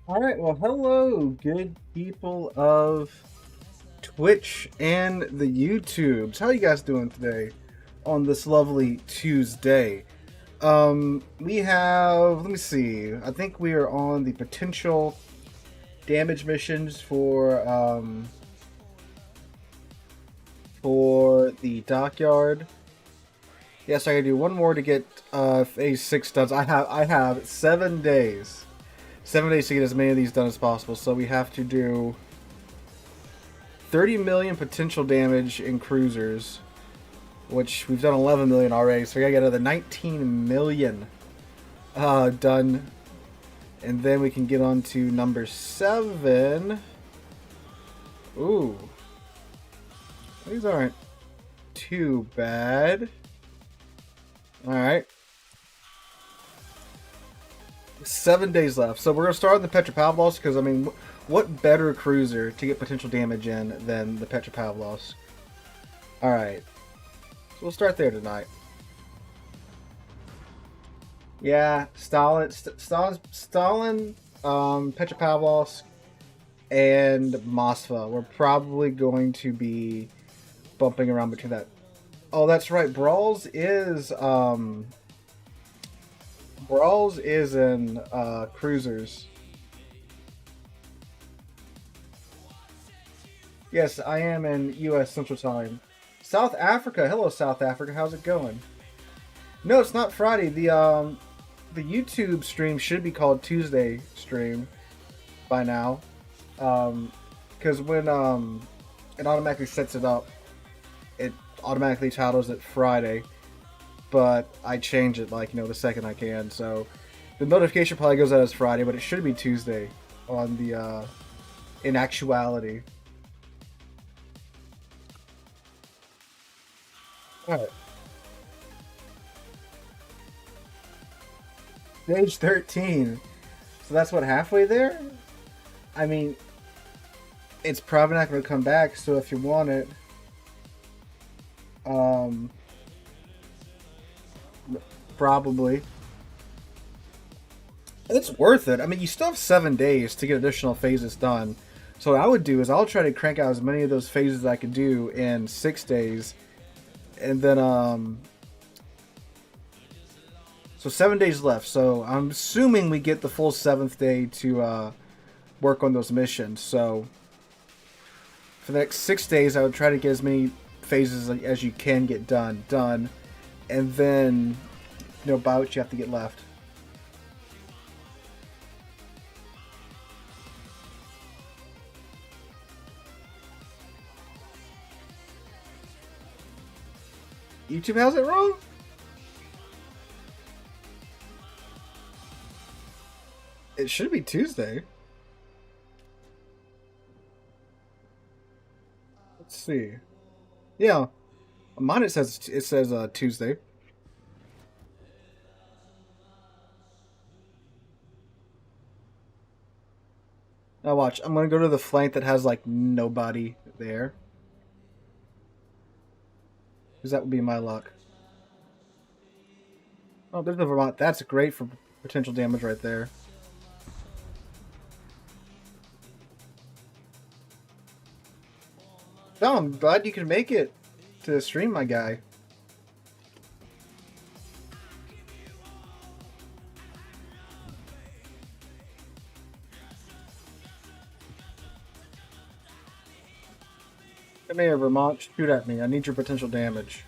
All right, well, hello, good people of Twitch and the YouTubes. How you guys doing today on this lovely Tuesday? We have, let me see, I think we are on the potential damage missions for the Dockyard. Yes, I can do one more to get phase 6 done. I have 7 days. 7 days to get as many of these done as possible, so we have to do 30 million potential damage in cruisers, which we've done 11 million already, so we gotta get another 19 million done, and then we can get on to number 7. Ooh, these aren't too bad. Alright, 7 days left, so we're gonna start on the Petra because I mean, what better cruiser to get potential damage in than the Petra Pavlos? Alright. So we'll start there tonight. Yeah, Stalin, Petra Pavlos, and Moskva. We're probably going to be bumping around between that. Oh, that's right. Brawls is in cruisers. Yes, I am in U.S. Central Time. South Africa. Hello, South Africa. How's it going? No, it's not Friday. The YouTube stream should be called Tuesday stream by now. Because when it automatically sets it up, it automatically titles it Friday. But I change it like, the second I can. So the notification probably goes out as Friday, but it should be Tuesday on the in actuality. Alright. Stage 13. So that's what, halfway there? I mean, it's probably not going to come back, so if you want it, probably. It's worth it. I mean, you still have 7 days to get additional phases done. So what I would do is I'll try to crank out as many of those phases as I can do in 6 days. And then, so 7 days left. So I'm assuming we get the full 7th day to work on those missions. So for the next 6 days, I would try to get as many phases as you can get done. And then, buy what you have to get left. YouTube has it wrong? It should be Tuesday. Let's see. Yeah, on mine it says Tuesday. Now watch. I'm gonna go to the flank that has like nobody there. Because that would be my luck. Oh, there's the Vermont. That's great for potential damage right there. No, I'm glad you can make it to the stream, my guy. Come here, Vermont. Shoot at me. I need your potential damage.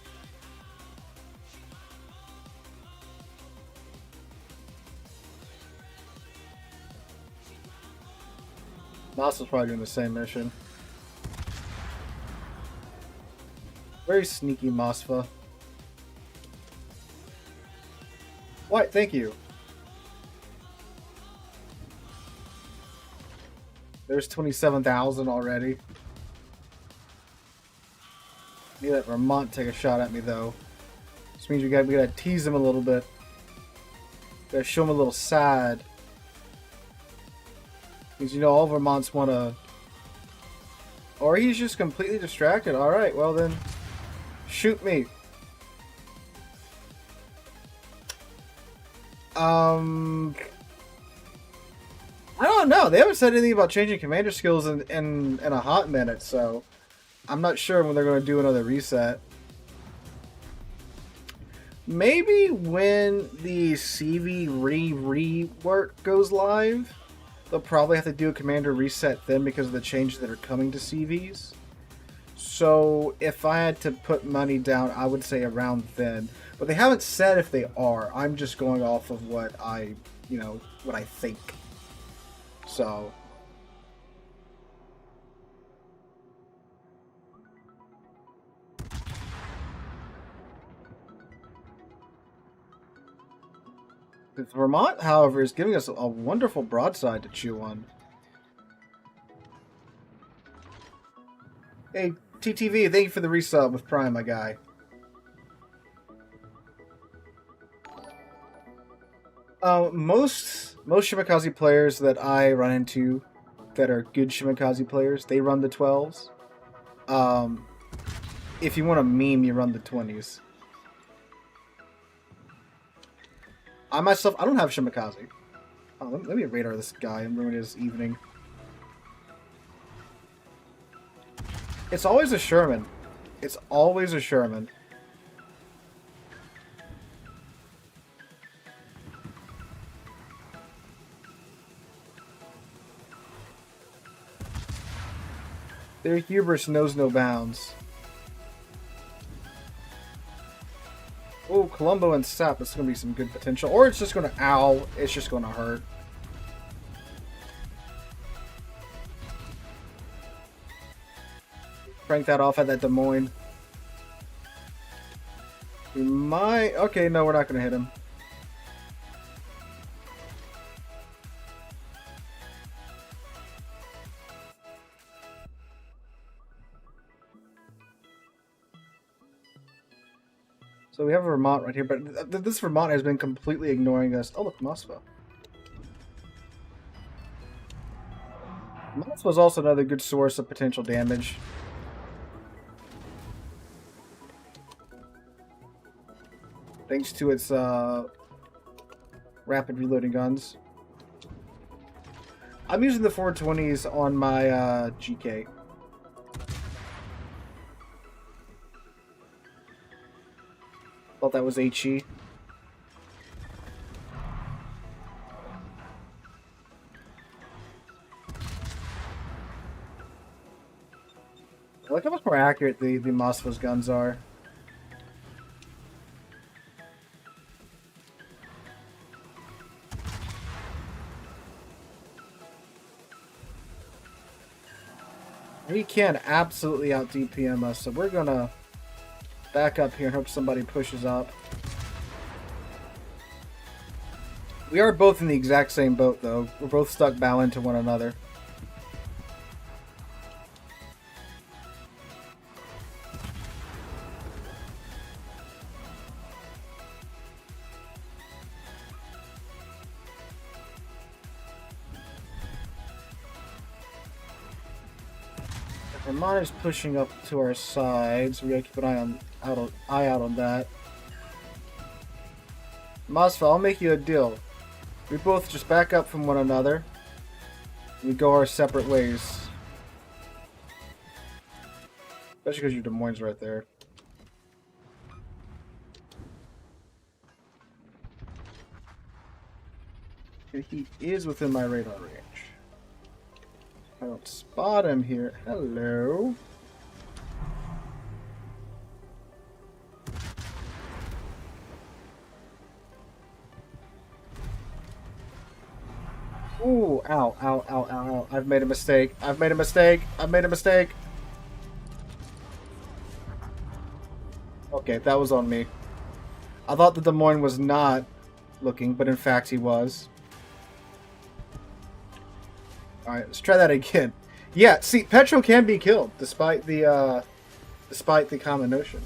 Moss is probably doing the same mission. Very sneaky, Mosfa. What? Thank you. There's 27,000 already. Need that Vermont take a shot at me though. This means we gotta tease him a little bit. Gotta show him a little side. Because all Vermonts wanna. Or he's just completely distracted. Alright, well then. Shoot me. I don't don't know. They haven't said anything about changing commander skills in a hot minute, so I'm not sure when they're going to do another reset. Maybe when the CV rework goes live, they'll probably have to do a commander reset then because of the changes that are coming to CVs. So if I had to put money down, I would say around then. But they haven't said if they are. I'm just going off of what I think. So Vermont, however, is giving us a wonderful broadside to chew on. Hey, TTV, thank you for the resub with Prime, my guy. Most Shimikaze players that I run into that are good Shimikaze players, they run the 12s. If you want a meme, you run the 20s. I myself, I don't have Shimikaze. Oh, let me radar this guy and ruin his evening. It's always a Sherman. It's always a Sherman. Their hubris knows no bounds. Oh, Columbo and Sap, that's going to be some good potential. Or it's just going to, ow, it's just going to hurt. Crank that off at that Des Moines. We might, okay, no, we're not going to hit him. So we have a Vermont right here, but this Vermont has been completely ignoring us. Oh, look, Mosfa. Mosfa is also another good source of potential damage. Thanks to its rapid reloading guns. I'm using the 420s on my GK. Thought that was HE. Look how much more accurate the Mosfa's guns are. We can absolutely out DPM us, so we're gonna back up here and hope somebody pushes up. We are both in the exact same boat, though. We're both stuck bow into one another. Vermont is pushing up to our side, so we gotta keep an eye out on that. Mosfa, I'll make you a deal. We both just back up from one another. We go our separate ways. Especially because your Des Moines right there. He is within my radar range. I don't spot him here. Hello. Ooh, ow, ow, ow, ow, ow. I've made a mistake. I've made a mistake. I've made a mistake. Okay, that was on me. I thought that Des Moines was not looking, but in fact he was. Alright, let's try that again. Yeah, see, Petra can be killed, despite the common notion.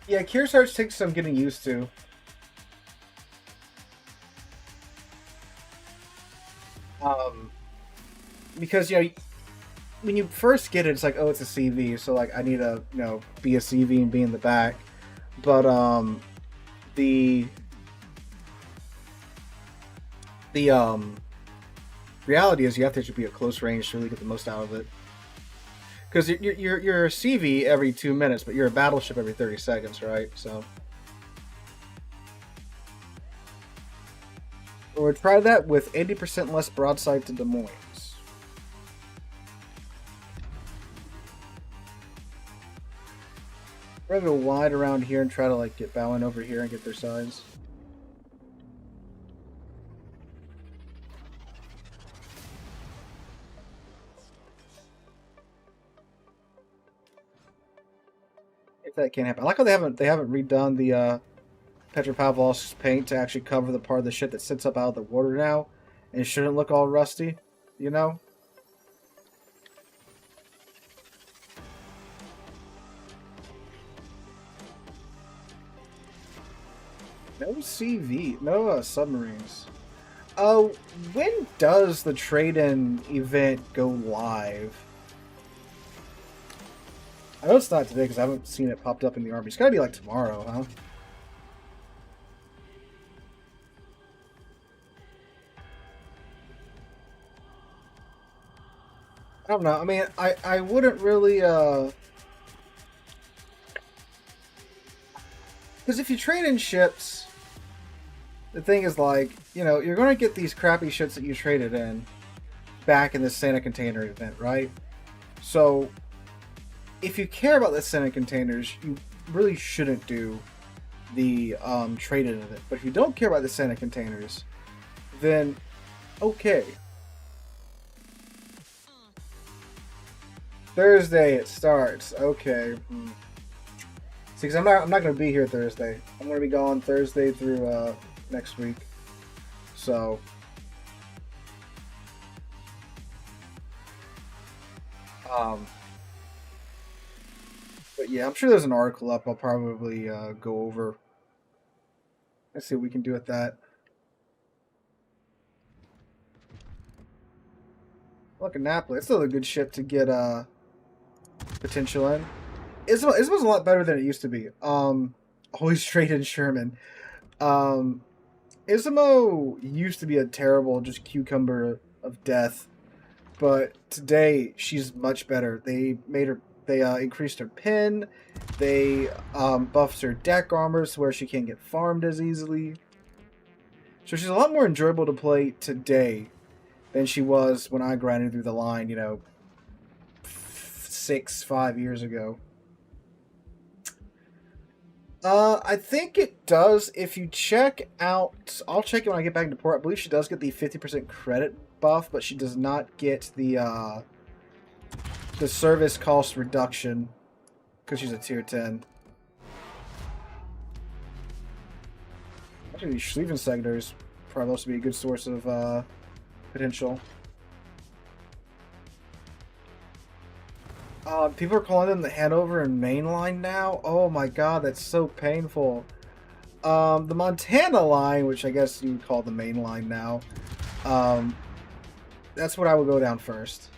Yeah, Kearsarge takes some getting used to. Because, you know, when you first get it, it's like, oh, it's a CV, so like I need to, you know, be a CV and be in the back. But the reality is you have to actually be at close range to really get the most out of it. Because you're a CV every 2 minutes, but you're a battleship every 30 seconds, right? So we'll try that with 80% less broadside to Des Moines. We're gonna go wide around here and try to like get Bowen over here and get their sides. If that can't happen, I like how they haven't redone the Petra paint to actually cover the part of the ship that sits up out of the water now, and it shouldn't look all rusty, you know. No CV, no submarines. Oh, when does the trade-in event go live? I know it's not today because I haven't seen it popped up in the army. It's gotta be like tomorrow, huh? I don't know. I mean, I wouldn't really, because if you trade in ships, the thing is like, you know, you're going to get these crappy ships that you traded in back in the Santa container event, right? So, if you care about the Santa containers, you really shouldn't do the trade-in event. But if you don't care about the Santa containers, then okay. Thursday it starts. Okay. See, because I'm not going to be here Thursday. I'm going to be gone Thursday through next week. So, but yeah, I'm sure there's an article up. I'll probably go over. Let's see what we can do with that. Look at Napoli. It's still a good ship to get potential in. Isma's a lot better than it used to be. Always trade in Sherman. Ismo used to be a terrible just cucumber of death, but today she's much better. They made her. They increased her pin. They buffed her deck armor so where she can't get farmed as easily. So she's a lot more enjoyable to play today than she was when I grinded through the line, you know, 5 years ago. I think it does. If you check out, I'll check it when I get back into port. I believe she does get the 50% credit buff, but she does not get the service cost reduction because she's a tier 10. Actually, these Schlieffen sectors probably also be a good source of potential. People are calling them the Hanover and Mainline now. Oh my god, that's so painful. The Montana line, which I guess you would call the main line now, that's what I would go down first.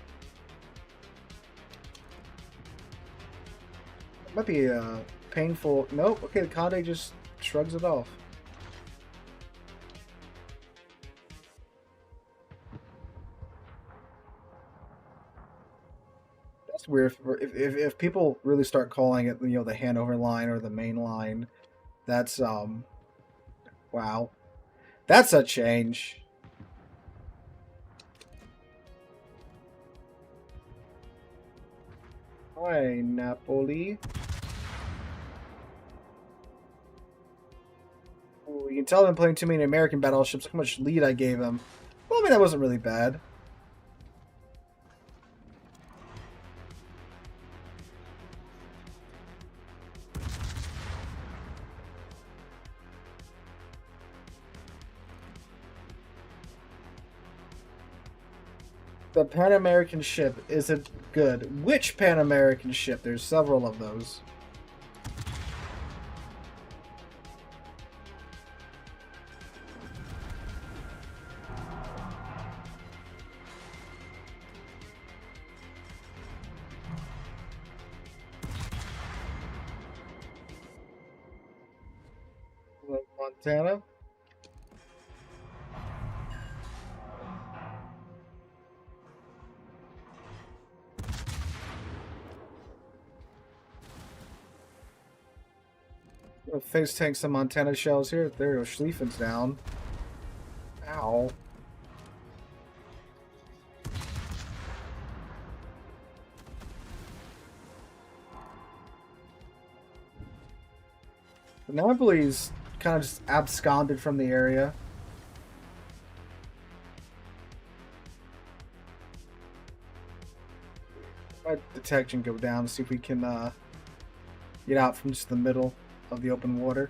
It might be painful. Nope. Okay, the Conde just shrugs it off. That's weird. If people really start calling it, you know, the Hanover line or the main line, that's wow, that's a change. Hi, Napoli. Ooh, you can tell I'm playing too many American battleships. Look how much lead I gave him. Well, I mean, that wasn't really bad. The Pan American ship isn't good. Which Pan American ship? There's several of those. Montana. Face tank some Montana shells here. There goes Schlieffen's down. Ow. But now I believe he's kind of just absconded from the area. Let detection go down to see if we can get out from just the middle of the open water.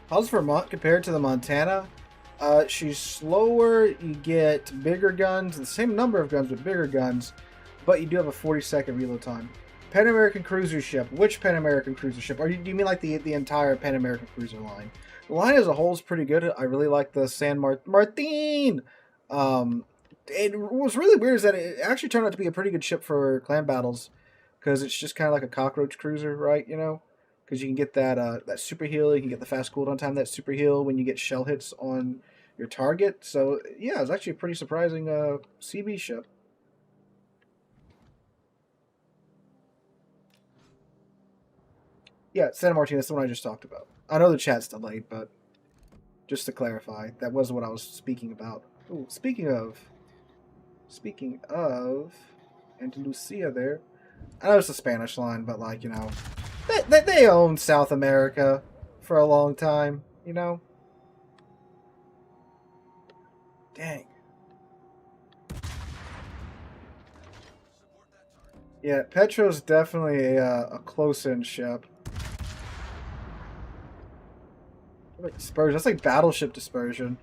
How's Vermont compared to the Montana? She's slower, you get bigger guns, the same number of guns with bigger guns, but you do have a 40-second reload time. Pan American cruiser ship. Which Pan American cruiser ship? Or do you mean like the entire Pan American cruiser line? The line as a whole is pretty good. I really like the San Martin. It was really weird is that it actually turned out to be a pretty good ship for clan battles, because it's just kind of like a cockroach cruiser, right? You know, because you can get that that super heal, you can get the fast cooldown time that super heal when you get shell hits on your target. So yeah, it's actually a pretty surprising CB ship. Yeah, Santa Martina, that's the one I just talked about. I know the chat's delayed, but just to clarify, that was what I was speaking about. Ooh, speaking of Andalusia there. I know it's a Spanish line, but like, you know, they owned South America for a long time, you know? Dang. Yeah, Petra's definitely a close-in ship. Like dispersion. That's like battleship dispersion.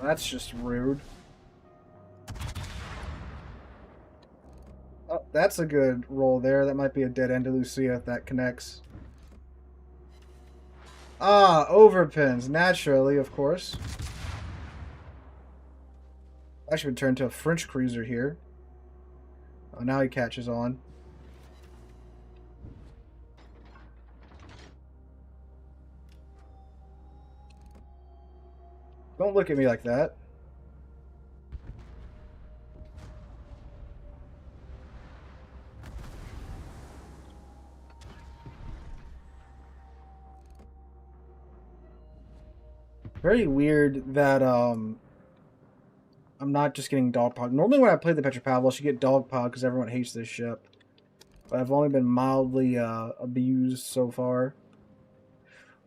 That's just rude. Oh, that's a good roll there. That might be a dead Andalusia if that connects. Ah, overpins. Naturally, of course. I should turn to a French cruiser here. Oh, now he catches on. Don't look at me like that. Very weird that I'm not just getting dogpiled. Normally when I play the Petra Pavel, I should get dogpiled because everyone hates this ship. But I've only been mildly abused so far.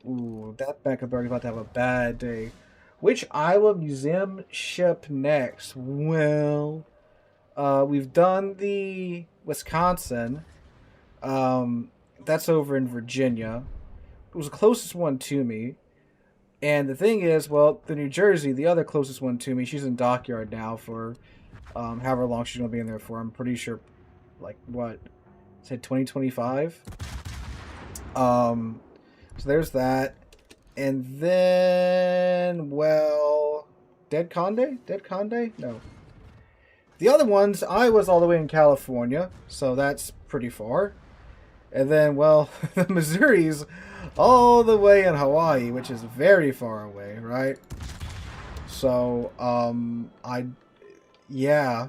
Ooh, that Beckenberg is about to have a bad day. Which Iowa Museum ship next? Well, we've done the Wisconsin. That's over in Virginia. It was the closest one to me. And the thing is, well, the New Jersey, the other closest one to me, she's in Dockyard now for however long she's going to be in there for. I'm pretty sure, like, what? Say 2025? So there's that. And then, well, Dead Conde? Dead Conde? No. The other ones, I was all the way in California, so that's pretty far. And then, well, the Missouri's all the way in Hawaii, which is very far away, right? So, yeah.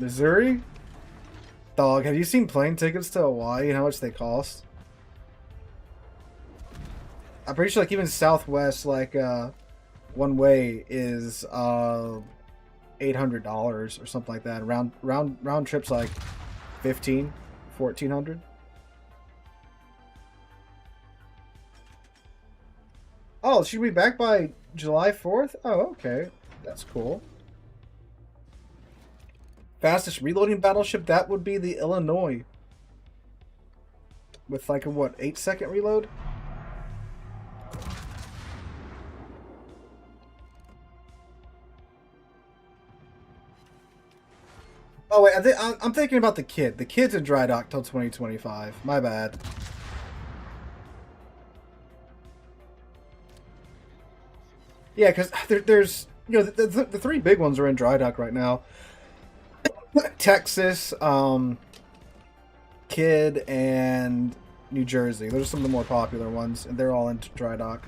Missouri? Dog, have you seen plane tickets to Hawaii and how much they cost? I'm pretty sure, like, even Southwest, like, one way is, $800 or something like that. Round trips, like, $1,400. Oh, should we be back by July 4th? Oh, okay. That's cool. Fastest reloading battleship, that would be the Illinois. With like a, what, 8-second reload? Oh wait, I'm thinking about the kid. The kid's in dry dock till 2025. My bad. Yeah, because there's the three big ones are in dry dock right now. Texas, Kidd, and New Jersey. Those are some of the more popular ones, and they're all in dry dock.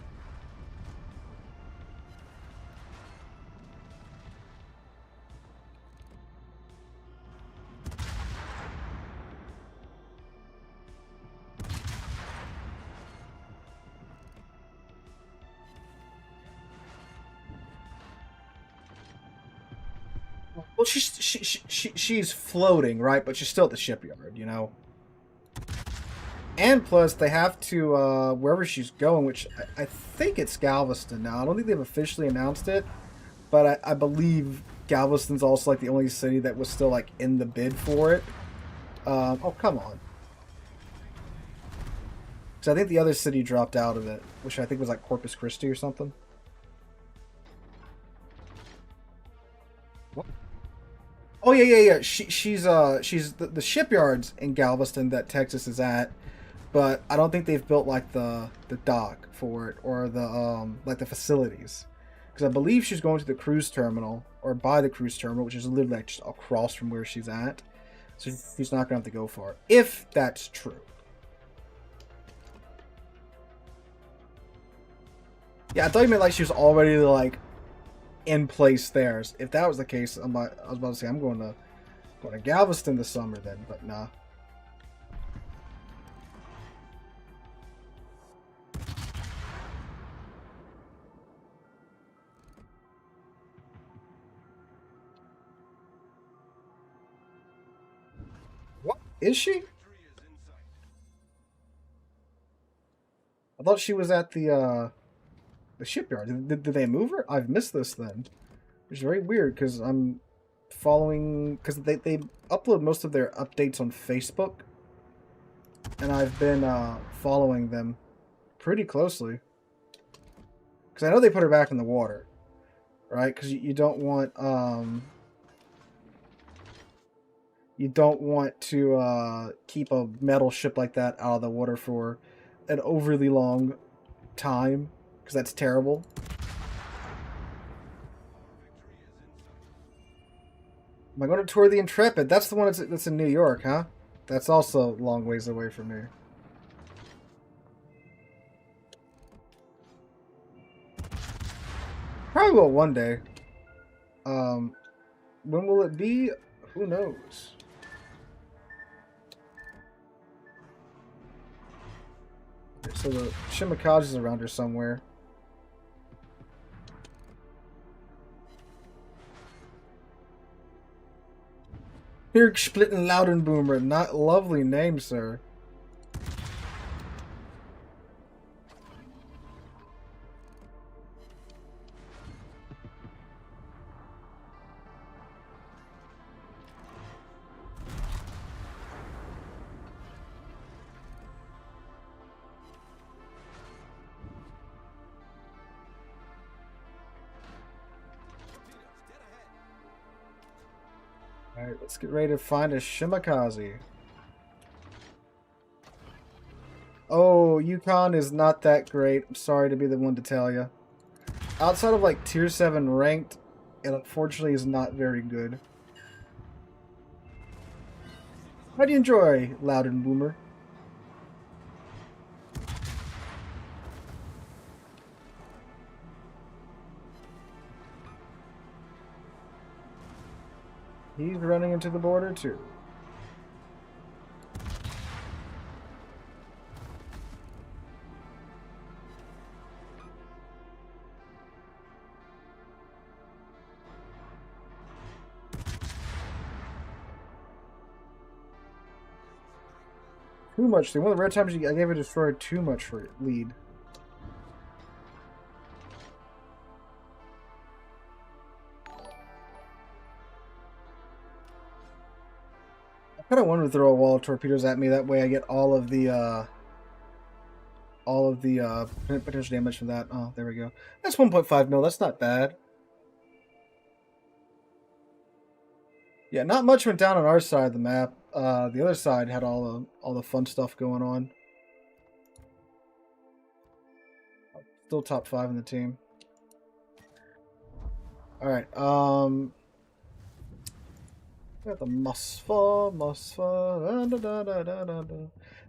Well, she's floating, right? But she's still at the shipyard, you know. And plus, they have to wherever she's going, which I think it's Galveston now. I don't think they've officially announced it, but I believe Galveston's also like the only city that was still like in the bid for it. Oh, come on. So I think the other city dropped out of it, which I think was like Corpus Christi or something. What? Oh yeah. She's the shipyards in Galveston that Texas is at, but I don't think they've built like the dock for it or the like the facilities, because I believe she's going to the cruise terminal or by the cruise terminal, which is literally like just across from where she's at. So she's not gonna have to go far, if that's true. Yeah, I thought you meant like she was already like in place there. If that was the case, I was about to say I'm going to Galveston this summer then, but nah. What is she? I thought she was at the shipyard. Did they move her? I've missed this then. Which is very weird because I'm following, because they upload most of their updates on Facebook, and I've been following them pretty closely because I know they put her back in the water, right? Because you don't want to keep a metal ship like that out of the water for an overly long time, because that's terrible. Am I going to tour the Intrepid? That's the one that's in New York, huh? That's also a long ways away from me. Probably will one day. When will it be? Who knows? Okay, so the Shimikaze is around here somewhere. Hirgsplitten Laudenboomer, not lovely name, sir. Alright, let's get ready to find a Shimikaze. Oh, Yukon is not that great. I'm sorry to be the one to tell you. Outside of like tier 7 ranked, it unfortunately is not very good. How do you enjoy Loudon Boomer? He's running into the border too. Too much. One of the rare times I gave a destroyer too much for lead. I kind of wanted to throw a wall of torpedoes at me. That way I get all of the potential damage from that. Oh, there we go. That's 1.5 mil. That's not bad. Yeah, not much went down on our side of the map. The other side had all the fun stuff going on. Still top 5 in the team. Alright, got the Musfa,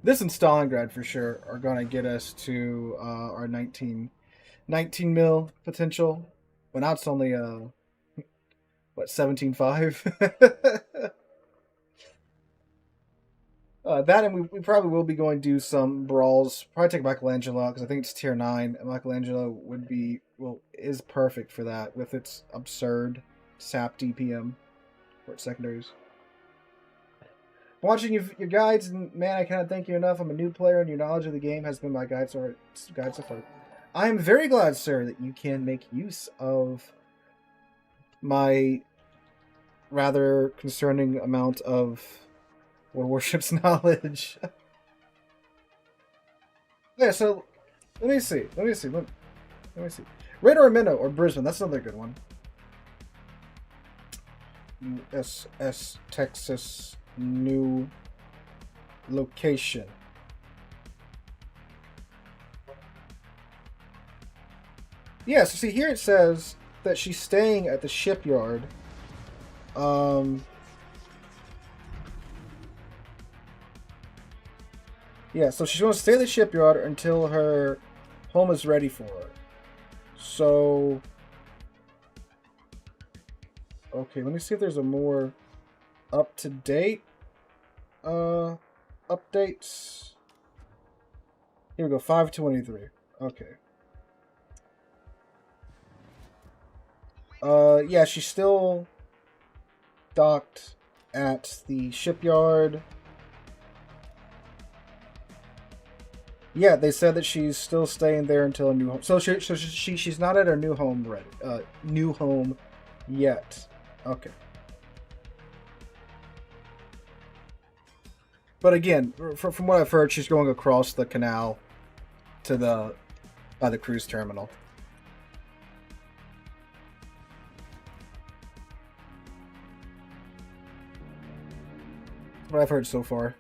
This and Stalingrad for sure are gonna get us to our 19 mil potential. But now it's only what, 17.5? That, and we probably will be going to do some brawls. Probably take Michelangelo because I think it's tier 9, and Michelangelo would be, well, is perfect for that with its absurd sap DPM for its secondaries. Watching your guides, and man, I cannot thank you enough. I'm a new player, and your knowledge of the game has been my guide so far. I am very glad, sir, that you can make use of my rather concerning amount of Warships knowledge. Yeah, so let me see. Radar Minnow or Brisbane, that's another good one. USS Texas, new location. Yeah, so see here it says that she's staying at the shipyard. Yeah, so she's going to stay at the shipyard until her home is ready for her. So, okay, let me see if there's a more up-to-date updates. Here we go, 523. Okay. Yeah, she's still docked at the shipyard. Yeah, they said that she's still staying there until a new home. So she's not at her new home new home yet. Okay. But again, from what I've heard, she's going across the canal to by the cruise terminal. What I've heard so far.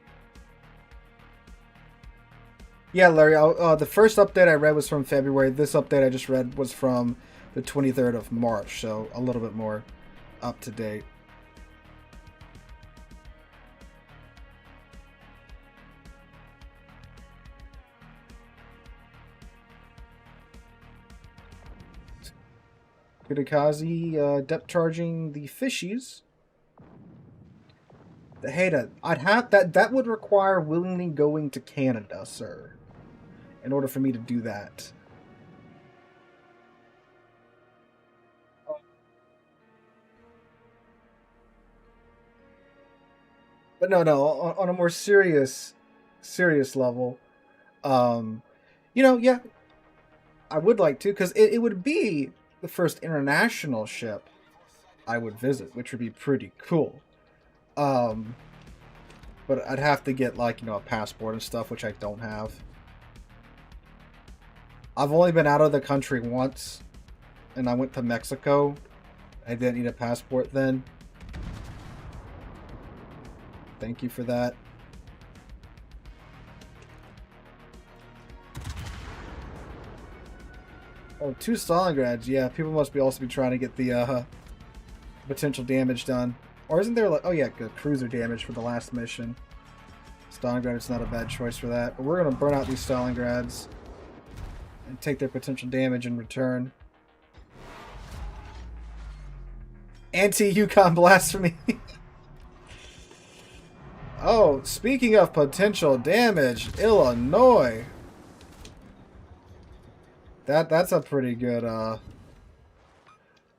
Yeah, Larry, the first update I read was from February. This update I just read was from the 23rd of March, so a little bit more up to date. Kudakazi, depth charging the fishies. The Haida, I'd have that would require willingly going to Canada, sir, in order for me to do that. But no, on a more serious level, you know, yeah, I would like to, because it would be the first international ship I would visit, which would be pretty cool. But I'd have to get, like, you know, a passport and stuff, which I don't have. I've only been out of the country once, and I went to Mexico. I didn't need a passport then. Thank you for that. Oh, 2 Stalingrads. Yeah, people must also be trying to get the potential damage done. Or isn't there, like, oh yeah, good cruiser damage for the last mission. Stalingrad is not a bad choice for that. But we're going to burn out these Stalingrads and take their potential damage in return. Anti-Yukon blasphemy. Oh, speaking of potential damage, Illinois. That's a pretty good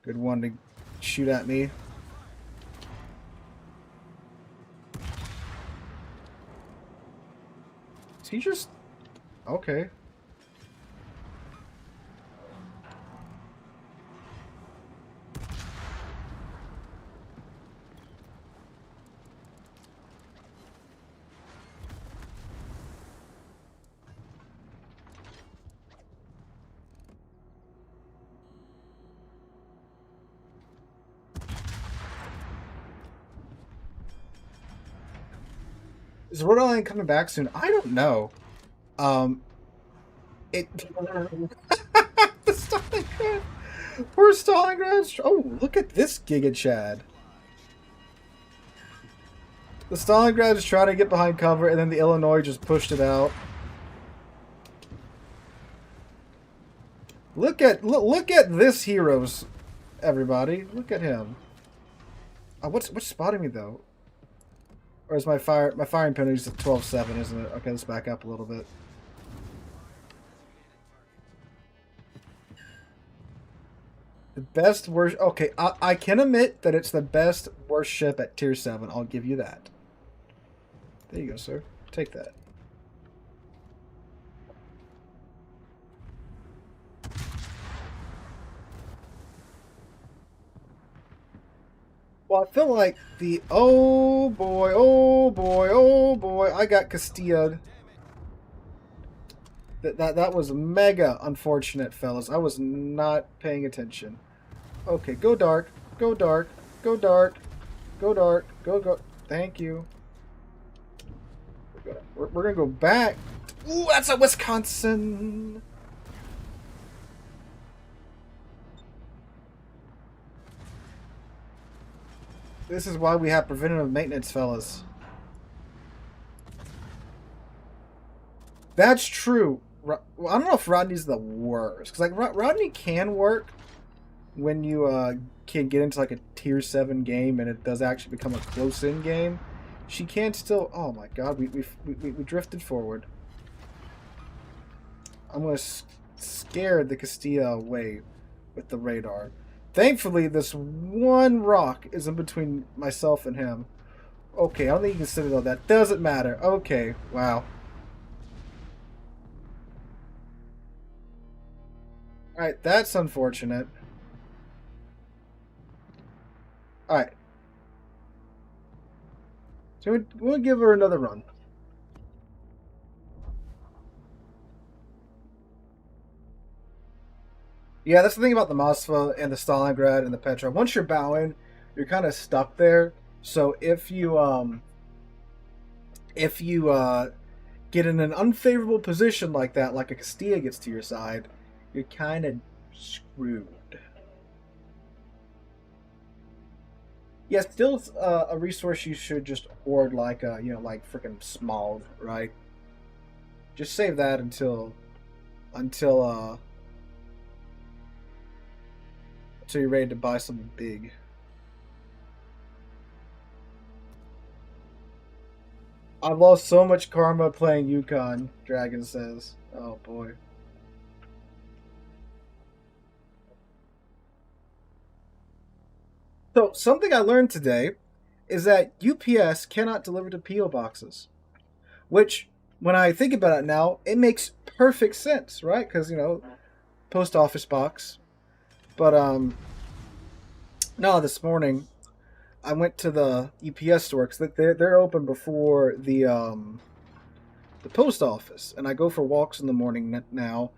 good one to shoot at me. Is he just okay? Is Rhode Island coming back soon? I don't know. It the Stalingrad. We're Stalingrad. Oh, look at this Giga Chad. The Stalingrad is trying to get behind cover, and then the Illinois just pushed it out. Look at this heroes, everybody. Look at him. Oh, what's spotting me though? Or is my firing penalty at 12-7, isn't it? Okay, let's back up a little bit. The best worst. Okay, I can admit that it's the best worst ship at tier 7. I'll give you that. There you go, sir. Take that. Well, I feel like the oh boy, I got Castilla'd. That was mega unfortunate, fellas. I was not paying attention. Okay, go dark, go dark, go dark, go dark, go. Thank you. We're gonna go back. Ooh, that's a Wisconsin. This is why we have preventative maintenance, fellas. That's true. Well, I don't know if Rodney's the worst. Because, like, Rodney can work when you can get into, like, a tier 7 game and it does actually become a close-in game. She can still... Oh, my God. We drifted forward. I'm going to scare the Castilla away with the radar. Thankfully, this one rock is in between myself and him. Okay, I don't think you can Citadel that. Doesn't matter. Okay, wow. Alright, that's unfortunate. Alright. So we'll give her another run. Yeah, that's the thing about the Moskva and the Stalingrad and the Petra. Once you're bowing, you're kind of stuck there. So if you get in an unfavorable position like that, like a Castilla gets to your side, you're kind of screwed. Yeah, still a resource you should just hoard, like like freaking Smog, right? Just save that until you're ready to buy something big. I've lost so much karma playing Yukon, Dragon says. Oh boy. So, something I learned today is that UPS cannot deliver to P.O. boxes. Which, when I think about it now, it makes perfect sense, right? Because, post office box. But, no, this morning, I went to the UPS store, because they're open before the post office. And I go for walks in the morning now,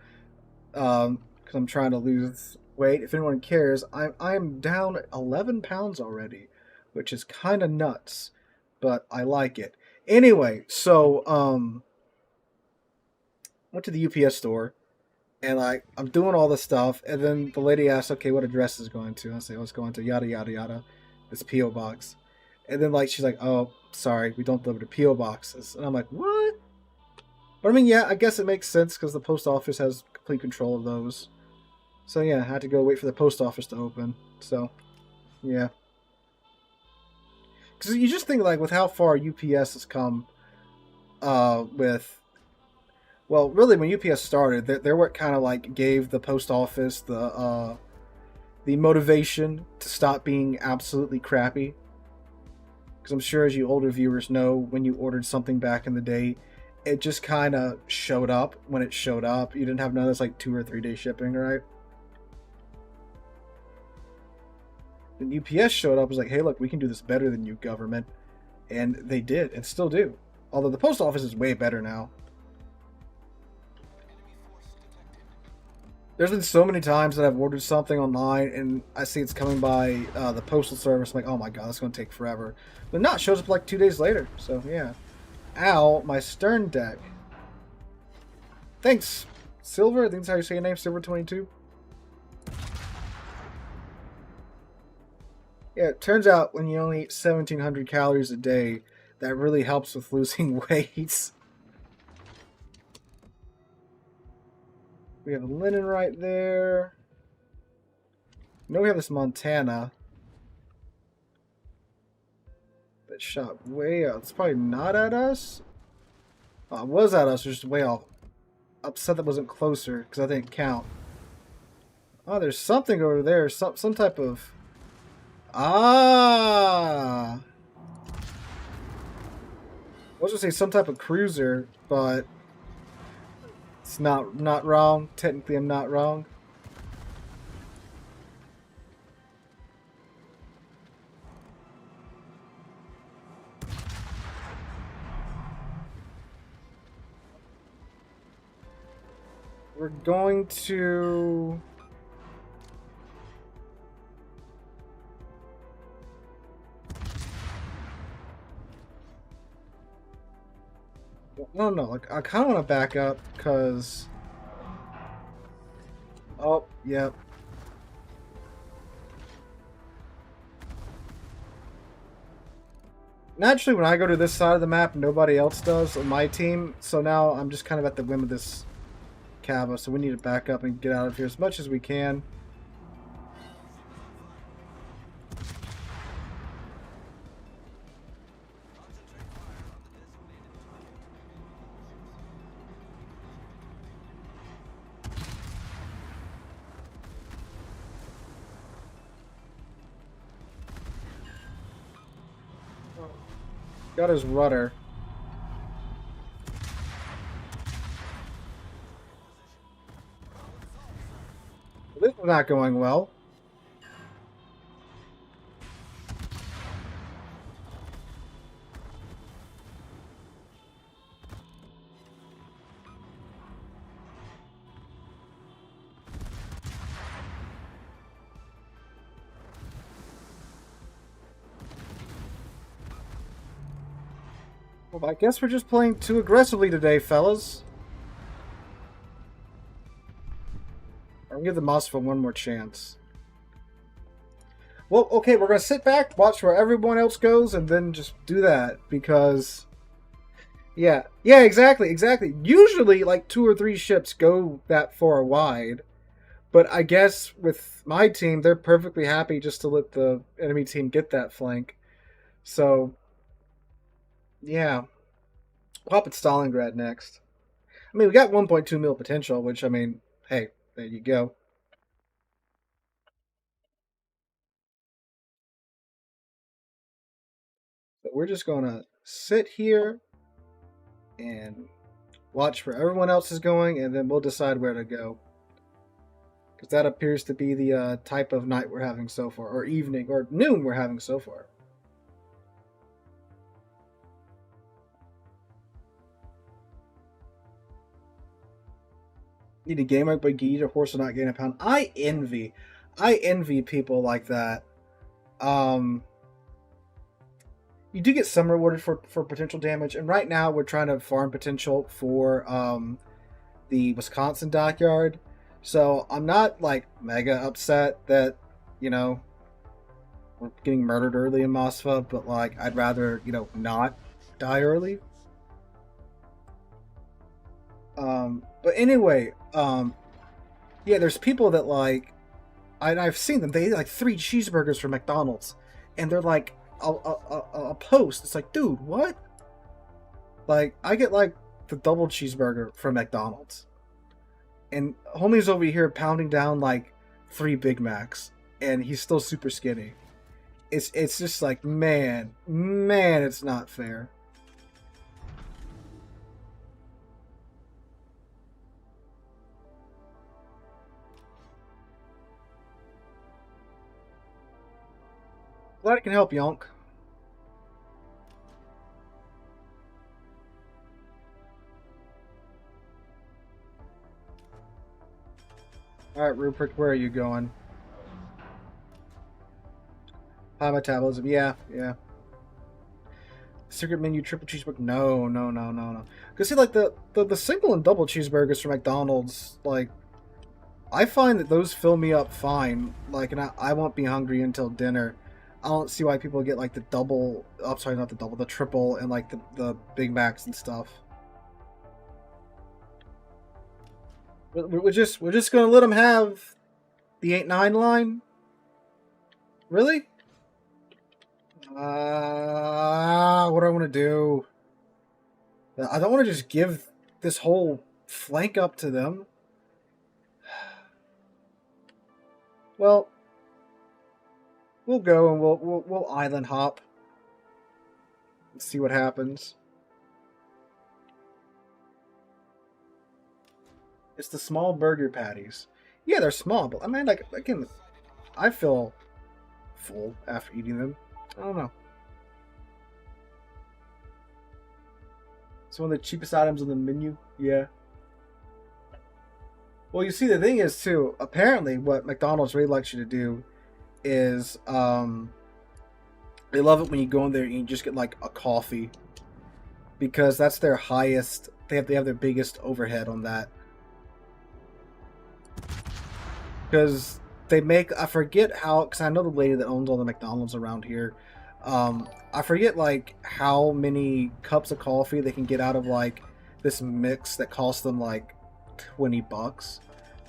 because I'm trying to lose weight. If anyone cares, I'm down 11 pounds already, which is kind of nuts, but I like it. Anyway, so, went to the UPS store. And I'm doing all this stuff, and then the lady asks, okay, what address is going to? I say, oh, it's going to yada, yada, yada, this P.O. box. And then, she's like, oh, sorry, we don't deliver to P.O. boxes. And I'm like, what? But, I mean, yeah, I guess it makes sense, because the post office has complete control of those. So, yeah, I had to go wait for the post office to open. So, yeah. Because you just think, with how far UPS has come with... Well, really, when UPS started, they're what kind of gave the post office the motivation to stop being absolutely crappy. Because I'm sure, as you older viewers know, when you ordered something back in the day, it just kind of showed up when it showed up. You didn't have none of this 2 or 3 day shipping, right? Then UPS showed up, was like, hey, look, we can do this better than you, government, and they did, and still do. Although the post office is way better now. There's been so many times that I've ordered something online and I see it's coming by the postal service. I'm like, oh my god, that's going to take forever. But no, it shows up 2 days later. So, yeah. Ow, my stern deck. Thanks, Silver. I think that's how you say your name, Silver22. Yeah, it turns out when you only eat 1,700 calories a day, that really helps with losing weight. We have a linen right there. We have this Montana that shot way out. It's probably not at us. It was at us, just way off. Upset that wasn't closer because I didn't count. Oh, there's something over there. Some type of. Ah. I was gonna say some type of cruiser, but it's not wrong. Technically, I'm not wrong. We're going to... No, like, I kind of want to back up, because... Oh, yep. Naturally, when I go to this side of the map, nobody else does on my team, so now I'm just kind of at the whim of this Cava, so we need to back up and get out of here as much as we can. Got his rudder. This is not going well. Well, I guess we're just playing too aggressively today, fellas. I'm gonna give the Mosfa one more chance. Well, okay, we're gonna sit back, watch where everyone else goes, and then just do that, because... Yeah, exactly. Usually, like, 2 or 3 ships go that far wide, but I guess with my team, they're perfectly happy just to let the enemy team get that flank. So... Yeah. We'll hop at Stalingrad next. I mean, we got 1.2 mil potential, which, I mean, hey, there you go. So we're just going to sit here and watch where everyone else is going, and then we'll decide where to go. Because that appears to be the type of night we're having so far, or evening, or noon we're having so far. Need a gamer but eat a horse will not gain a pound. I envy people like that. You do get some rewarded for potential damage, and right now we're trying to farm potential for the Wisconsin Dockyard. So I'm not like mega upset that, you know, we're getting murdered early in Mosfa, but like I'd rather, you know, not die early. But anyway, yeah, there's people that like, I've seen them. They eat like 3 cheeseburgers from McDonald's, and they're like a post. It's like, dude, what? Like, I get like the double cheeseburger from McDonald's, and homie's over here pounding down like 3 Big Macs, and he's still super skinny. It's just like, man, it's not fair. Glad I can help, Yonk. Alright, Rupert, where are you going? High metabolism, yeah. Secret menu triple cheeseburger, no. Because see, like, the single and double cheeseburgers from McDonald's, like, I find that those fill me up fine. Like, and I won't be hungry until dinner. I don't see why people get like the double. I'm sorry, not the double, the triple, and like the Big Macs and stuff. We're just gonna let them have the 8-9 line. Really? What do I want to do? I don't want to just give this whole flank up to them. Well, we'll go and we'll island hop. Let's see what happens. It's the small burger patties. Yeah, they're small, but I mean, like, again, I feel full after eating them. I don't know. It's one of the cheapest items on the menu. Yeah. Well, you see, the thing is, too, apparently what McDonald's really likes you to do is, they love it when you go in there and you just get, like, a coffee. Because that's their highest, they have their biggest overhead on that. Because they make, I forget how, because I know the lady that owns all the McDonald's around here, I forget, like, how many cups of coffee they can get out of, like, this mix that costs them, like, $20.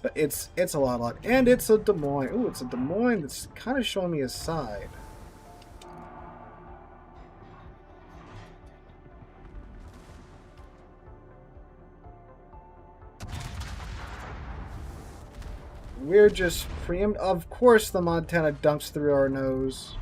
But it's a lot. And it's a Des Moines. Ooh, it's a Des Moines that's kind of showing me his side. We're just preempt. Of course the Montana dunks through our nose.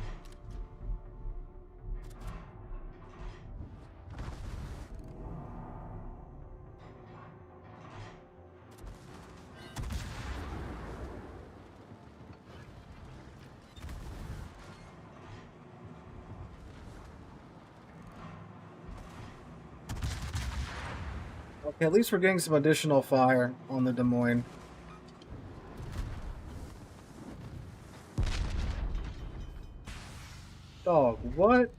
Okay, at least we're getting some additional fire on the Des Moines. Dog, what?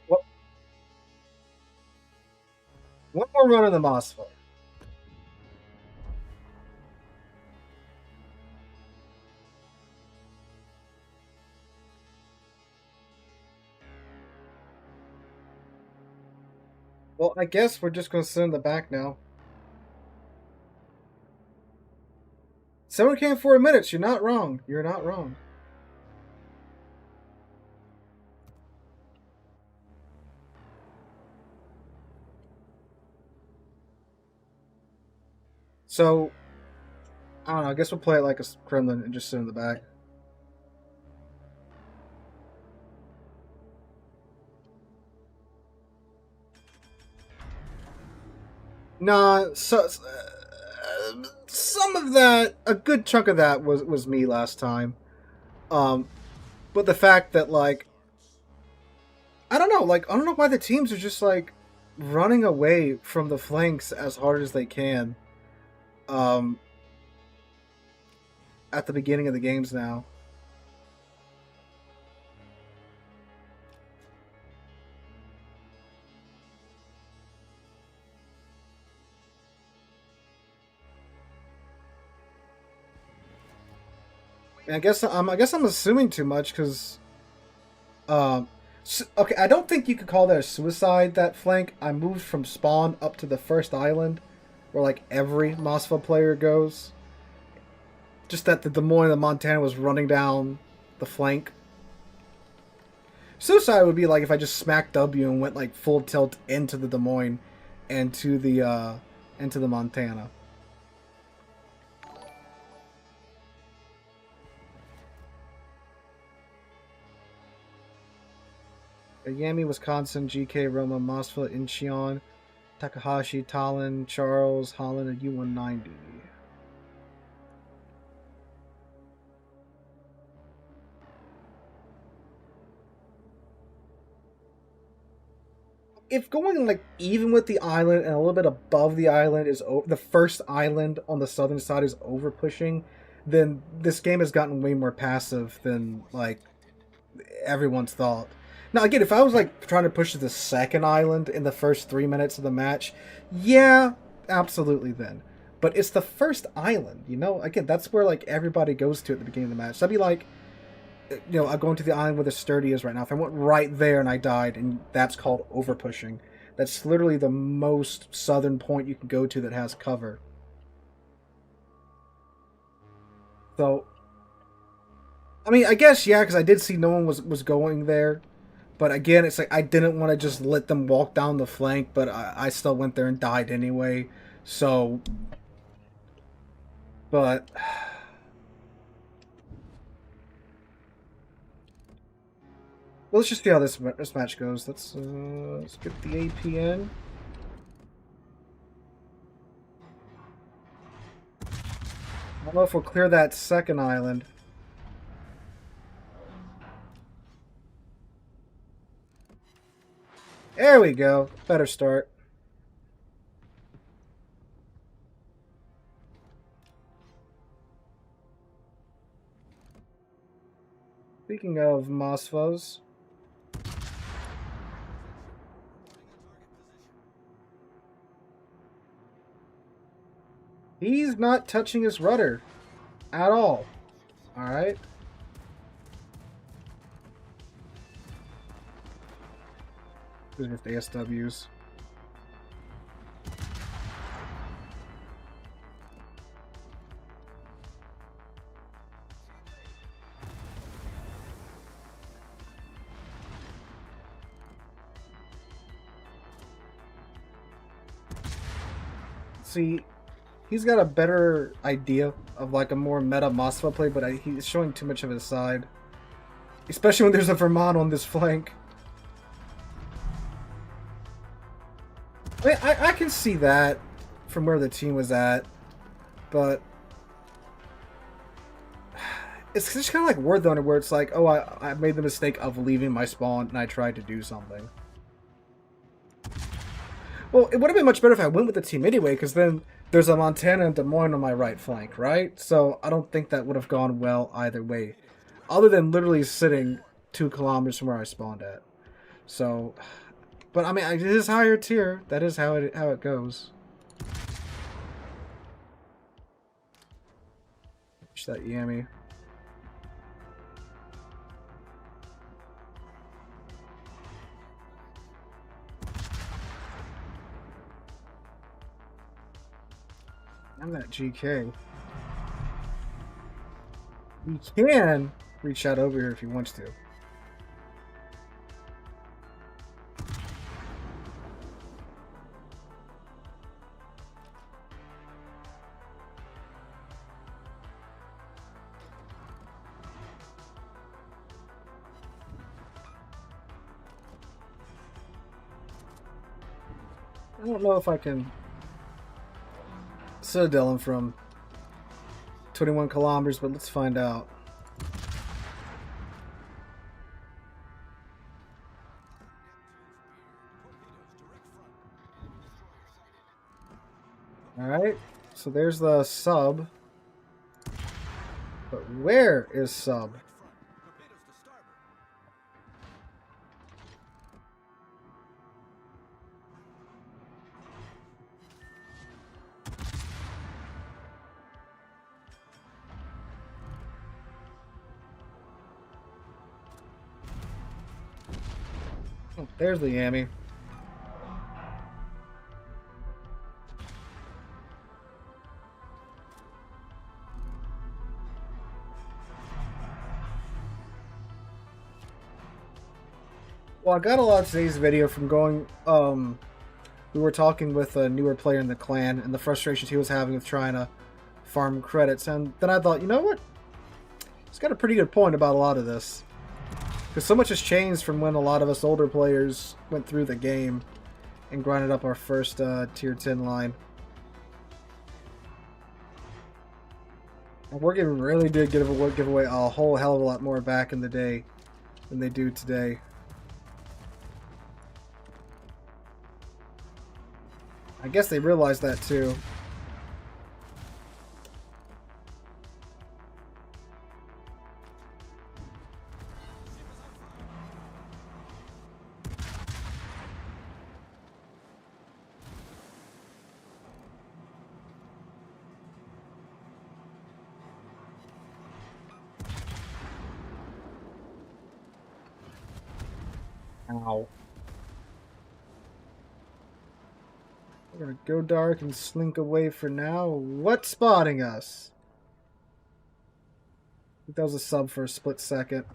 What? One more run of the Mosfet. Well, I guess we're just going to sit in the back now. 7K in 4 minutes. You're not wrong. You're not wrong. So, I don't know. I guess we'll play it like a Kremlin and just sit in the back. Nah, so some of that, a good chunk of that was me last time. But the fact that, like, I don't know, like, I don't know why the teams are just like running away from the flanks as hard as they can. At the beginning of the games now. I guess I'm assuming too much because, okay, I don't think you could call that a suicide. That flank, I moved from spawn up to the first island, where like every Mosfa player goes. Just that the Des Moines and the Montana was running down the flank. Suicide would be like if I just smacked W and went like full tilt into the Des Moines and to the Montana. Yami, Wisconsin, GK, Roma, Mosfa, Incheon, Takahashi, Talon, Charles, Holland, and U190. if going like even with the island and a little bit above the island is the first island on the southern side is over pushing, then this game has gotten way more passive than like everyone's thought. Now again, if I was like trying to push to the second island in the first 3 minutes of the match, yeah, absolutely then. But it's the first island, you know? Again, that's where like everybody goes to at the beginning of the match. So I'd be like, you know, I'm going to the island where the sturdy is right now. If I went right there and I died, and that's called over pushing. That's literally the most southern point you can go to that has cover. So, I mean, I guess, yeah, because I did see no one was going there. But again, it's like I didn't want to just let them walk down the flank, but I still went there and died anyway. So, but... Well, let's just see how this match goes. Let's get the APN. I don't know if we'll clear that second island. There we go. Better start. Speaking of Mosfos. He's not touching his rudder at all. Alright. These are the ASWs. See, he's got a better idea of like a more meta Mosfa play, but he's showing too much of his side. Especially when there's a Vermont on this flank. I mean, I can see that from where the team was at, but it's just kind of like War Thunder, where it's like, oh, I made the mistake of leaving my spawn and I tried to do something. Well, it would have been much better if I went with the team anyway, because then there's a Montana and Des Moines on my right flank, right? So I don't think that would have gone well either way, other than literally sitting 2 kilometers from where I spawned at. So, but I mean, it is higher tier. That is how it goes. Push that Yami. I'm that GK. He can reach out over here if he wants to. I don't know if I can Citadel him from 21 kilometers, but let's find out. Alright, so there's the sub. But where is sub? Oh, there's the Yami. Well, I got a lot of today's video from going, we were talking with a newer player in the clan and the frustrations he was having with trying to farm credits, and then I thought, you know what? He's got a pretty good point about a lot of this. Because so much has changed from when a lot of us older players went through the game and grinded up our first tier 10 line. And Wargaming really did give away a whole hell of a lot more back in the day than they do today. I guess they realized that too. Ow. We're gonna go dark and slink away for now. What's spotting us? I think that was a sub for a split second.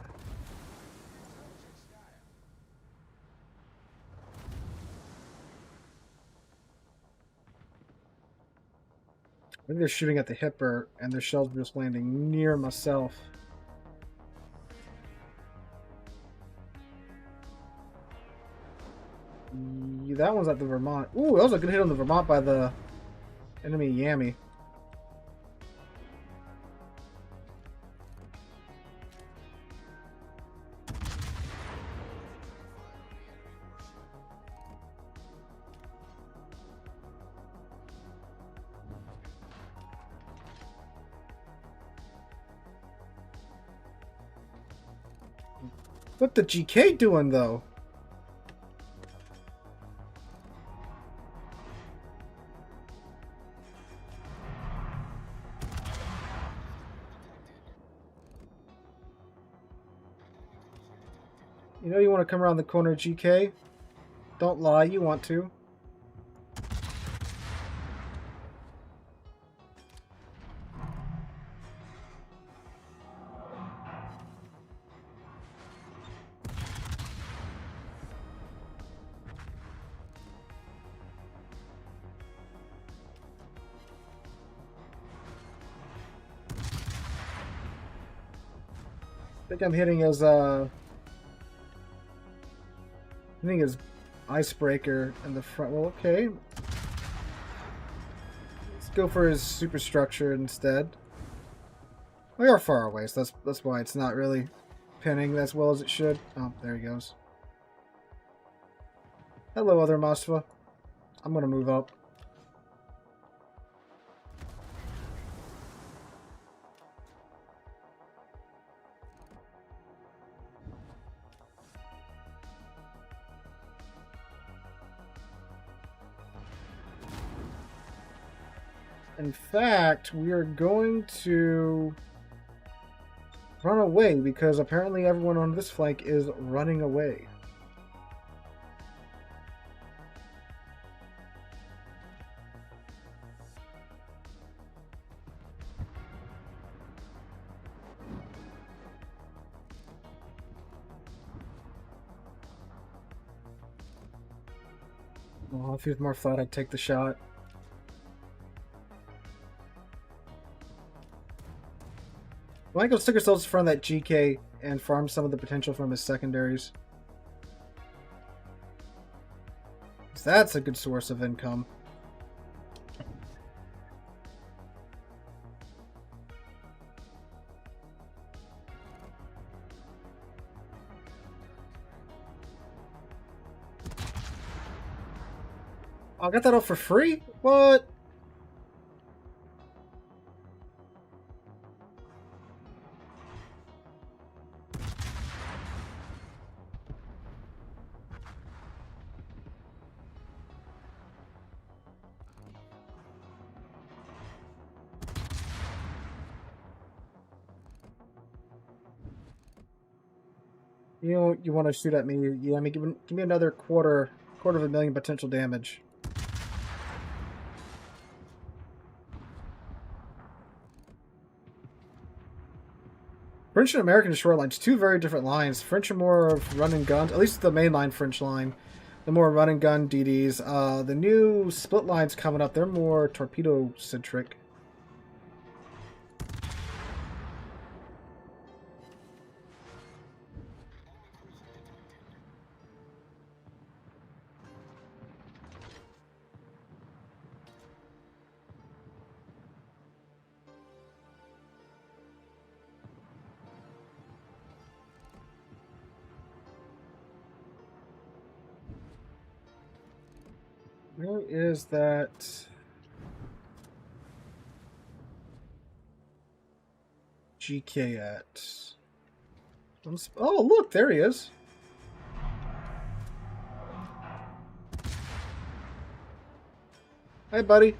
I think they're shooting at the hipper, and their shells are just landing near myself. Yeah, that one's at the Vermont. Ooh, that was a good hit on the Vermont by the enemy Yami. What the GK doing though? You know you want to come around the corner, GK? Don't lie, you want to. I think I'm hitting his icebreaker in the front. Well, okay. Let's go for his superstructure instead. We are far away, so that's why it's not really pinning as well as it should. Oh, there he goes. Hello, other Moskva. I'm gonna move up. In fact, we are going to run away because apparently everyone on this flank is running away. Oh, if he was more thought, I'd take the shot. Well, I think let's stick ourselves in front of that GK and farm some of the potential from his secondaries. So that's a good source of income. I got that all for free? What? You know, you want to shoot at me? Yeah, I mean, give me another quarter of a million potential damage. French and American short lines, two very different lines. French are more of run and guns, at least the mainline French line. The more run and gun DDs. The new split lines coming up, they're more torpedo centric. Where is that GK at? Oh, look, there he is. Hey, buddy.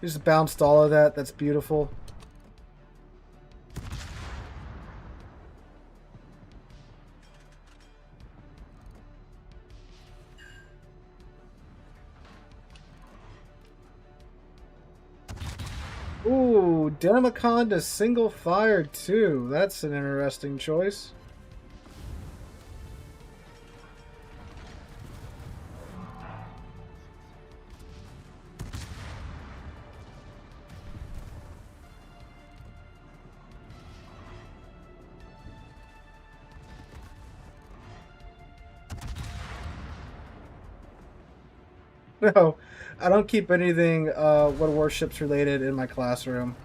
Just bounced all of that. That's beautiful. Ooh, Dynamaconda single fire too. That's an interesting choice. No, I don't keep anything Warships related in my classroom.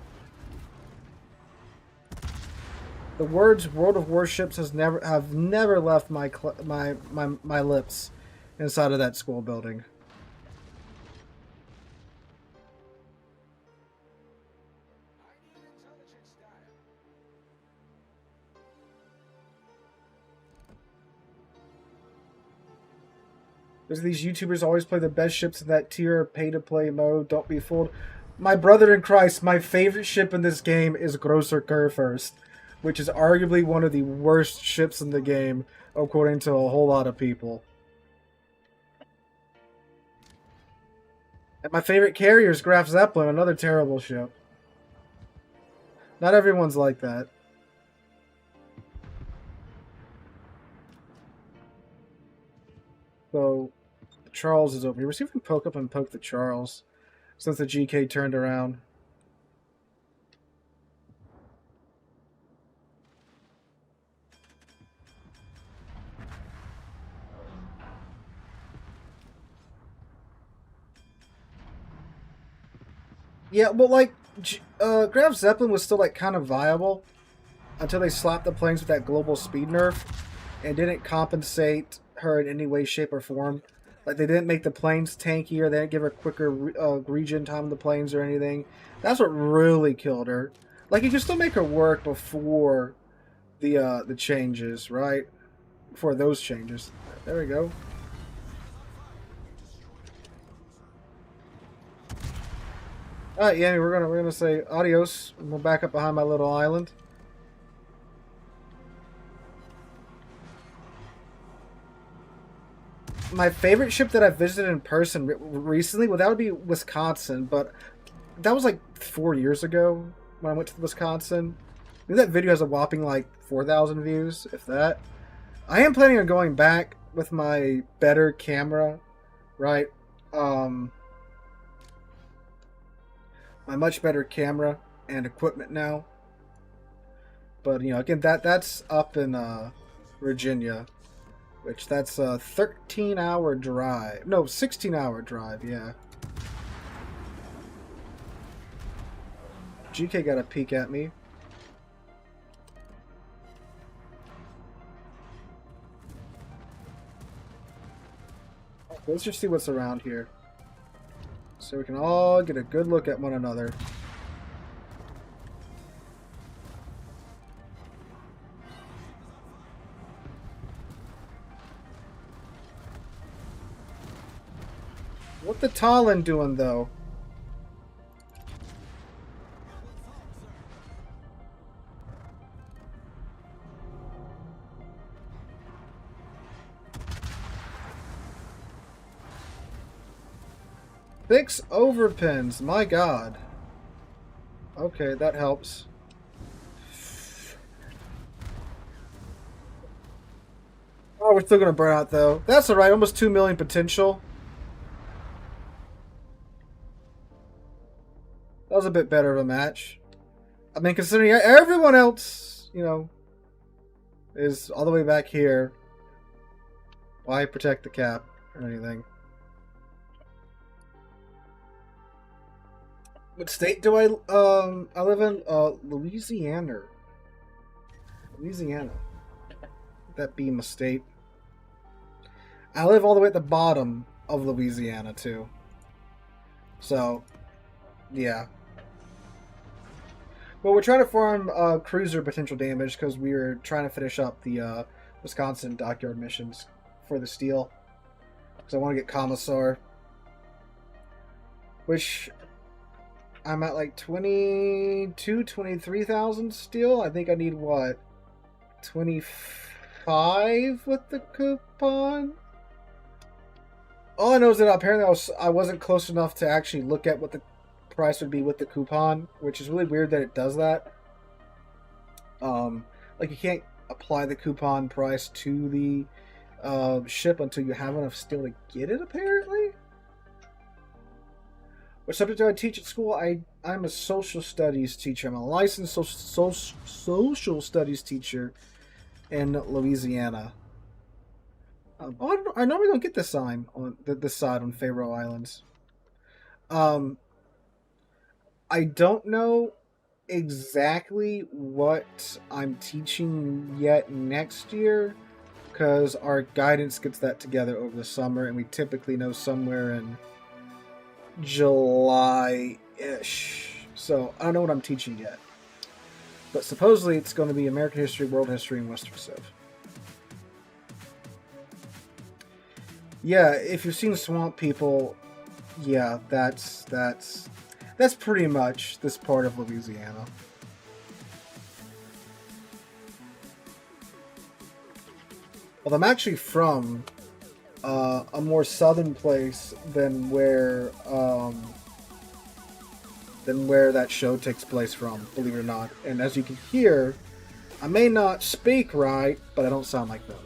The words "World of Warships" have never left my lips inside of that school building. There's these YouTubers always play the best ships in that tier, pay-to-play mode. Don't be fooled. My brother in Christ, my favorite ship in this game is Grosser Kurfürst, which is arguably one of the worst ships in the game, according to a whole lot of people. And my favorite carrier is Graf Zeppelin, another terrible ship. Not everyone's like that. So, Charles is over here. We're see if we can poke up and poke the Charles, since the GK turned around. Yeah, but like, Graf Zeppelin was still like kind of viable until they slapped the planes with that global speed nerf and didn't compensate her in any way, shape, or form. Like, they didn't make the planes tankier, they didn't give her quicker regen time on the planes or anything. That's what really killed her. Like, you can still make her work before the changes, right? Before those changes. There we go. Alright, yeah, we're gonna say adios. We'll back up behind my little island. My favorite ship that I've visited in person recently, well, that would be Wisconsin, but that was like 4 years ago when I went to Wisconsin. I think that video has a whopping like 4,000 views, if that. I am planning on going back with my better camera, right? My much better camera and equipment now. But, you know, again, that's up in Virginia. Which, that's a 13-hour drive. No, 16-hour drive, yeah. GK got a peek at me. Let's just see what's around here. So we can all get a good look at one another. What the Talon doing, though? Six overpins, my god. Okay, that helps. Oh, we're still gonna burn out, though. That's alright, almost 2 million potential. That was a bit better of a match. I mean, considering everyone else, you know, is all the way back here. Why protect the cap or anything? What state do I live in? Louisiana. Louisiana. That be my state. I live all the way at the bottom of Louisiana too. So, yeah. Well, we're trying to farm cruiser potential damage because we were trying to finish up the Wisconsin Dockyard missions for the steel. Because I want to get Commissar. Which I'm at like 23,000 steel. I think I need what? 25 with the coupon? All I know is that apparently I wasn't close enough to actually look at what the price would be with the coupon, which is really weird that it does that. Like you can't apply the coupon price to the ship until you have enough steel to get it, apparently. What subject do I teach at school? I'm a social studies teacher. I'm a licensed social studies teacher in Louisiana. I normally don't get this sign on this side on Faroe Islands. I don't know exactly what I'm teaching yet next year because our guidance gets that together over the summer, and we typically know somewhere in July-ish. So I don't know what I'm teaching yet. But supposedly it's going to be American history, world history, and Western Civ. Yeah, if you've seen Swamp People, yeah, that's pretty much this part of Louisiana. Well, I'm actually from a more southern place than where that show takes place from, believe it or not. And as you can hear, I may not speak right, but I don't sound like them.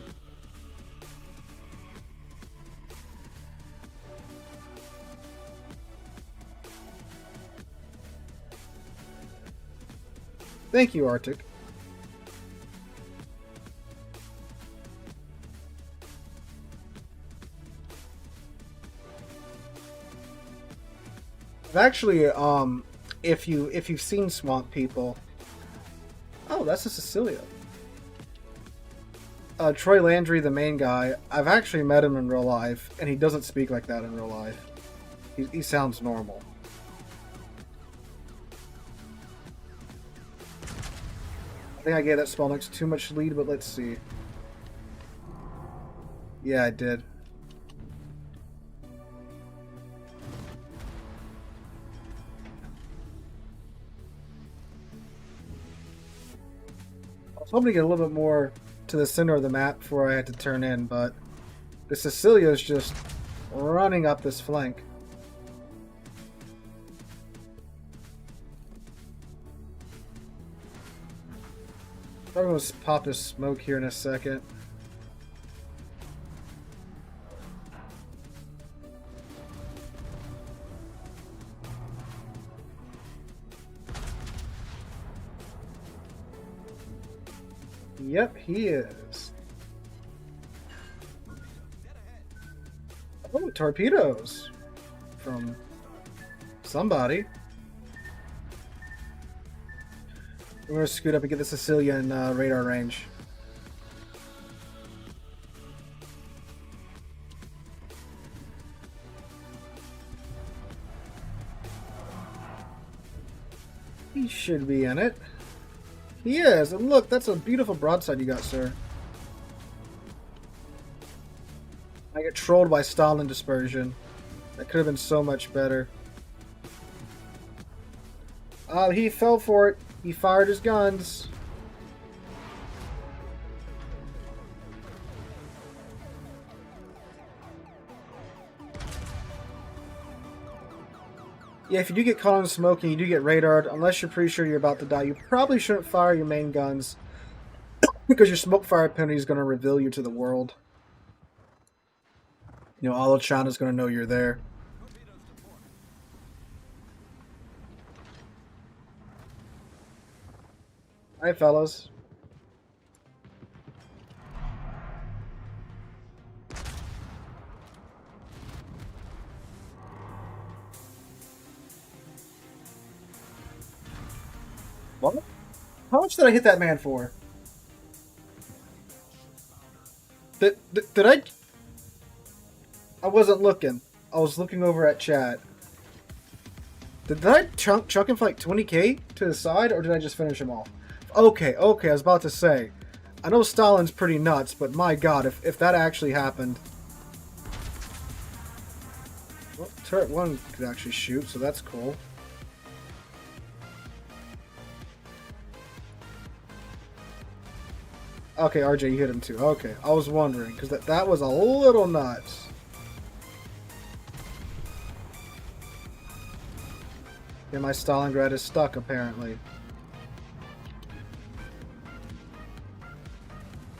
Thank you, Arctic. Actually, if you've seen Swamp People, oh, that's a Cecilia. Troy Landry, the main guy, I've actually met him in real life, and he doesn't speak like that in real life. He sounds normal. I think I gave that Spellnix too much lead, but let's see. Yeah, I did. I was hoping to get a little bit more to the center of the map before I had to turn in, but the Cecilia is just running up this flank. I'm going to pop his smoke here in a second. Yep, he is. Oh, torpedoes from somebody. We're going to scoot up and get the Cecilia in radar range. He should be in it. He is, and look, that's a beautiful broadside you got, sir. I get trolled by Stalin dispersion. That could have been so much better. He fell for it. He fired his guns. Yeah, if you do get caught on smoke and you do get radared, unless you're pretty sure you're about to die, you probably shouldn't fire your main guns because your smoke fire penalty is going to reveal you to the world. You know, all of China's going to know you're there. Hi, fellas. What? How much did I hit that man for? Did I? I wasn't looking. I was looking over at chat. Did I chuck him for like 20k to the side, or did I just finish him off? Okay, okay, I was about to say. I know Stalin's pretty nuts, but my god, if that actually happened... Well, turret 1 could actually shoot, so that's cool. Okay, RJ, you hit him too. Okay, I was wondering, because that was a little nuts. Yeah, my Stalingrad is stuck, apparently.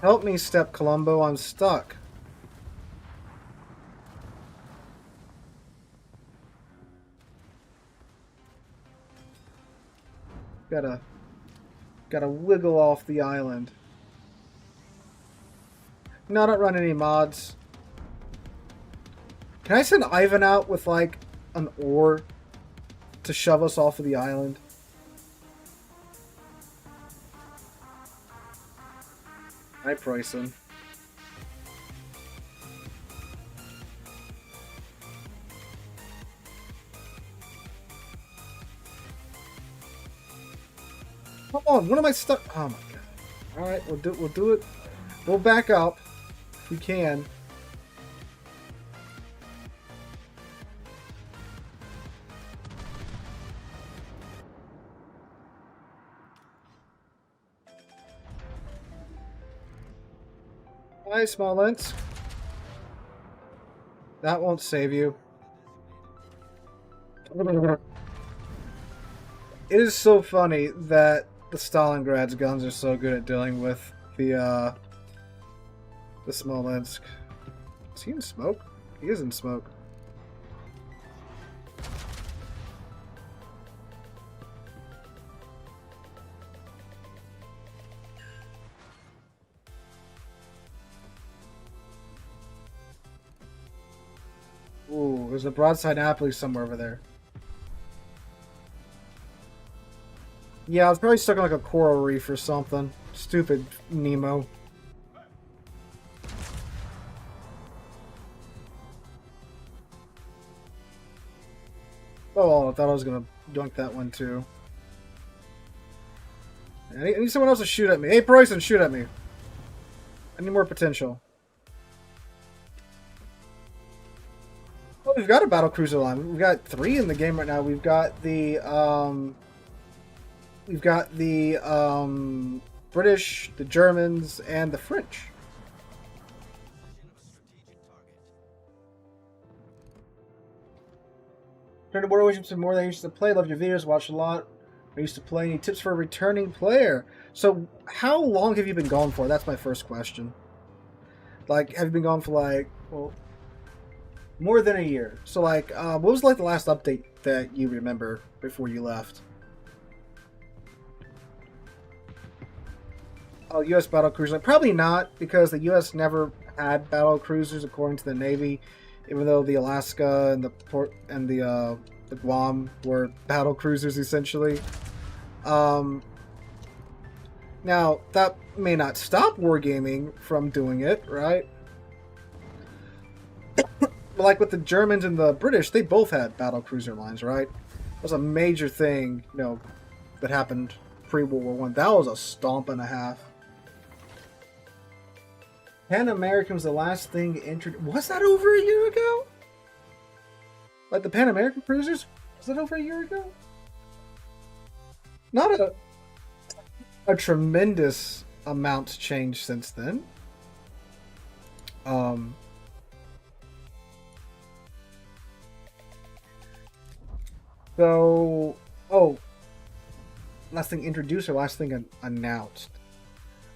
Help me, Step Colombo, I'm stuck. Gotta wiggle off the island. No, don't run any mods. Can I send Ivan out with, like, an ore to shove us off of the island? Hi, Preussen. Come on, what am I stuck? Oh my god. Alright, we'll do it. We'll back up if we can. Hi, Smolensk. That won't save you. It is so funny that the Stalingrad's guns are so good at dealing with the Smolensk. Is he in smoke? He is in smoke. Ooh, there's a broadside Napoli somewhere over there. Yeah, I was probably stuck on like a coral reef or something. Stupid Nemo. Oh, I thought I was gonna dunk that one too. I need someone else to shoot at me. Hey, Preussen, shoot at me. I need more potential. Well, we've got a battlecruiser line. We've got 3 in the game right now. We've got the British, the Germans, and the French. Turned to Warships and more than I used to play. Loved your videos, watched a lot. I used to play. Any tips for a returning player? So, how long have you been gone for? That's my first question. Like, have you been gone for like, well, more than a year? So, like, what was like the last update that you remember before you left? Oh, U.S. battlecruiser. Probably not, because the U.S. never had battlecruisers according to the Navy, even though the Alaska and the Guam were battlecruisers essentially. Now that may not stop wargaming from doing it, right? But like with the Germans and the British, they both had battlecruiser lines, right? It was a major thing, you know, that happened pre-World War I. That was a stomp and a half. Pan American was the last thing introduced. Was that over a year ago? Like the Pan American cruisers? Was that over a year ago? Not a tremendous amount changed since then. So, oh, last thing introduced or last thing announced?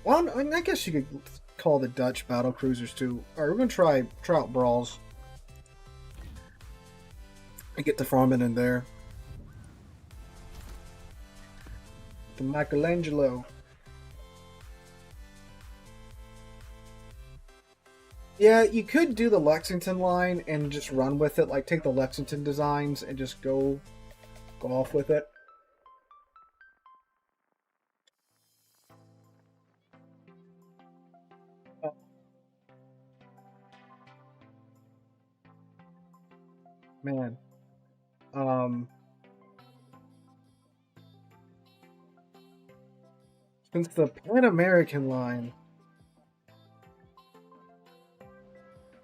Well, I mean, I guess you could call the Dutch battle cruisers too. Alright, we're gonna try out Brawls and get the farming in there. The Michelangelo. Yeah, you could do the Lexington line and just run with it. Like, take the Lexington designs and just go off with it. Man. Since the Pan American line.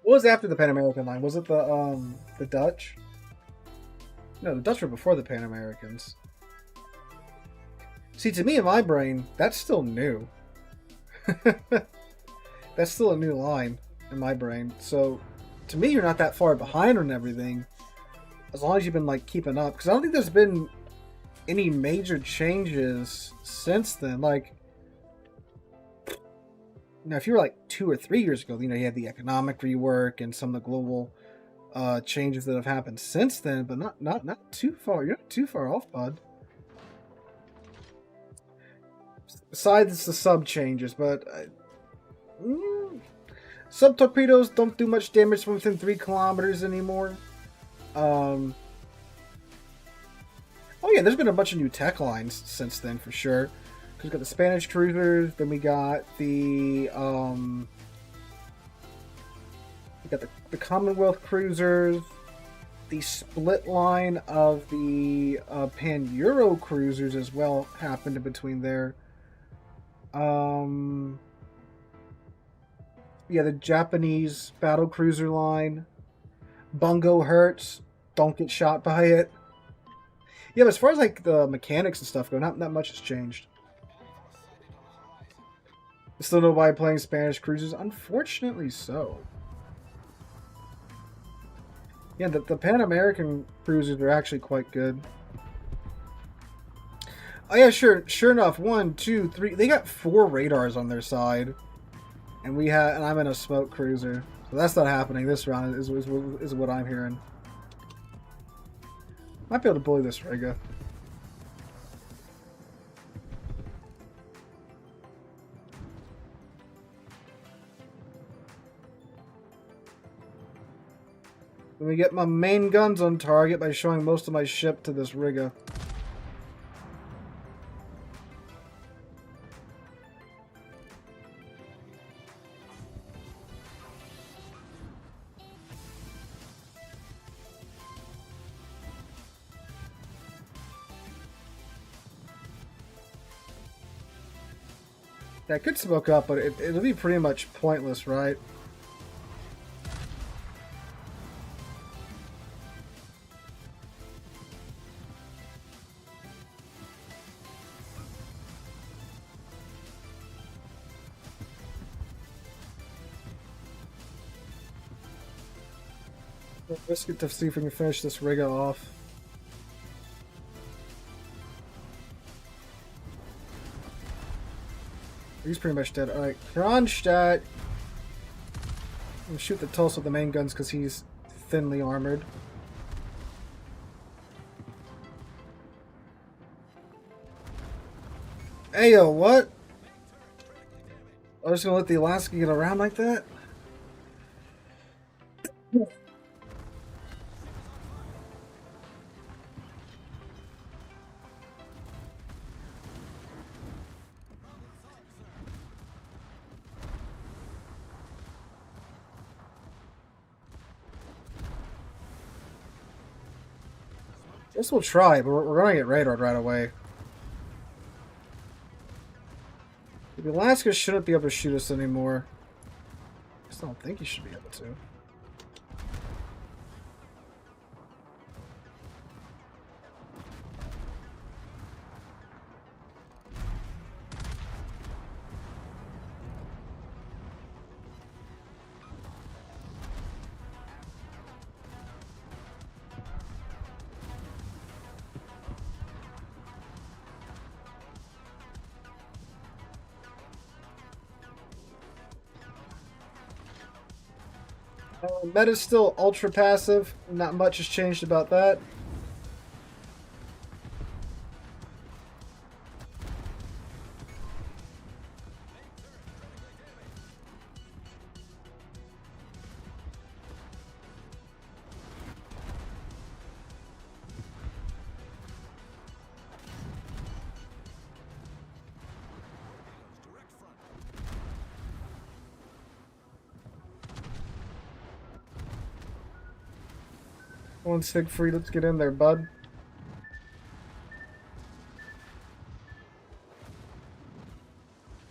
What was after the Pan American line? Was it the Dutch? No, the Dutch were before the Pan Americans. See, to me in my brain, that's still new. That's still a new line in my brain. So, to me, you're not that far behind on everything, as long as you've been like keeping up. Because I don't think there's been any major changes since then. Like, now, if you were like 2 or 3 years ago, you know, you had the economic rework and some of the global changes that have happened since then, but not too far. You're not too far off, bud. Besides the sub changes, but sub torpedoes don't do much damage from within 3 kilometers anymore. Oh yeah, there's been a bunch of new tech lines since then for sure. Because we got the Spanish cruisers, then we got the Commonwealth cruisers, the split line of the Pan-Euro cruisers as well happened in between there. Yeah, the Japanese Battlecruiser line. Bungo hurts. Don't get shot by it. Yeah, but as far as like the mechanics and stuff go, not much has changed. Still nobody playing Spanish cruisers? Unfortunately so. Yeah, the Pan American cruisers are actually quite good. Oh yeah, sure enough. 1, 2, 3. They got 4 radars on their side, and I'm in a smoke cruiser, so that's not happening this round. Is what I'm hearing. Might be able to bully this Riga. Let me get my main guns on target by showing most of my ship to this Riga. Yeah, I could smoke up, but it'll be pretty much pointless, right? Let's get to see if we can finish this Riga off. He's pretty much dead. Alright, Kronstadt. Shoot the Tulsa with the main guns because he's thinly armored. Ayo, what? I was gonna let the Alaska get around like that? Guess we'll try, but we're gonna get radared right away. The Alaska shouldn't be able to shoot us anymore. I just don't think he should be able to. Meta's still ultra passive. Not much has changed about that. Come on, Siegfried, let's get in there, bud.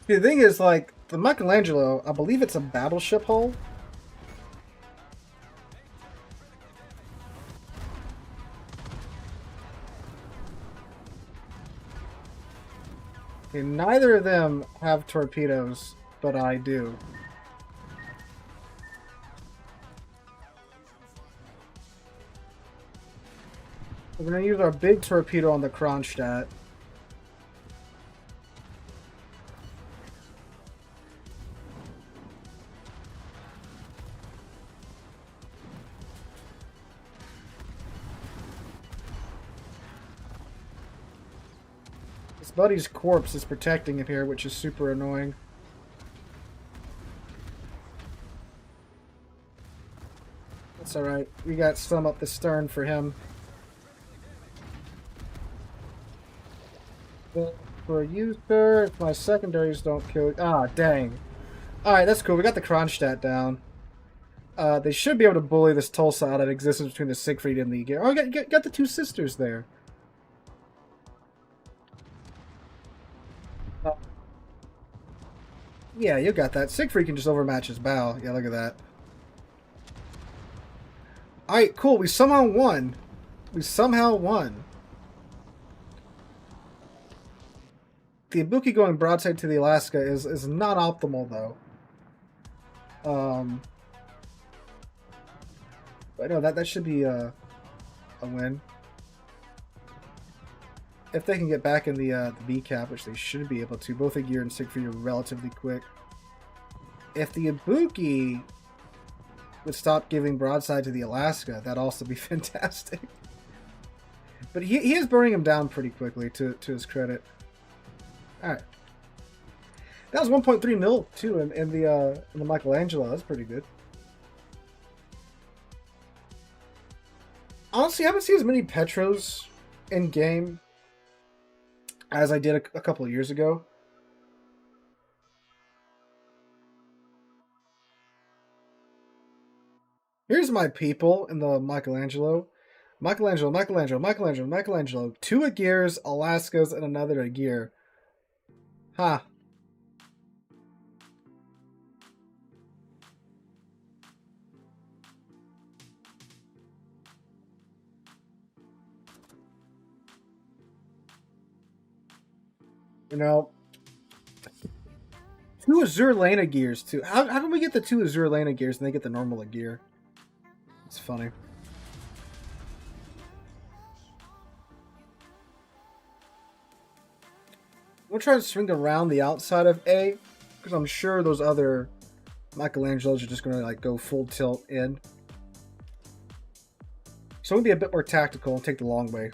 The thing is, like, the Michelangelo, I believe it's a battleship hull. Okay, neither of them have torpedoes, but I do. We're going to use our big torpedo on the Kronstadt. His buddy's corpse is protecting him here, which is super annoying. That's alright. We got some up the stern for him. For you, sir, if my secondaries don't kill... Ah, dang. Alright, that's cool. We got the Kronstadt down. They should be able to bully this Tulsa out of existence between the Siegfried and the... Oh, got the two sisters there. Yeah, you got that. Siegfried can just overmatch his bow. Yeah, look at that. Alright, cool. We somehow won. We somehow won. The Ibuki going broadside to the Alaska is not optimal, though. But no, that should be a win. If they can get back in the B cap, which they should be able to. Both Aegir and Siegfried are relatively quick. If the Ibuki would stop giving broadside to the Alaska, that'd also be fantastic. But he is burning him down pretty quickly, to his credit. Alright. That was 1.3 mil, too, in the Michelangelo. That's pretty good. Honestly, I haven't seen as many Petros in-game as I did a couple of years ago. Here's my people in the Michelangelo. Michelangelo. 2 Aegirs, Alaskas, and another Aegir. Huh. You know, 2 Azure Lana gears too. How can we get the 2 Azure Lana gears and they get the normal gear? It's funny. We'll try to swing around the outside of A, because I'm sure those other Michelangelos are just going to like go full tilt in. So we'll be a bit more tactical and take the long way.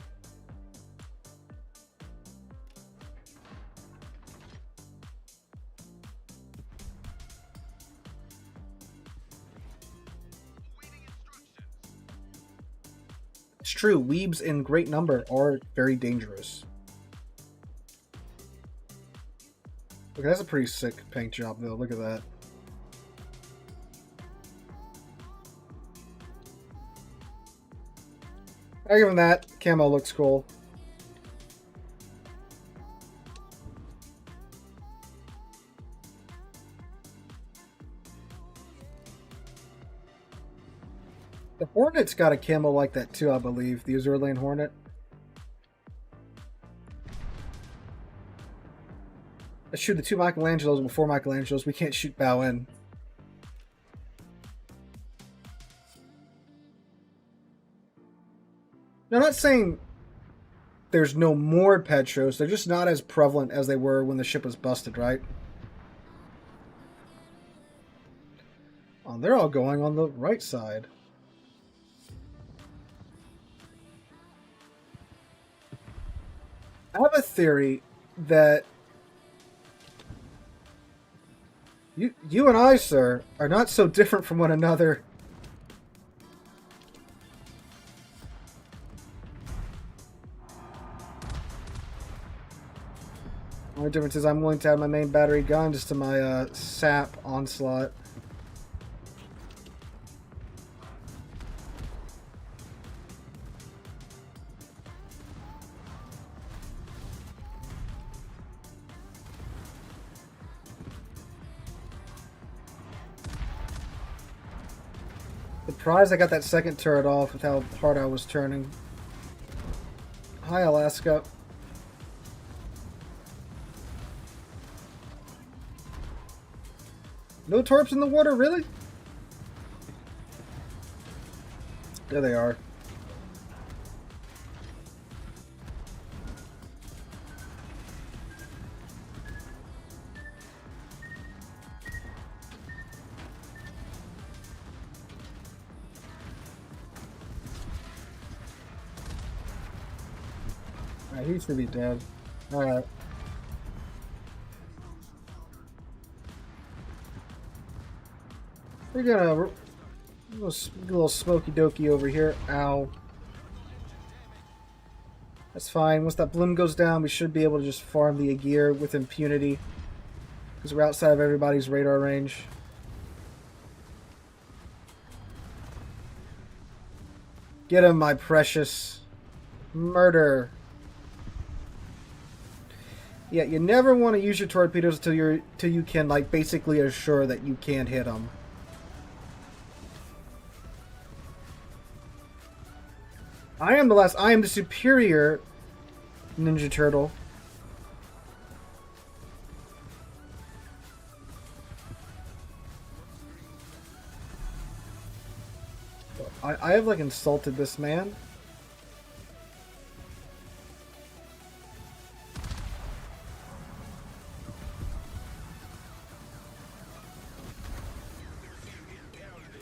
It's true, weebs in great number are very dangerous. Okay, that's a pretty sick paint job, though. Look at that. I give him that. Camo looks cool. The Hornet's got a camo like that, too, I believe. The Azure Lane Hornet. Let's shoot the 2 Michelangelos before Michelangelos. We can't shoot bow in. Now, I'm not saying there's no more Petros. They're just not as prevalent as they were when the ship was busted, right? Oh, they're all going on the right side. I have a theory that you and I, sir, are not so different from one another. The only difference is I'm willing to add my main battery gun just to my sap onslaught. Surprised I got that second turret off with how hard I was turning. Hi, Alaska. No torps in the water, really? There they are. Alright, he should be dead. Alright. We're gonna a little smoky dokey over here. Ow. That's fine. Once that bloom goes down, we should be able to just farm the gear with impunity. Because we're outside of everybody's radar range. Get him, my precious. Murder. Yeah, you never want to use your torpedoes till you can, like, basically assure that you can't hit them. I am the superior Ninja Turtle. I have, like, insulted this man.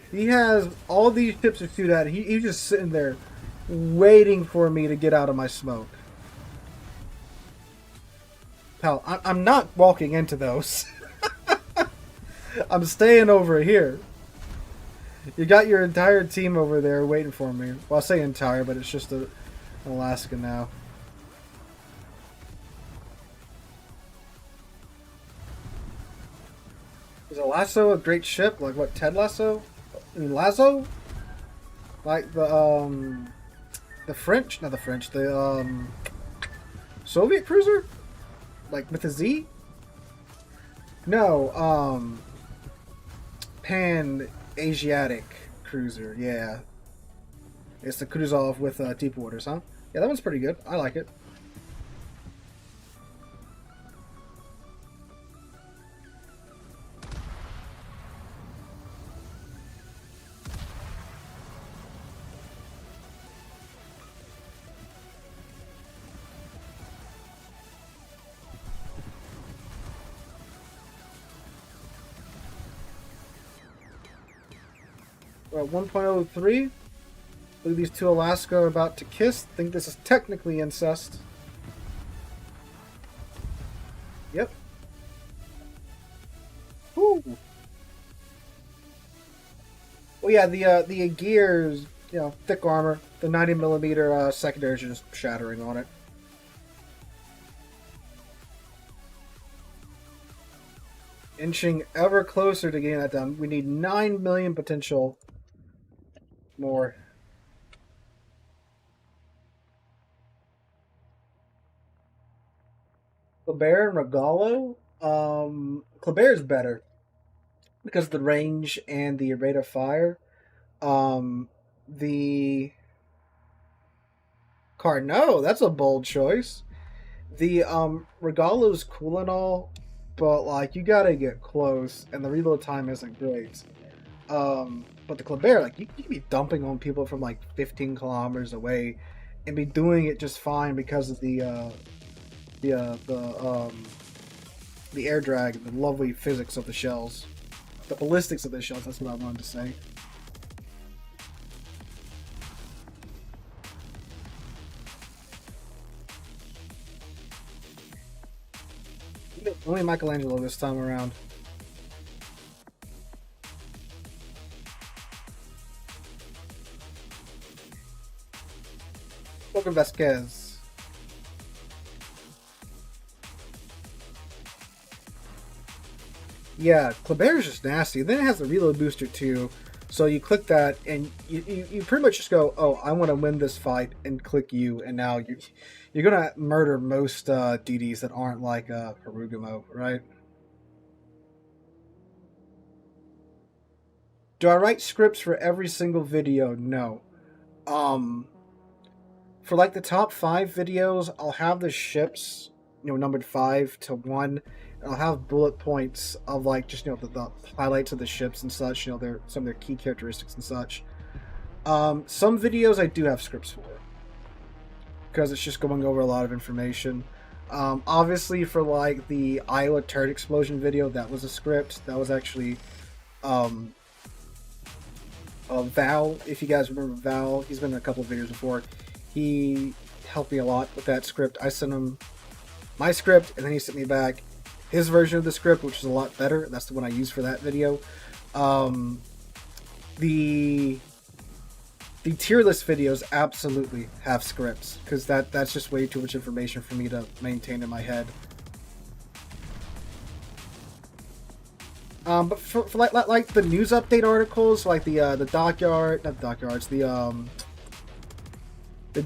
He has all these ships to shoot at. He's just sitting there waiting for me to get out of my smoke. Pal, I'm not walking into those. I'm staying over here. You got your entire team over there waiting for me. Well, I say entire, but it's just an Alaska now. Is a Lasso a great ship? Like what, Ted Lasso? I mean, Lasso? Like the French, not the French, the Soviet cruiser? Like with a Z? No, Pan-Asiatic cruiser, yeah. It's the cruise off with deep waters, huh? Yeah, that one's pretty good. I like it. We're at 1.03. Look at these two Alaska are about to kiss. Think this is technically incest. Yep. Ooh. Well, yeah, the gears, you know, thick armor. The 90mm secondaries are just shattering on it. Inching ever closer to getting that done. We need 9 million potential more. Kleber and Regalo? Kleber is better because of the range and the rate of fire. The Carno, that's a bold choice. The Regalo's cool and all, but like you gotta get close, and the reload time isn't great. But the Kleber, like you can be dumping on people from like 15 kilometers away, and be doing it just fine because of the air drag and the lovely physics of the shells, the ballistics of the shells. That's what I wanted to say. Only Michelangelo this time around. Welcome, Vasquez. Yeah, Kleber's just nasty. Then it has the reload booster too. So you click that and you pretty much just go, oh, I want to win this fight, and click you, and now you're gonna murder most DDs that aren't like Harugamo, right? Do I write scripts for every single video? No. For like the top 5 videos, I'll have the ships, numbered 5 to 1. And I'll have bullet points of like just the highlights of the ships and such. Their some of their key characteristics and such. Some videos I do have scripts for because it's just going over a lot of information. Obviously, for like the Iowa turret explosion video, that was a script. That was actually Val. If you guys remember Val, he's been in a couple of videos before. He helped me a lot with that script. I sent him my script, and then he sent me back his version of the script, which is a lot better. That's the one I used for that video. The tier list videos absolutely have scripts, because that's just way too much information for me to maintain in my head. But for like the news update articles, like the Dockyard, not Dockyards, the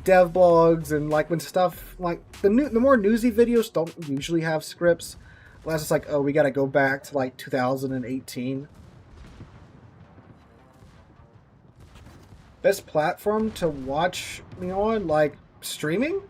dev blogs, and like when stuff like the more newsy videos don't usually have scripts, unless it's like, oh, we got to go back to like 2018. Best platform to watch me on, like streaming?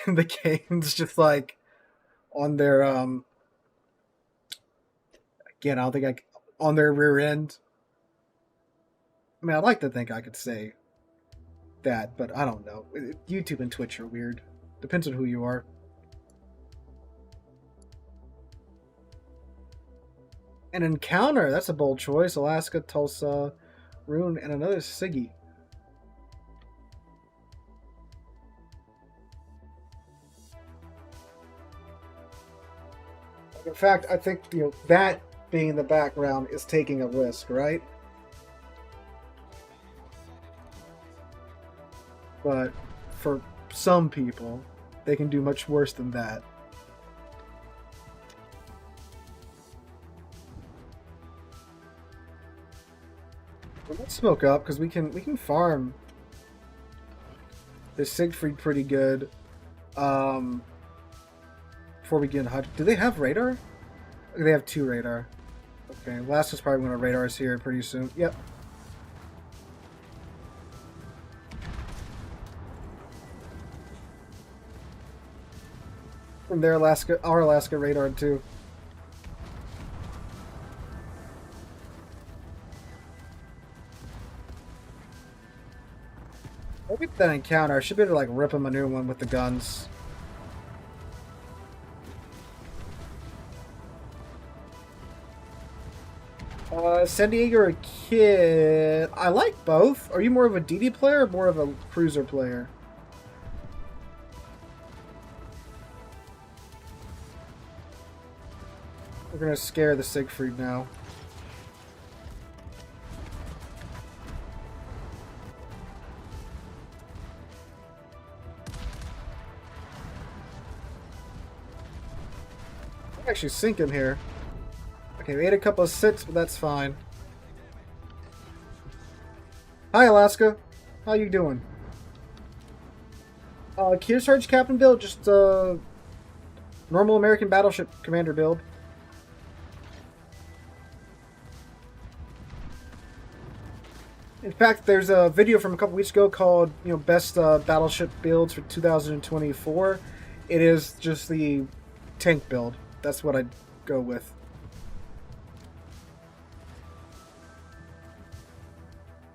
the game's just like on their again, I don't think on their rear end. I mean, I'd like to think I could say that, but I don't know. YouTube and Twitch are weird. Depends on who you are. An encounter, that's a bold choice. Alaska, Tulsa, Rune, and another Siggy. In fact, I think, you know, that being in the background is taking a risk, right? But for some people, they can do much worse than that. Well, let's smoke up because we can farm this Siegfried pretty good. Before we get into do they have radar? They have 2 radar. Okay, last is probably going to radar us here pretty soon. Yep. From their our Alaska radar too. I'll get that encounter. I should be able to like rip him a new one with the guns. San Diego or Kid? I like both. Are you more of a DD player or more of a cruiser player? We're gonna scare the Siegfried now. I'm actually sinking here. Okay, we ate a couple of sits, but that's fine. Hi, Alaska. How you doing? Kearsarge Captain build, just normal American Battleship Commander build. In fact, there's a video from a couple weeks ago called, you know, best Battleship builds for 2024. It is just the tank build. That's what I'd go with.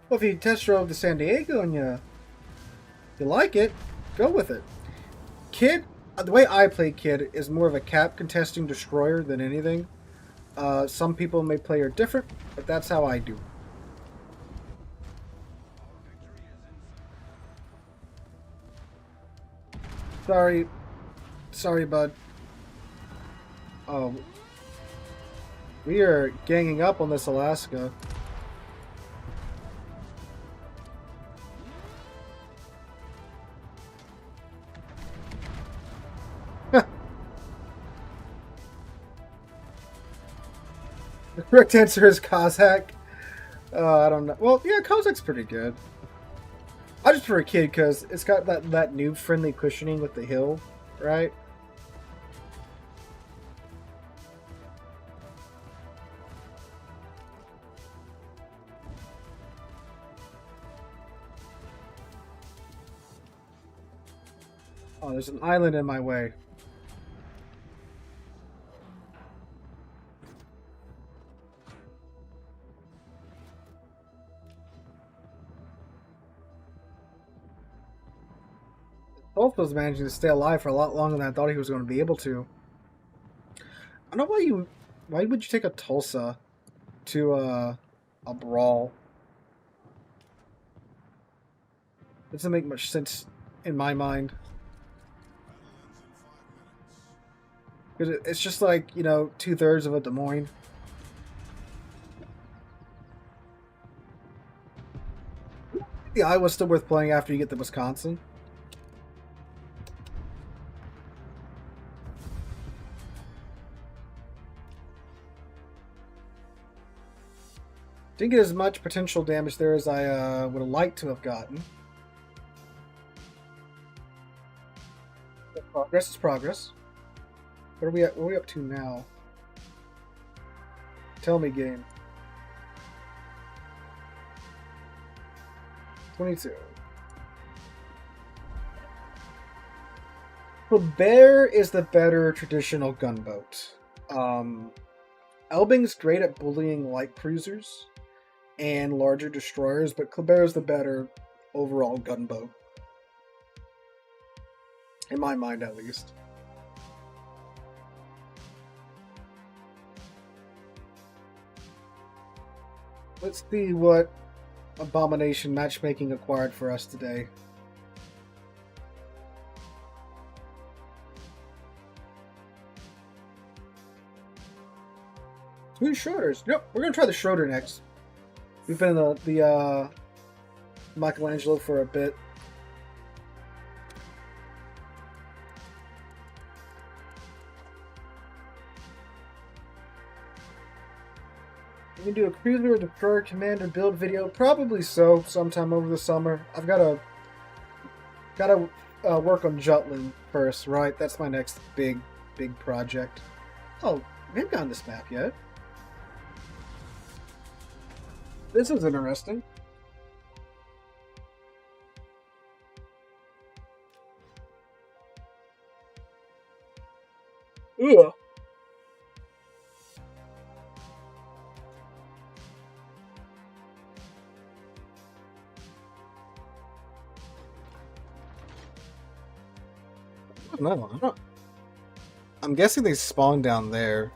Well, if you test drove to San Diego and you like it, go with it. Kid, the way I play Kid is more of a cap contesting destroyer than anything. Some people may play her different, but that's how I do. Sorry, bud. Oh, we are ganging up on this Alaska. The correct answer is Cossack. I don't know. Well, yeah, Cossack's pretty good. I just prefer Kid because it's got that noob-friendly cushioning with the hill, right? Oh, there's an island in my way. Tulsa was managing to stay alive for a lot longer than I thought he was going to be able to. I don't know why would you take a Tulsa to a Brawl? It doesn't make much sense in my mind. Because it's just like, you know, 2/3 of a Des Moines. The Iowa's still worth playing after you get the Wisconsin. Didn't get as much potential damage there as I would have liked to have gotten. But progress is progress. What are we at? What are we up to now? Tell me, game. 22. Bear is the better traditional gunboat. Elbing's great at bullying light cruisers and larger destroyers, but Kleber is the better overall gunboat. In my mind, at least. Let's see what Abomination matchmaking acquired for us today. 2 Schroders. Yep, we're gonna try the Schroeder next. We've been in the Michelangelo for a bit. We can do a cruiser or destroyer commander build video. Probably so, sometime over the summer. I've gotta work on Jutland first, right? That's my next big project. Oh, we haven't gotten this map yet. This is interesting. Ugh. No, I'm guessing they spawned down there.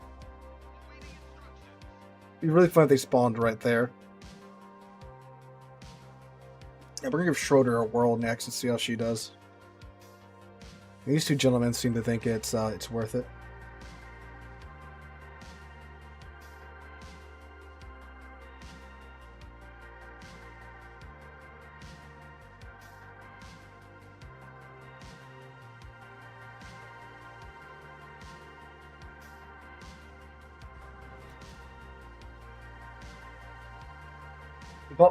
It'd be really fun if they spawned right there. Yeah, we're gonna give Schroeder a whirl next and see how she does. These 2 gentlemen seem to think it's worth it.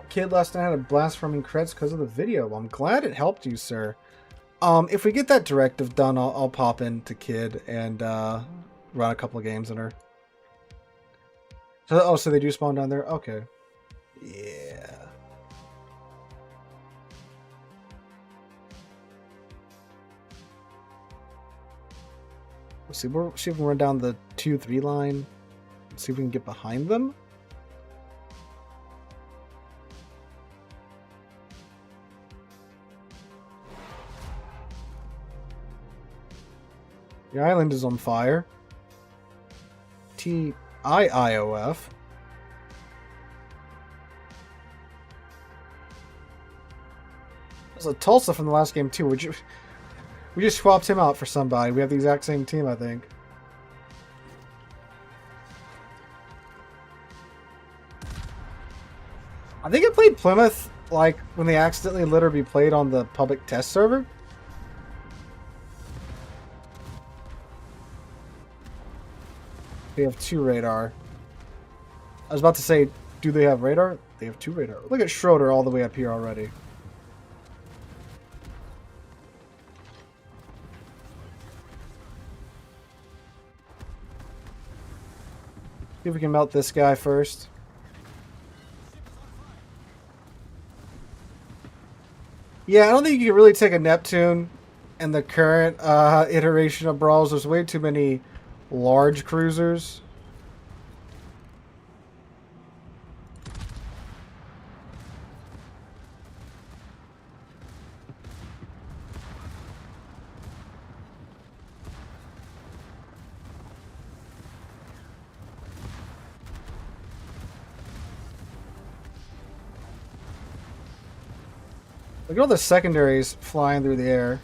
Kid last night had a blast from creds because of the video. I'm glad it helped you, sir. If we get that directive done, I'll pop into Kid and run a couple of games in her. So they do spawn down there? Okay. Yeah. Let's see if we can run down the 2-3 line. See if we can get behind them. The island is on fire. TIIOF. There's a Tulsa from the last game too. We just swapped him out for somebody. We have the exact same team, I think. I think I played Plymouth like when they accidentally let her be played on the public test server. They have 2 radar. I was about to say, do they have radar? They have 2 radar. Look at Schroeder all the way up here already. See if we can melt this guy first. Yeah, I don't think you can really take a Neptune in the current iteration of Brawls. There's way too many large cruisers. Look at all the secondaries flying through the air.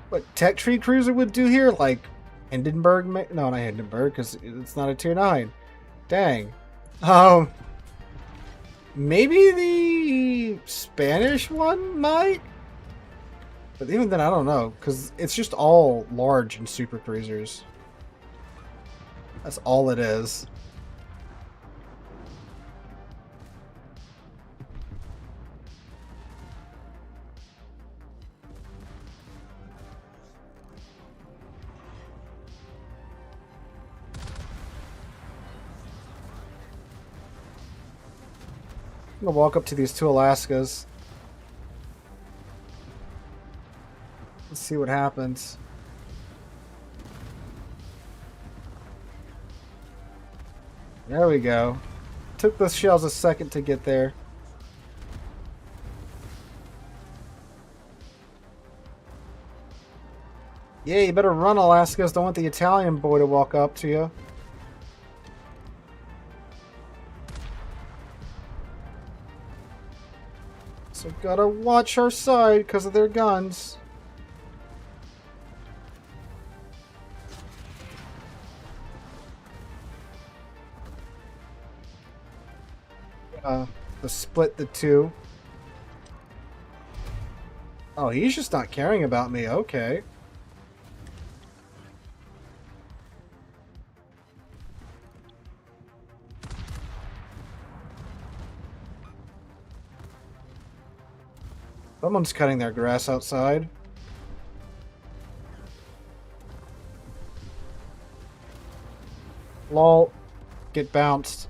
What Tech Tree Cruiser would do here? Like Hindenburg? No, not Hindenburg, because it's not a tier 9. Dang. Maybe the Spanish one might? But even then, I don't know, because it's just all large and super cruisers. That's all it is. I'm gonna walk up to these two Alaskas. Let's see what happens. There we go. Took the shells a second to get there. Yeah, you better run, Alaskas. Don't want the Italian boy to walk up to you. So gotta watch our side because of their guns. To split the two. Oh, he's just not caring about me. Okay. Someone's cutting their grass outside. Lol. Get bounced.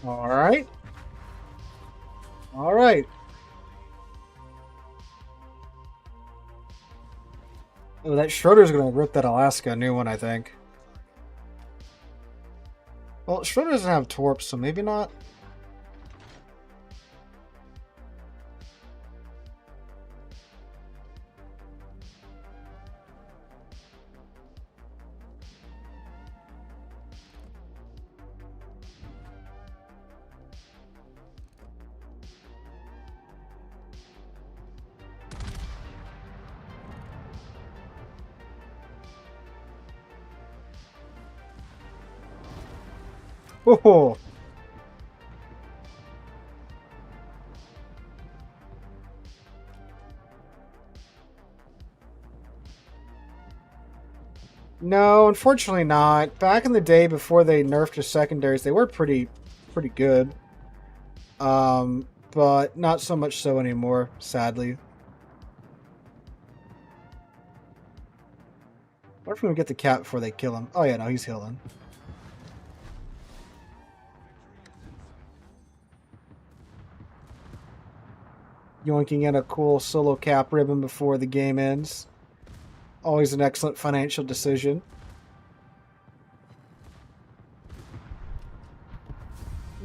Alright. Alright. Oh, that Schroeder's gonna rip that Alaska a new one, I think. Well, Schroeder doesn't have torps, so maybe not. Oh. No, unfortunately not. Back in the day before they nerfed the secondaries, they were pretty good. But not so much so anymore, sadly. What if we can get the cat before they kill him? Oh yeah, no, he's healing. Yoinking in a cool solo cap ribbon before the game ends. Always an excellent financial decision.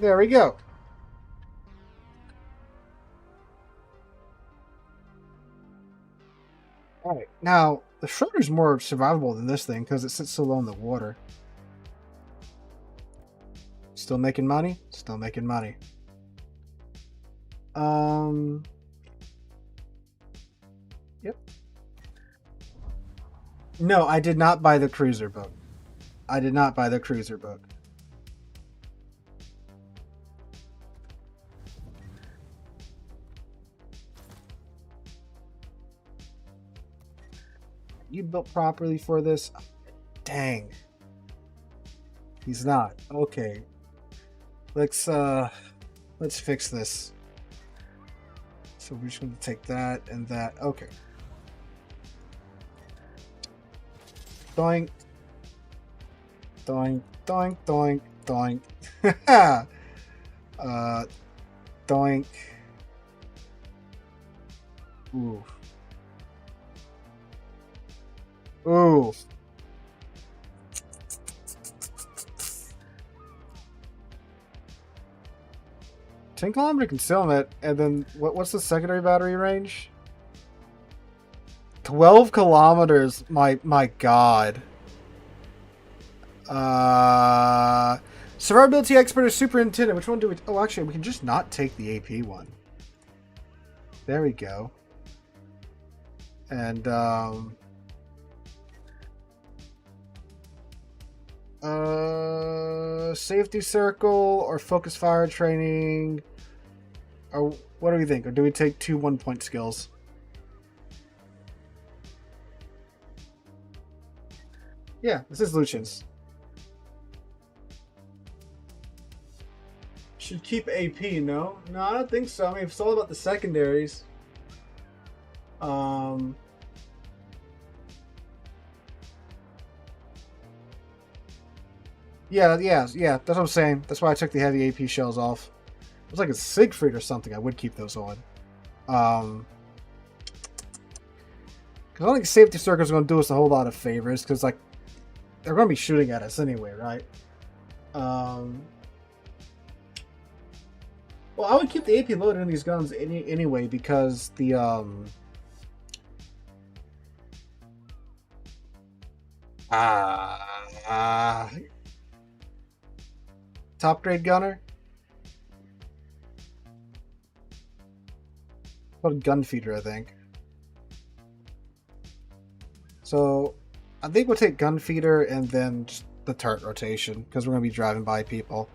There we go. Alright, now, the Schroeder's more survivable than this thing because it sits so low in the water. Still making money? Still making money. Yep. No, I did not buy the cruiser boat. I did not buy the cruiser boat. You built properly for this? Dang. He's not. Okay. Let's fix this. So we're just going to take that and that. Okay. Doink. Doink, doink, doink, doink. Doink. Ooh. Ooh. 10-kilometer concealment, and then what's the secondary battery range? 12 kilometers. My god. Survivability expert or superintendent. Which one do we? Oh, actually, we can just not take the AP one. There we go. And safety circle or focus fire training. Or what do we think? Or do we take 2 1-point skills? Yeah, this is Lucian's. Should keep AP, no? No, I don't think so. I mean, it's all about the secondaries. Yeah, that's what I'm saying. That's why I took the heavy AP shells off. It was like a Siegfried or something. I would keep those on. Because I don't think safety circles are going to do us a whole lot of favors. Because, like, they're going to be shooting at us anyway, right? Well, I would keep the AP loaded in these guns anyway. Because the, top grade gunner? Called gun feeder, I think. So, I think we'll take gun feeder and then just the turret rotation, because we're going to be driving by people.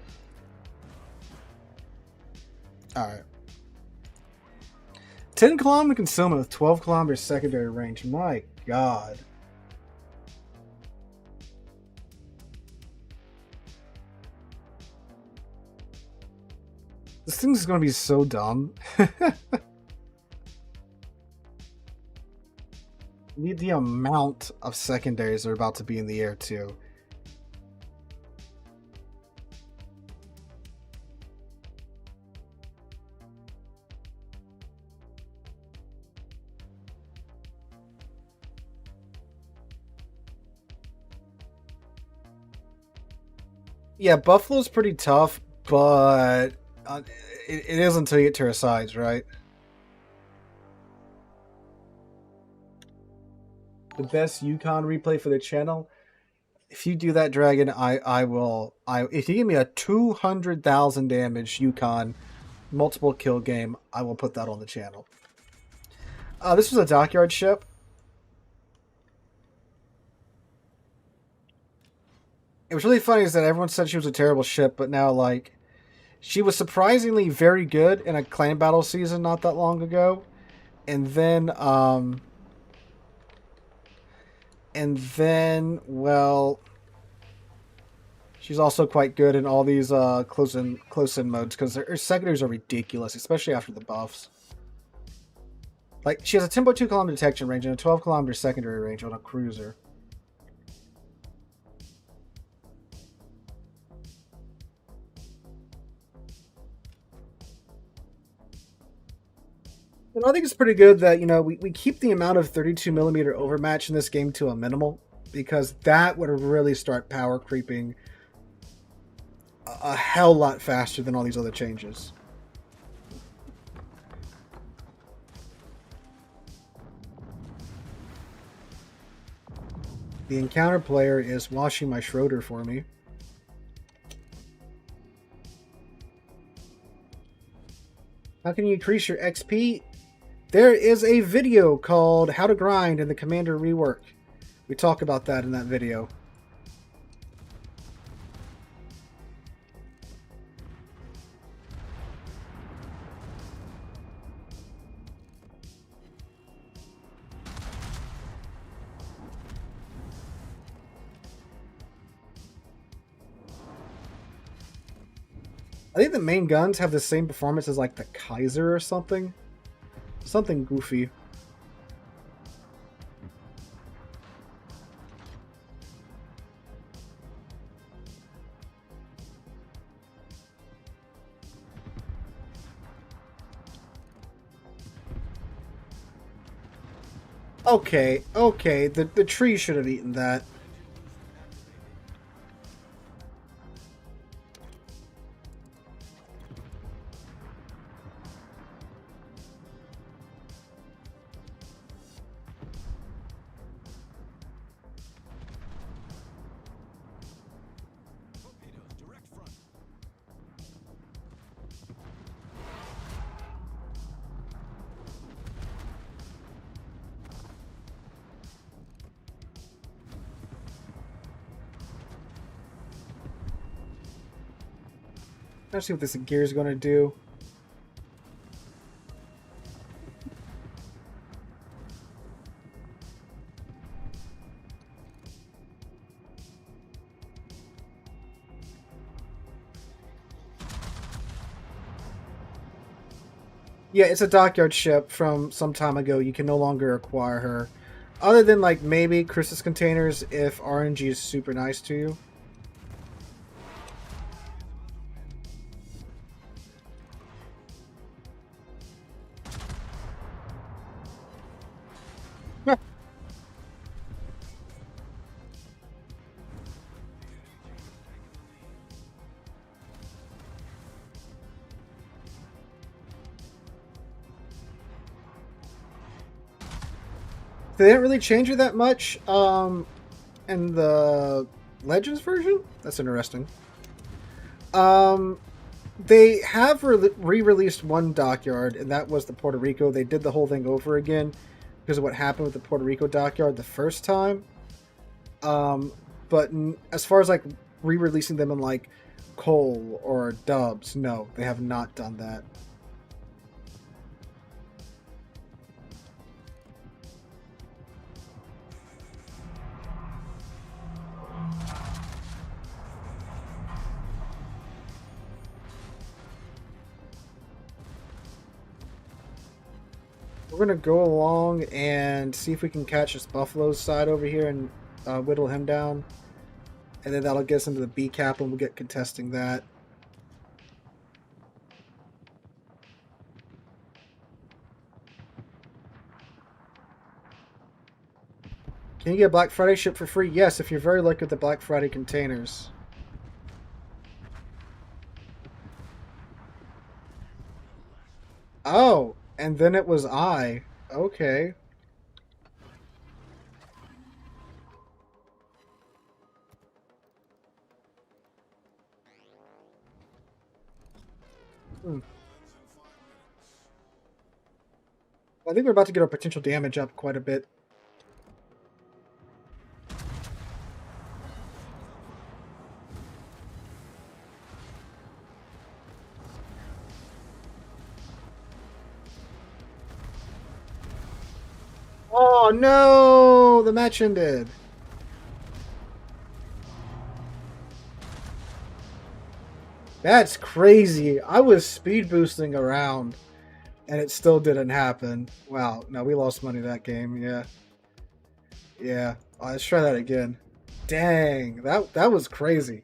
Alright. 10 kilometer concealment with 12 kilometers secondary range. My god. This thing's going to be so dumb. Need the amount of secondaries that are about to be in the air too. Yeah, Buffalo's pretty tough, but it is until you get to her sides, right? The best Yukon replay for the channel. If you do that, Dragon, if you give me a 200,000 damage Yukon multiple kill game, I will put that on the channel. This was a Dockyard ship. It was really funny is that everyone said she was a terrible ship, but now, like, she was surprisingly very good in a clan battle season not that long ago. And then, well, she's also quite good in all these close-in modes, because her secondaries are ridiculous, especially after the buffs. Like, she has a 10.2 kilometer detection range and a 12 kilometer secondary range on a cruiser. And I think it's pretty good that, you know, we keep the amount of 32mm overmatch in this game to a minimal, because that would really start power creeping a hell lot faster than all these other changes. The encounter player is washing my Schroeder for me. How can you increase your XP? There is a video called How to Grind in the Commander Rework. We talk about that in that video. I think the main guns have the same performance as like the Kaiser or something. Something goofy. Okay, the tree should have eaten that. Let's see what this gear is going to do. Yeah, it's a Dockyard ship from some time ago. You can no longer acquire her. Other than, like, maybe Christmas containers if RNG is super nice to you. They didn't really change it that much in the Legends version. That's interesting. They have re-released one Dockyard, and that was the Puerto Rico. They did the whole thing over again because of what happened with the Puerto Rico Dockyard the first time. But as far as like re-releasing them in like Coal or Dubs, no, they have not done that. We're going to go along and see if we can catch this Buffalo's side over here and whittle him down. And then that'll get us into the B cap and we'll get contesting that. Can you get a Black Friday ship for free? Yes, if you're very lucky with the Black Friday containers. Oh, and then it was I. Okay. I think we're about to get our potential damage up quite a bit. Oh no! The match ended. That's crazy. I was speed boosting around and it still didn't happen. Wow. No, we lost money that game. Yeah. Yeah. Let's try that again. Dang. That was crazy.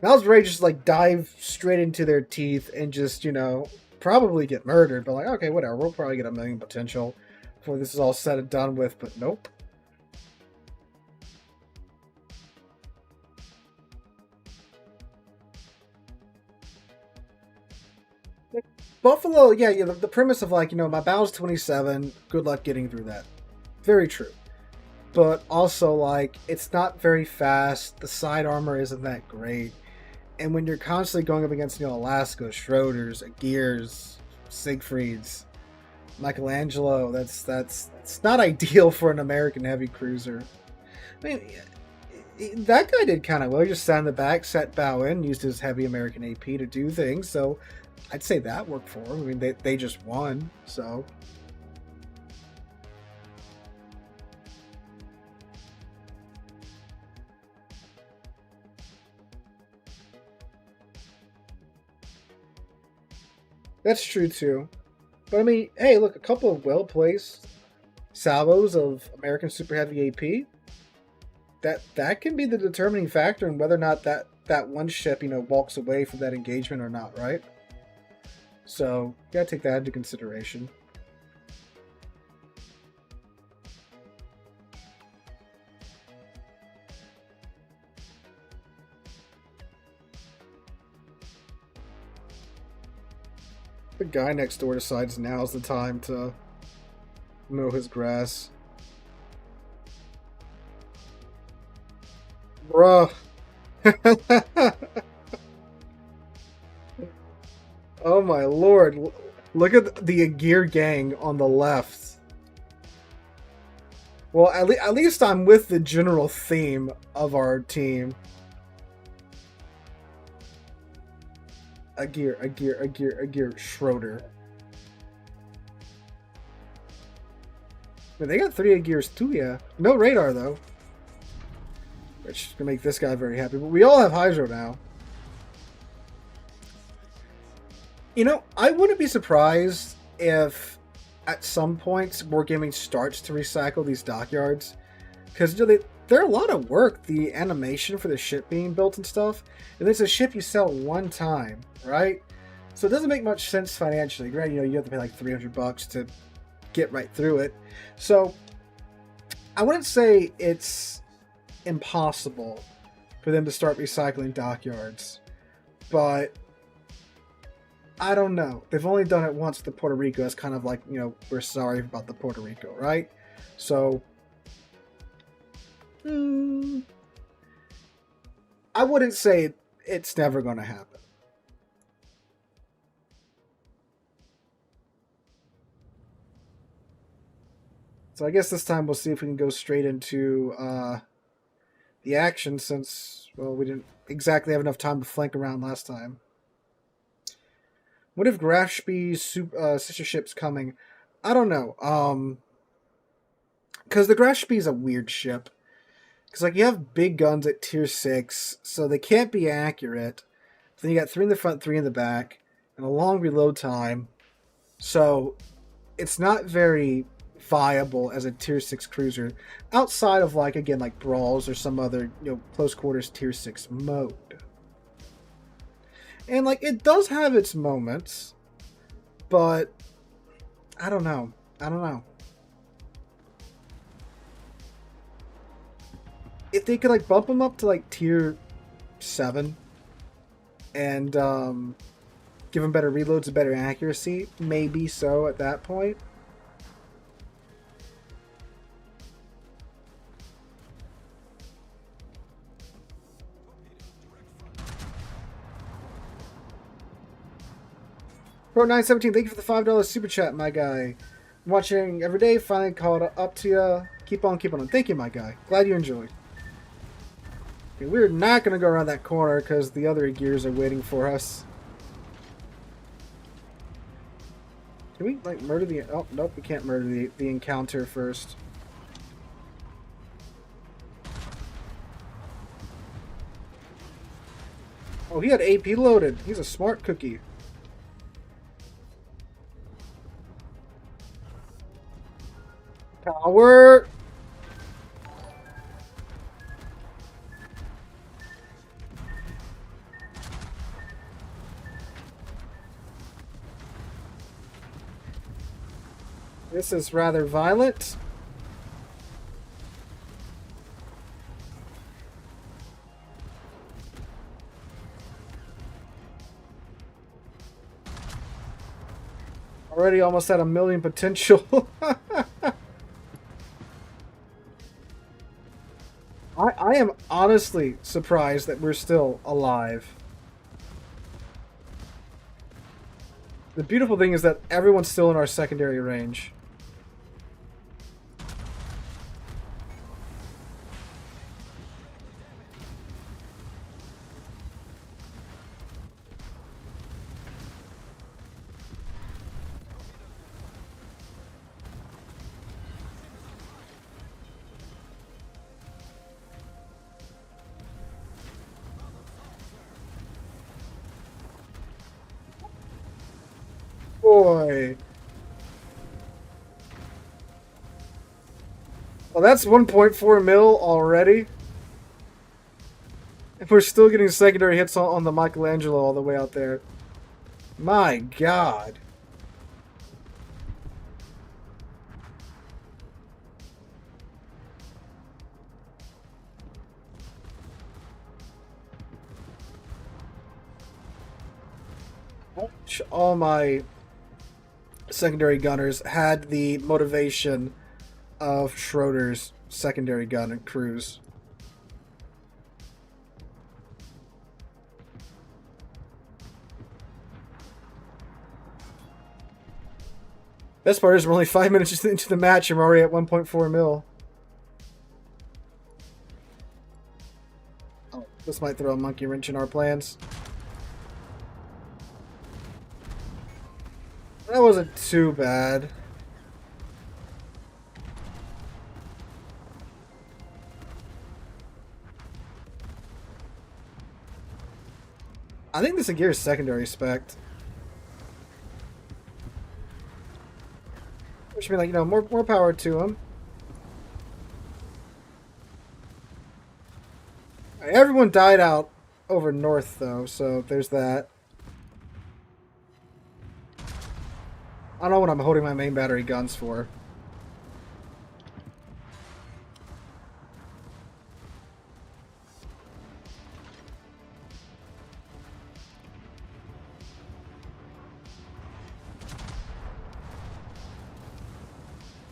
I was ready to just like dive straight into their teeth and just, you know, probably get murdered. But like, okay, whatever. We'll probably get a million potential before this is all said and done with. But nope. Buffalo, yeah, the premise of like, you know, my battle's 27, good luck getting through that. Very true. But also, like, it's not very fast, the side armor isn't that great, and when you're constantly going up against, you know, Alaska, Schroeder's, Gears, Siegfried's, Michelangelo, it's not ideal for an American heavy cruiser. I mean, that guy did kind of well. He just sat in the back, set bow in, used his heavy American AP to do things, so I'd say that worked for them. I mean, they just won, so. That's true, too. But, I mean, hey, look, a couple of well-placed salvos of American Super Heavy AP, that can be the determining factor in whether or not that one ship, you know, walks away from that engagement or not, right? So, you gotta take that into consideration. The guy next door decides now's the time to mow his grass. Bruh. Oh my lord. Look at the Agir gang on the left. Well, at least I'm with the general theme of our team. Agir, Schroeder. But they got 3 Agirs too, yeah. No radar, though. Which is going to make this guy very happy. But we all have Hydro now. You know, I wouldn't be surprised if at some points Wargaming starts to recycle these dockyards. Because, you know, they're a lot of work, the animation for the ship being built and stuff. And it's a ship you sell one time, right? So it doesn't make much sense financially. Right? You know, you have to pay like $300 to get right through it. So I wouldn't say it's impossible for them to start recycling dockyards. But I don't know. They've only done it once with the Puerto Rico. It's kind of like, you know, we're sorry about the Puerto Rico, right? So, I wouldn't say it's never going to happen. So I guess this time we'll see if we can go straight into the action since, well, we didn't exactly have enough time to flank around last time. What if Grashby's sister ship's coming? I don't know. Because the Grashby is a weird ship. Because, like, you have big guns at tier 6, so they can't be accurate. Then you got 3 in the front, 3 in the back, and a long reload time. So, it's not very viable as a tier 6 cruiser outside of, like, again, like Brawls or some other, you know, close quarters tier 6 mode. And, like, it does have its moments, but I don't know. If they could, like, bump them up to, like, tier 7 and give them better reloads and better accuracy, maybe so at that point. Pro917, thank you for the $5 super chat, my guy. I'm watching every day, finally called up to you. Keep on keeping on. Thank you, my guy. Glad you enjoyed. Okay, we're not going to go around that corner because the other gears are waiting for us. Can we, like, murder the... Oh, nope, we can't murder the encounter first. Oh, he had AP loaded. He's a smart cookie. Power! This is rather violent. Already almost at 1,000,000 potential. I am honestly surprised that we're still alive. The beautiful thing is that everyone's still in our secondary range. Boy. Well, that's 1.4 mil already. If we're still getting secondary hits on the Michelangelo all the way out there. My God. All my secondary gunners had the motivation of Schroeder's secondary gun and cruise. Best part is we're only 5 minutes into the match and we're already at 1.4 mil. Oh, this might throw a monkey wrench in our plans. That wasn't too bad. I think this is Gear's secondary spec. Which means, like, you know, more power to him. Everyone died out over north, though, so there's that. I don't know what I'm holding my main battery guns for.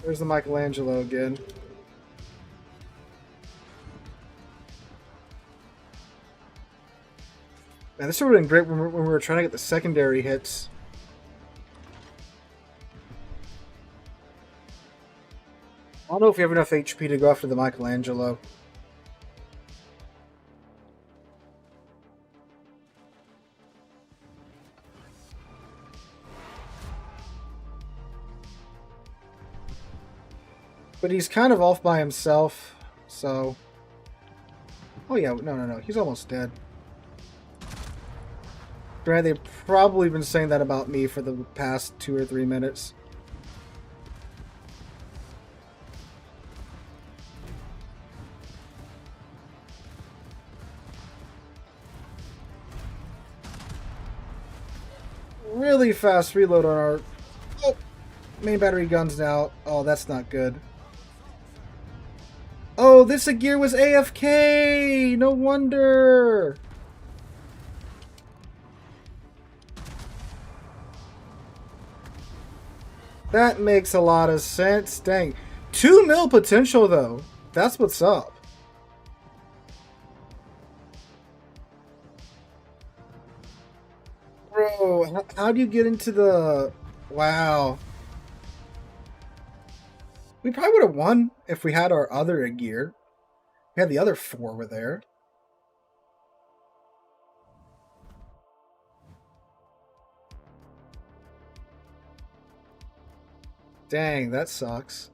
There's the Michelangelo again. Man, this would have been great when we were trying to get the secondary hits. I don't know if you have enough HP to go after the Michelangelo. But he's kind of off by himself, so... Oh yeah, no. He's almost dead. Granted, they've probably been saying that about me for the past 2 or 3 minutes. Really fast reload on our... Oh, main battery guns now. Oh, that's not good. Oh, this gear was AFK! No wonder! That makes a lot of sense. Dang. 2 mil potential, though. That's what's up. Bro, how do you get into the... Wow. We probably would have won if we had our other gear. We had the other 4 were there. Dang, that sucks.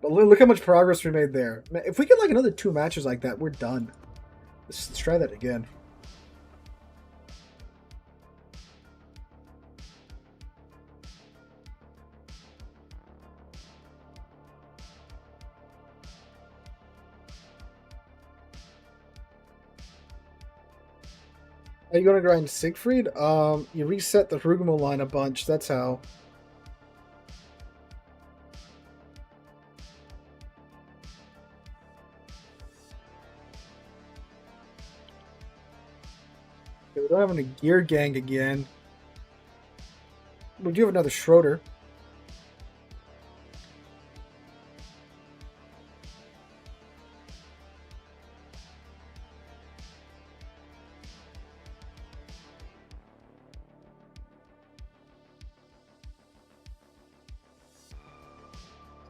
But look how much progress we made there. If we get like another 2 matches like that, we're done. Let's try that again. Are you going to grind Siegfried? You reset the Rugamo line a bunch, that's how. Okay, we don't have any gear gang again. We do have another Schroeder.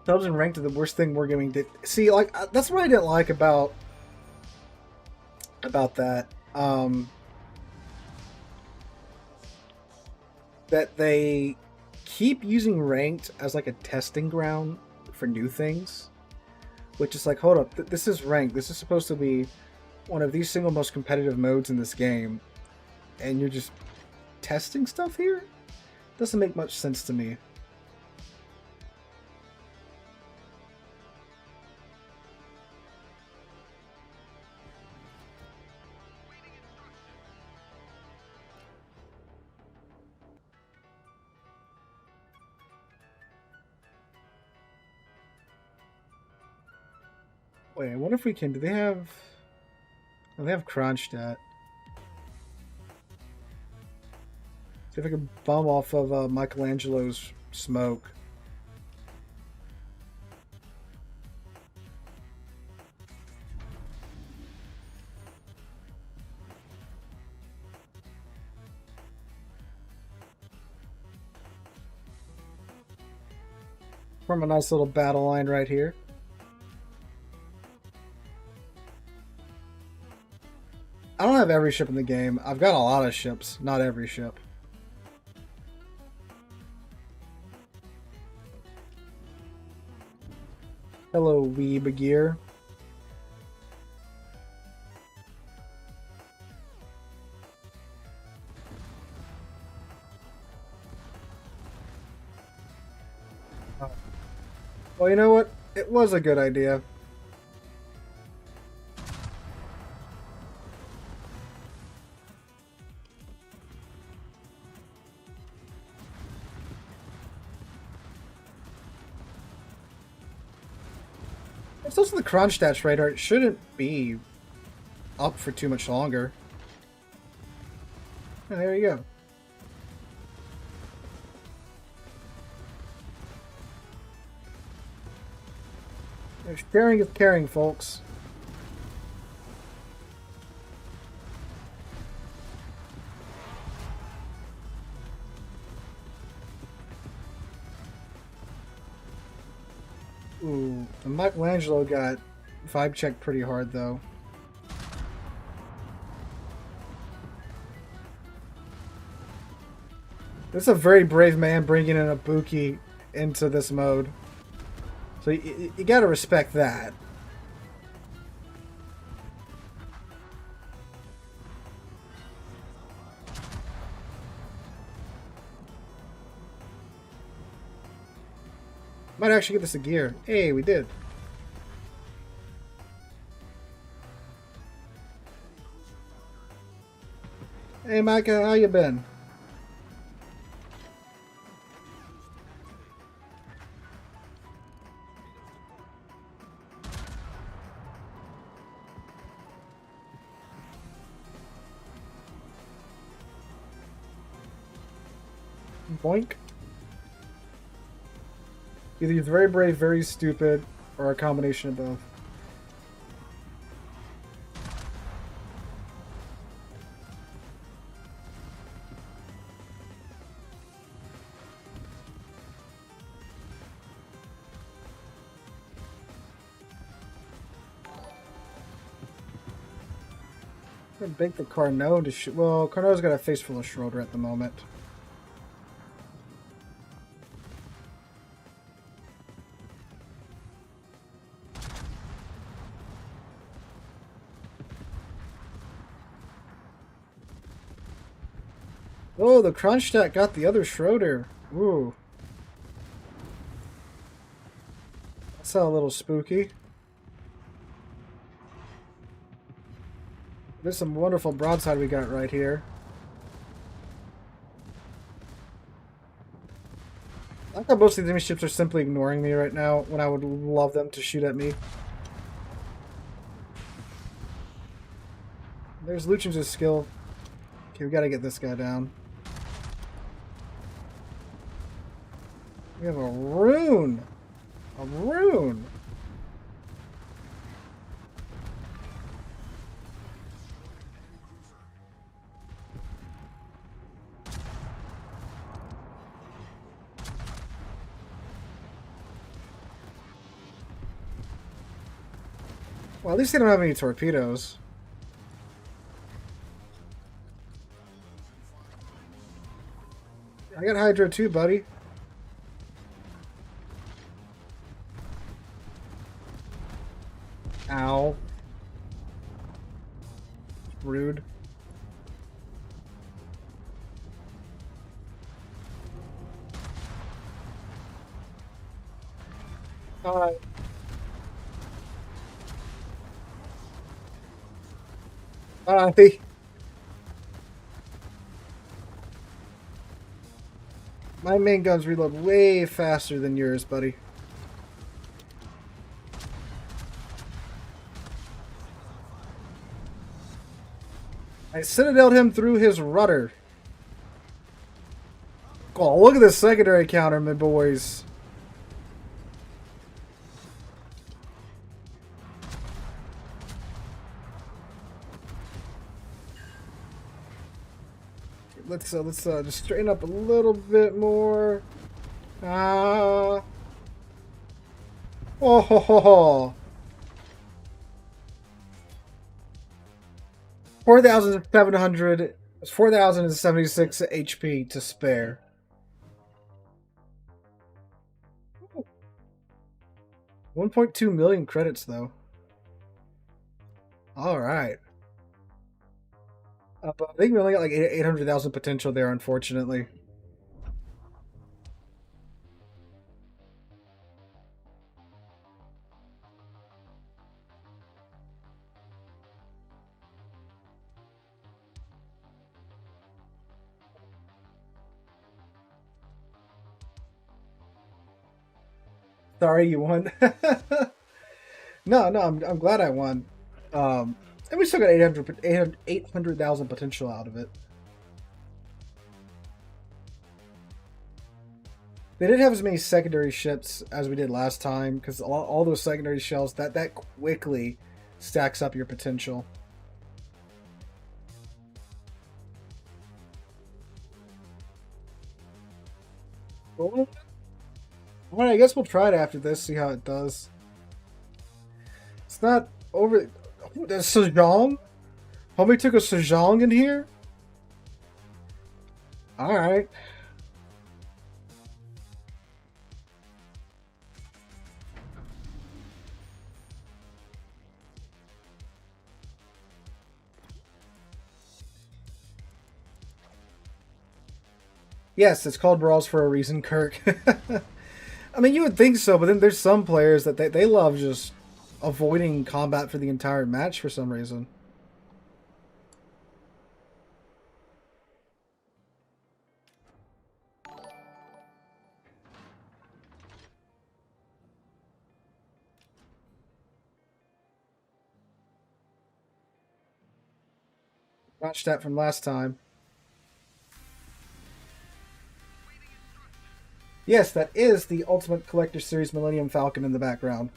Subs and ranked are the worst thing Wargaming did. See, like that's what I didn't like about that. That they keep using ranked as like a testing ground for new things, which is like, hold up, this is ranked. This is supposed to be one of the single most competitive modes in this game, and you're just testing stuff here? Doesn't make much sense to me. Wait, I wonder if we can... Do they have... Oh, they have Kronstadt. See if I can bomb off of Michelangelo's smoke. Form a nice little battle line right here. I don't have every ship in the game. I've got a lot of ships, not every ship. Hello, Weeb Gear. Well, you know what? It was a good idea. It's also the Kronstadt radar. It shouldn't be up for too much longer. And there you go. Sharing is caring, folks. Ooh, and Michelangelo got vibe checked pretty hard, though. This is a very brave man bringing in a Buki into this mode. So you gotta respect that. Might actually get this a gear. Hey, we did. Hey, Micah, how you been? Boink. Either he's very brave, very stupid, or a combination of both. I'm gonna bank the Carnot to shoot. Well, Carnot's got a face full of Schroeder at the moment. Oh, the Kronstadt got the other Schroeder. Ooh. That's a little spooky. There's some wonderful broadside we got right here. I think most of these enemy ships are simply ignoring me right now when I would love them to shoot at me. There's Lucian's skill. Okay, we gotta get this guy down. We have a rune! A rune! Well, at least they don't have any torpedoes. I got Hydro too, buddy. Ow. Rude. Hi. Hi. My main guns reload way faster than yours, buddy. I citadeled him through his rudder. Oh, look at this secondary counter, my boys. Let's just straighten up a little bit more. Oh ho ho ho. 4,700. 4,076 HP to spare. 1.2 million credits though. All right. But I think we only got like 800,000 potential there, unfortunately. Sorry, you won. No, I'm glad I won. And we still got 800,000 potential out of it. They didn't have as many secondary ships as we did last time, because all those secondary shells, that quickly stacks up your potential. Alright, I guess we'll try it after this, see how it does. It's not over... Oh, there's Sejong? Homie took a Sejong in here? Alright. Yes, it's called Brawls for a reason, Kirk. I mean, you would think so, but then there's some players that they love just avoiding combat for the entire match for some reason. Match that from last time. Yes, that is the Ultimate Collector Series Millennium Falcon in the background.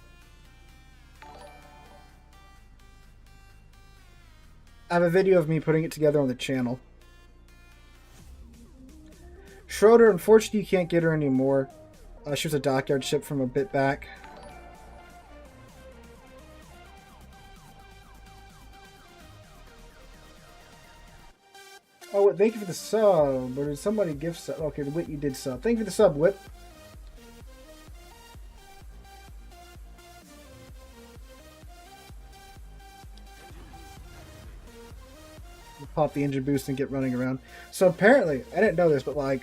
I have a video of me putting it together on the channel. Schroeder, unfortunately you can't get her anymore. She was a Dockyard ship from a bit back. Oh, thank you for the sub. Or did somebody give sub? Okay, the Whit, you did sub. Thank you for the sub, Whit. We'll pop the engine boost and get running around. So apparently, I didn't know this, but like,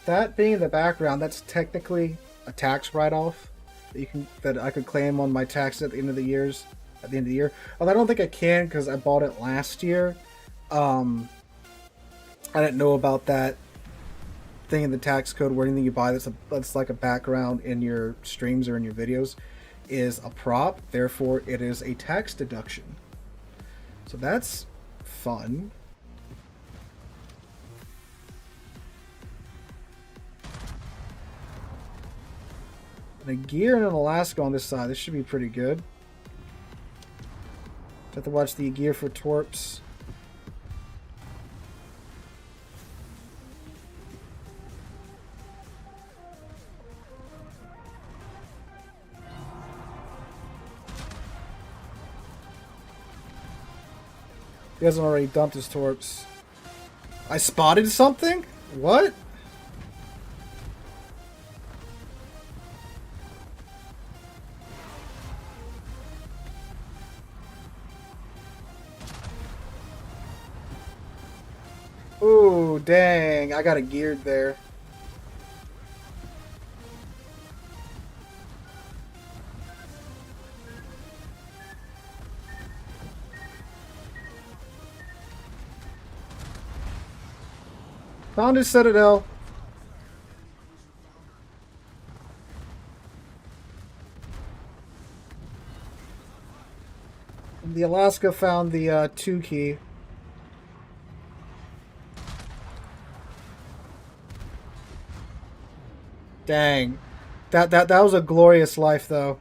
that being in the background, that's technically a tax write-off that I could claim on my taxes at the end of the year. Although I don't think I can because I bought it last year. I didn't know about that thing in the tax code where anything you buy that's like a background in your streams or in your videos is a prop. Therefore, it is a tax deduction. So that's fun. And a gear and an Alaska on this side. This should be pretty good. Have to watch the gear for torps. He hasn't already dumped his torps. I spotted something? What? Ooh, dang. I got it geared there. Found his citadel. And the Alaska found the 2 key. Dang. That was a glorious life though.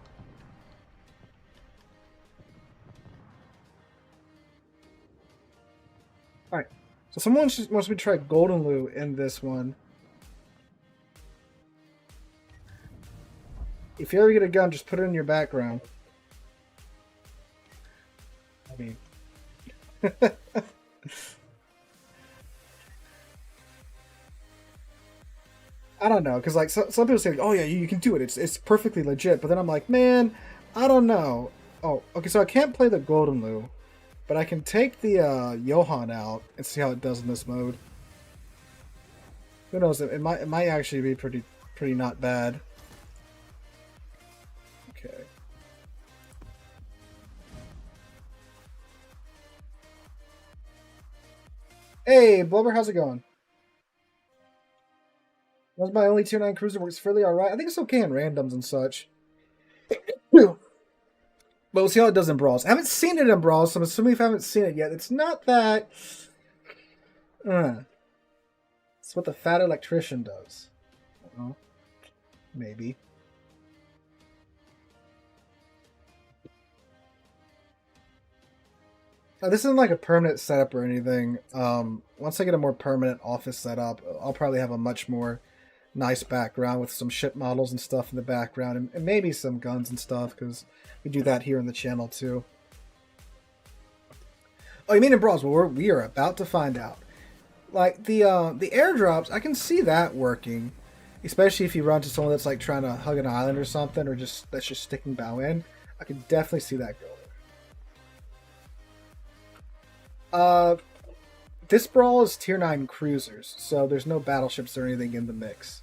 Alright. So someone wants me to try Golden Loo in this one. If you ever get a gun, just put it in your background. I mean... I don't know, because like some people say, oh yeah, you can do it. It's perfectly legit. But then I'm like, man, I don't know. Oh, okay, so I can't play the Golden Loo. But I can take the Johan out and see how it does in this mode. Who knows? It might actually be pretty not bad. Okay. Hey, Blubber, how's it going? That's my only tier 9 cruiser, works fairly alright. I think it's okay in randoms and such. But we'll see how it does in Brawls. I haven't seen it in Brawls, so I'm assuming if I haven't seen it yet, it's not that... It's what the fat electrician does. maybe. This isn't like a permanent setup or anything. Once I get a more permanent office setup, I'll probably have a much more nice background with some ship models and stuff in the background, and maybe some guns and stuff, because we do that here in the channel too. Oh, you mean in Brawls? Well, we are about to find out. Like the airdrops, I can see that working, especially if you run to someone that's like trying to hug an island or something, or that's just sticking bow in. I can definitely see that going. This Brawl is tier 9 cruisers, so there's no battleships or anything in the mix.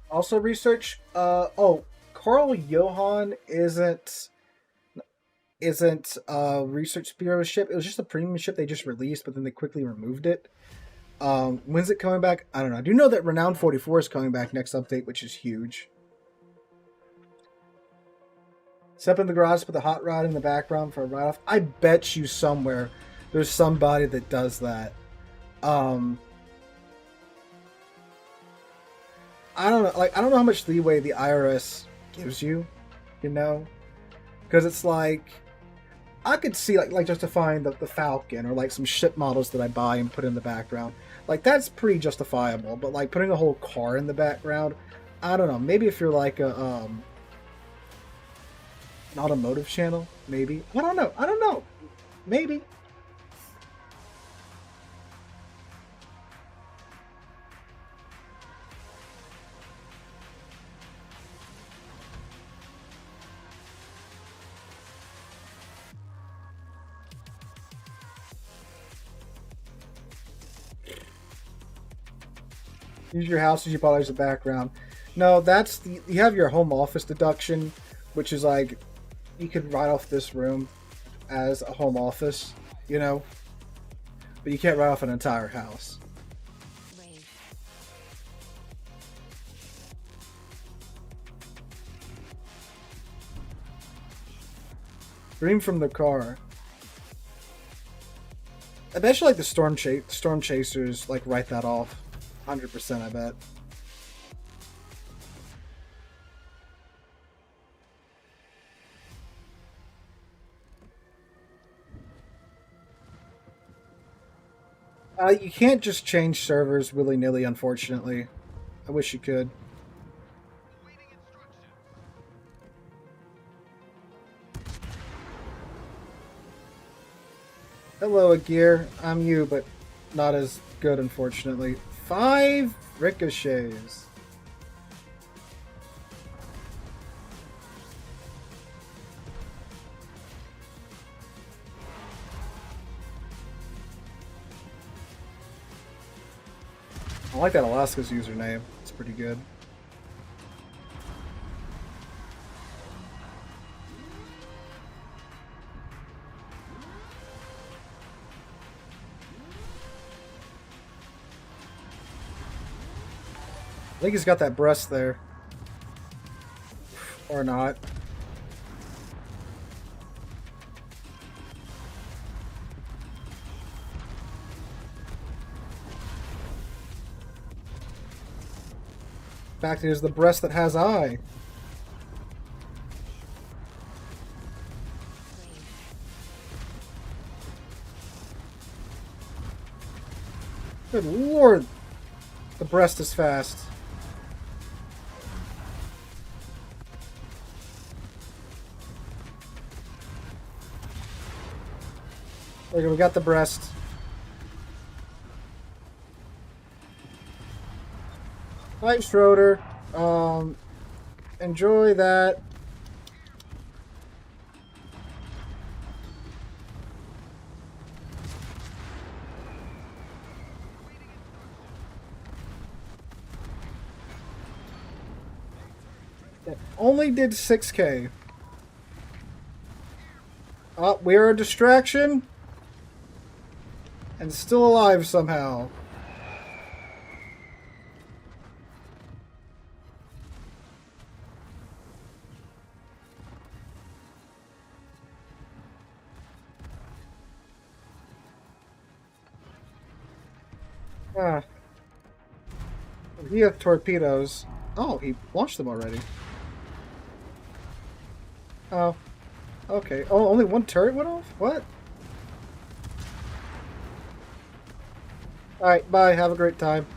Also research, Carl Johan isn't a research bureau ship. It was just a premium ship they just released, but then they quickly removed it. When's it coming back? I don't know. I do know that Renowned 44 is coming back next update, which is huge. Step in the garage, put the hot rod in the background for a ride off. I bet you somewhere there's somebody that does that. I don't know. Like, I don't know how much leeway the IRS gives you, you know, because it's like I could see like justifying the Falcon or like some ship models that I buy and put in the background. Like, that's pretty justifiable. But like putting a whole car in the background, I don't know. Maybe if you're like a an automotive channel, maybe. I don't know. I don't know. Maybe. Use your house as you bought as a background. No, that's the, you have your home office deduction, which is like you could write off this room as a home office, you know, but you can't write off an entire house. Dream from the car. I bet you like the storm chasers like write that off. 100%, I bet. You can't just change servers willy-nilly, unfortunately. I wish you could. Hello, Agir. I'm you, but not as good, unfortunately. 5 ricochets. I like that Alaska's username. It's pretty good. I think he's got that breast there. Or not. In fact, it is the breast that has eye. Good lord! The breast is fast. There we go, we got the breast. Hi, Schroeder. Enjoy that. It only did 6K. Oh, we're a distraction. And still alive somehow. Ah, he has torpedoes. Oh, he launched them already. Oh, okay. Oh, only one turret went off? What? Alright, bye. Have a great time.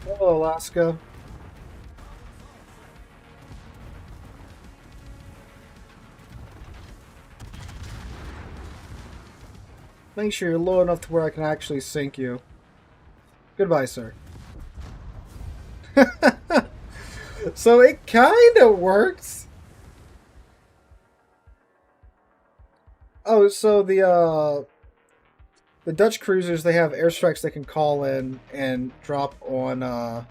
Hello, Alaska. Make sure you're low enough to where I can actually sink you. Goodbye, sir. So it kind of works. Oh, so the Dutch cruisers, they have airstrikes they can call in and drop on the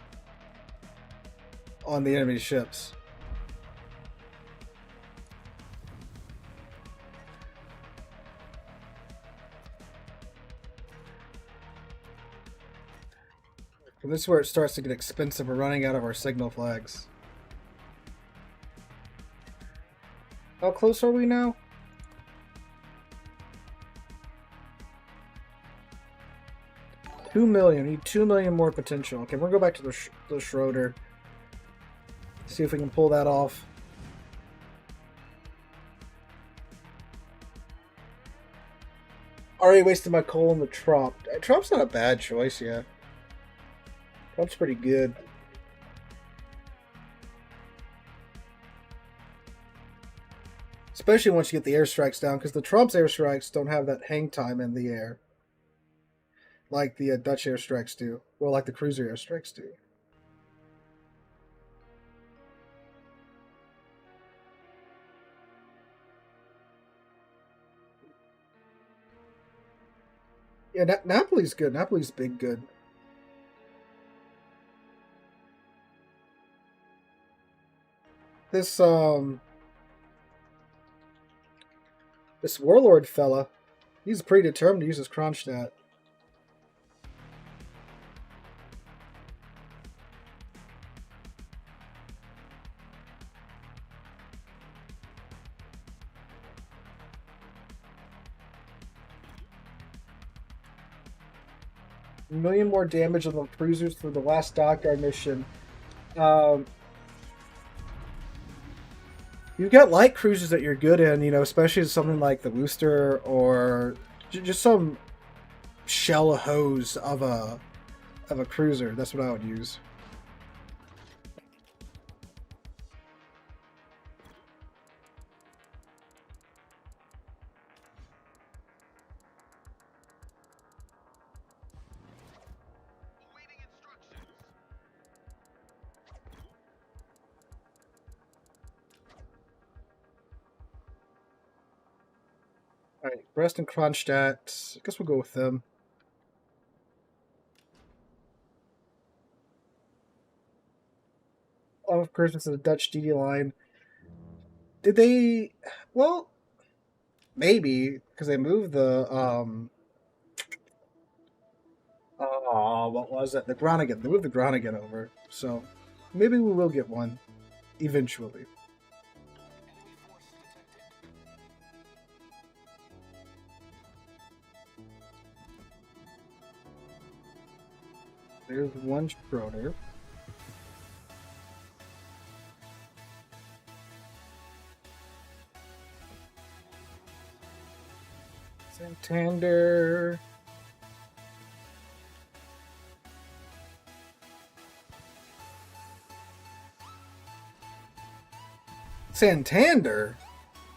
enemy ships. And this is where it starts to get expensive. We're running out of our signal flags. How close are we now? $2 million. We need 2 million more potential. Okay, we're gonna go back to the Schroeder. See if we can pull that off. Already wasted my coal on the Trop. Trop's not a bad choice yet. Trop's pretty good. Especially once you get the airstrikes down, because the Trop's airstrikes don't have that hang time in the air. Like the Dutch airstrikes do. Well, like the cruiser airstrikes do. Yeah, Napoli's good. Napoli's big good. This Warlord fella, he's pretty determined to use his Kronstadt. A million more damage on the cruisers for the last Dockyard mission. You've got light cruisers that you're good in, you know, especially something like the Worcester or just some shell hose of a cruiser. That's what I would use. Alright, Brest and Kronstadt. I guess we'll go with them. Oh, of course, it's a Dutch DD line. Did they... Well, maybe, because they moved the... what was it? The Groningen. They moved the Groningen over. So, maybe we will get one. Eventually. There's one Schroeder. Santander. Santander?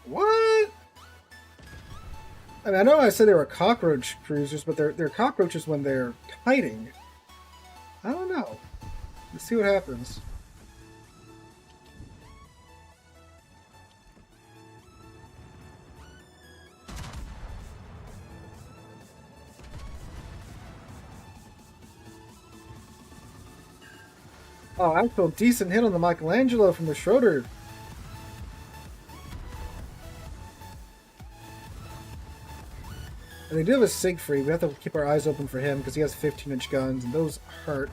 What? I mean, I know I said they were cockroach cruisers, but they're cockroaches when they're hiding. I don't know. Let's see what happens. Oh, actual decent hit on the Michelangelo from the Schroeder. And they do have a Siegfried. We have to keep our eyes open for him because he has 15-inch guns, and those hurt.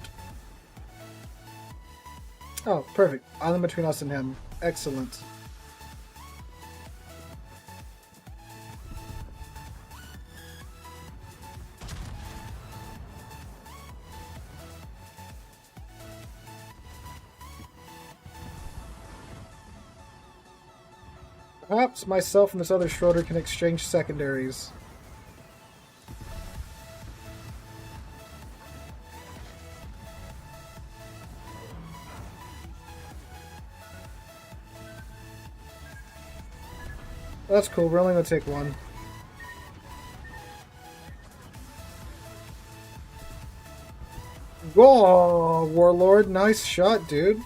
Oh, perfect. Island between us and him. Excellent. Perhaps myself and this other Schroeder can exchange secondaries. That's cool, we're only gonna take one. Whoa, Warlord, nice shot, dude.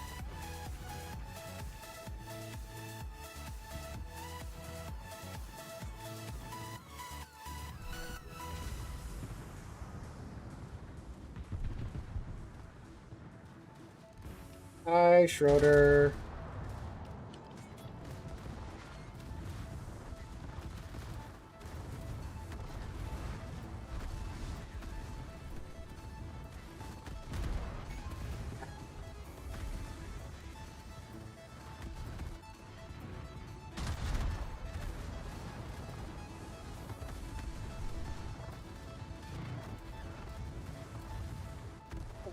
Hi, Schroeder.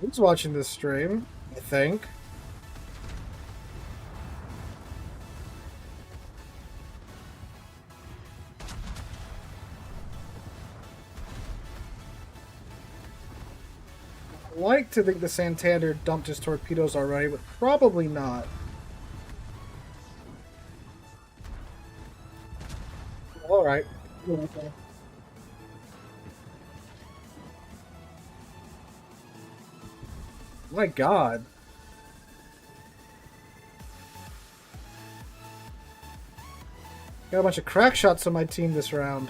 Who's watching this stream? I think. I like to think the Santander dumped his torpedoes already, but probably not. Alright. My god. Got a bunch of crack shots on my team this round.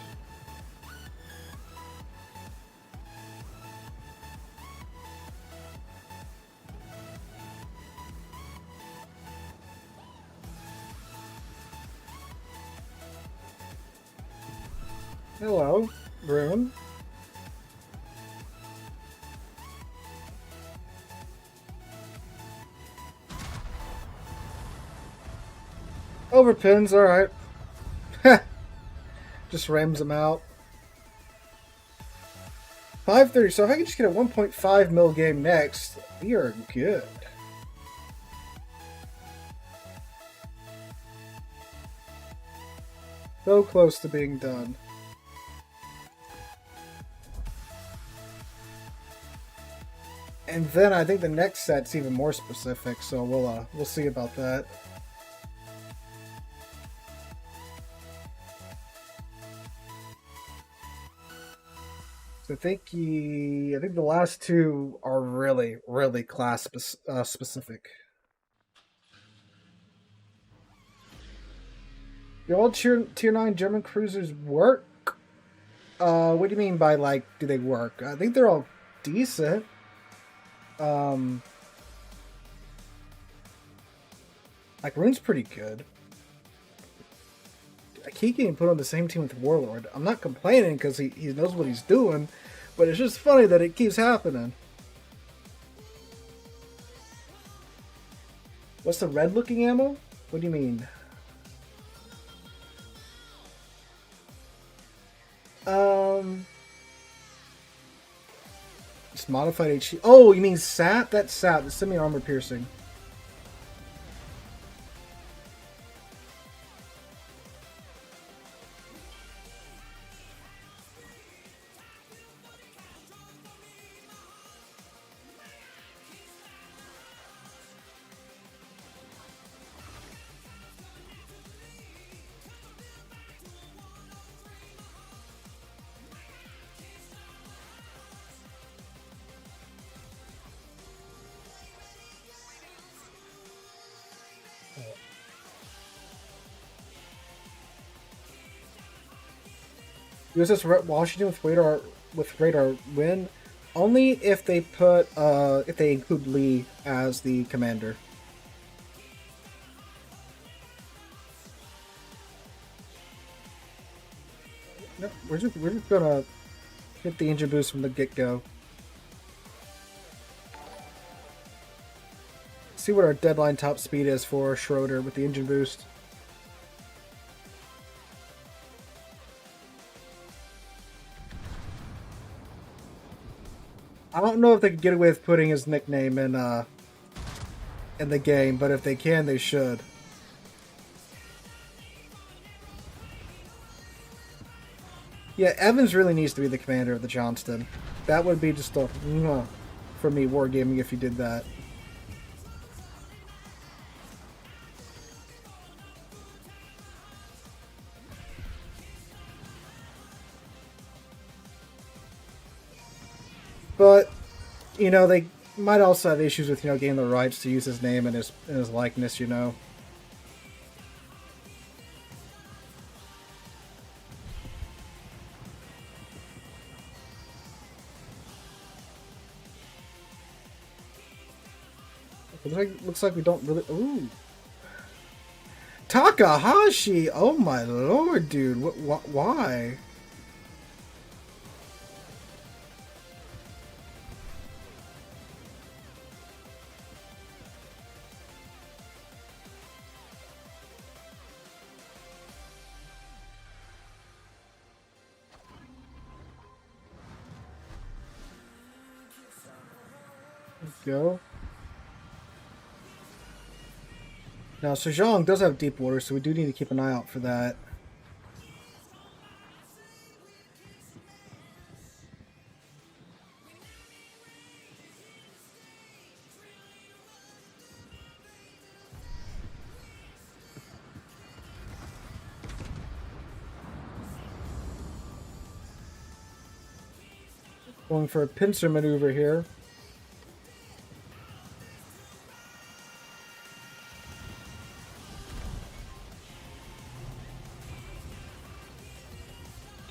Hello, Rune. Overpins, alright. Just rams them out. 530, so if I can just get a 1.5 mil game next, we are good. So close to being done. And then I think the next set's even more specific, so we'll see about that. So I think the last two are really, really class specific. Do all tier 9 German cruisers work? What do you mean by, like, do they work? I think they're all decent. Like, Rune's pretty good. I keep getting put on the same team with Warlord. I'm not complaining because he knows what he's doing, but it's just funny that it keeps happening. What's the red looking ammo? What do you mean? It's modified HE. Oh, you mean SAP? That's SAP, the semi-armor piercing. USS Washington with radar win only if they put if they include Lee as the commander. No, we're just gonna Hit the engine boost from the get-go. See what our deadline top speed is for Schroeder with the engine boost. I don't know if they could get away with putting his nickname in the game, but if they can, they should. Yeah, Evans really needs to be the commander of the Johnston. That would be just a for me wargaming if you did that. But, you know, they might also have issues with, you know, getting the rights to use his name and his likeness, you know. Looks like we don't really... Ooh. Takahashi! Oh my lord, dude. Why? Let's go. Now, Sejong does have deep water, so we do need to keep an eye out for that. Going for a pincer maneuver here.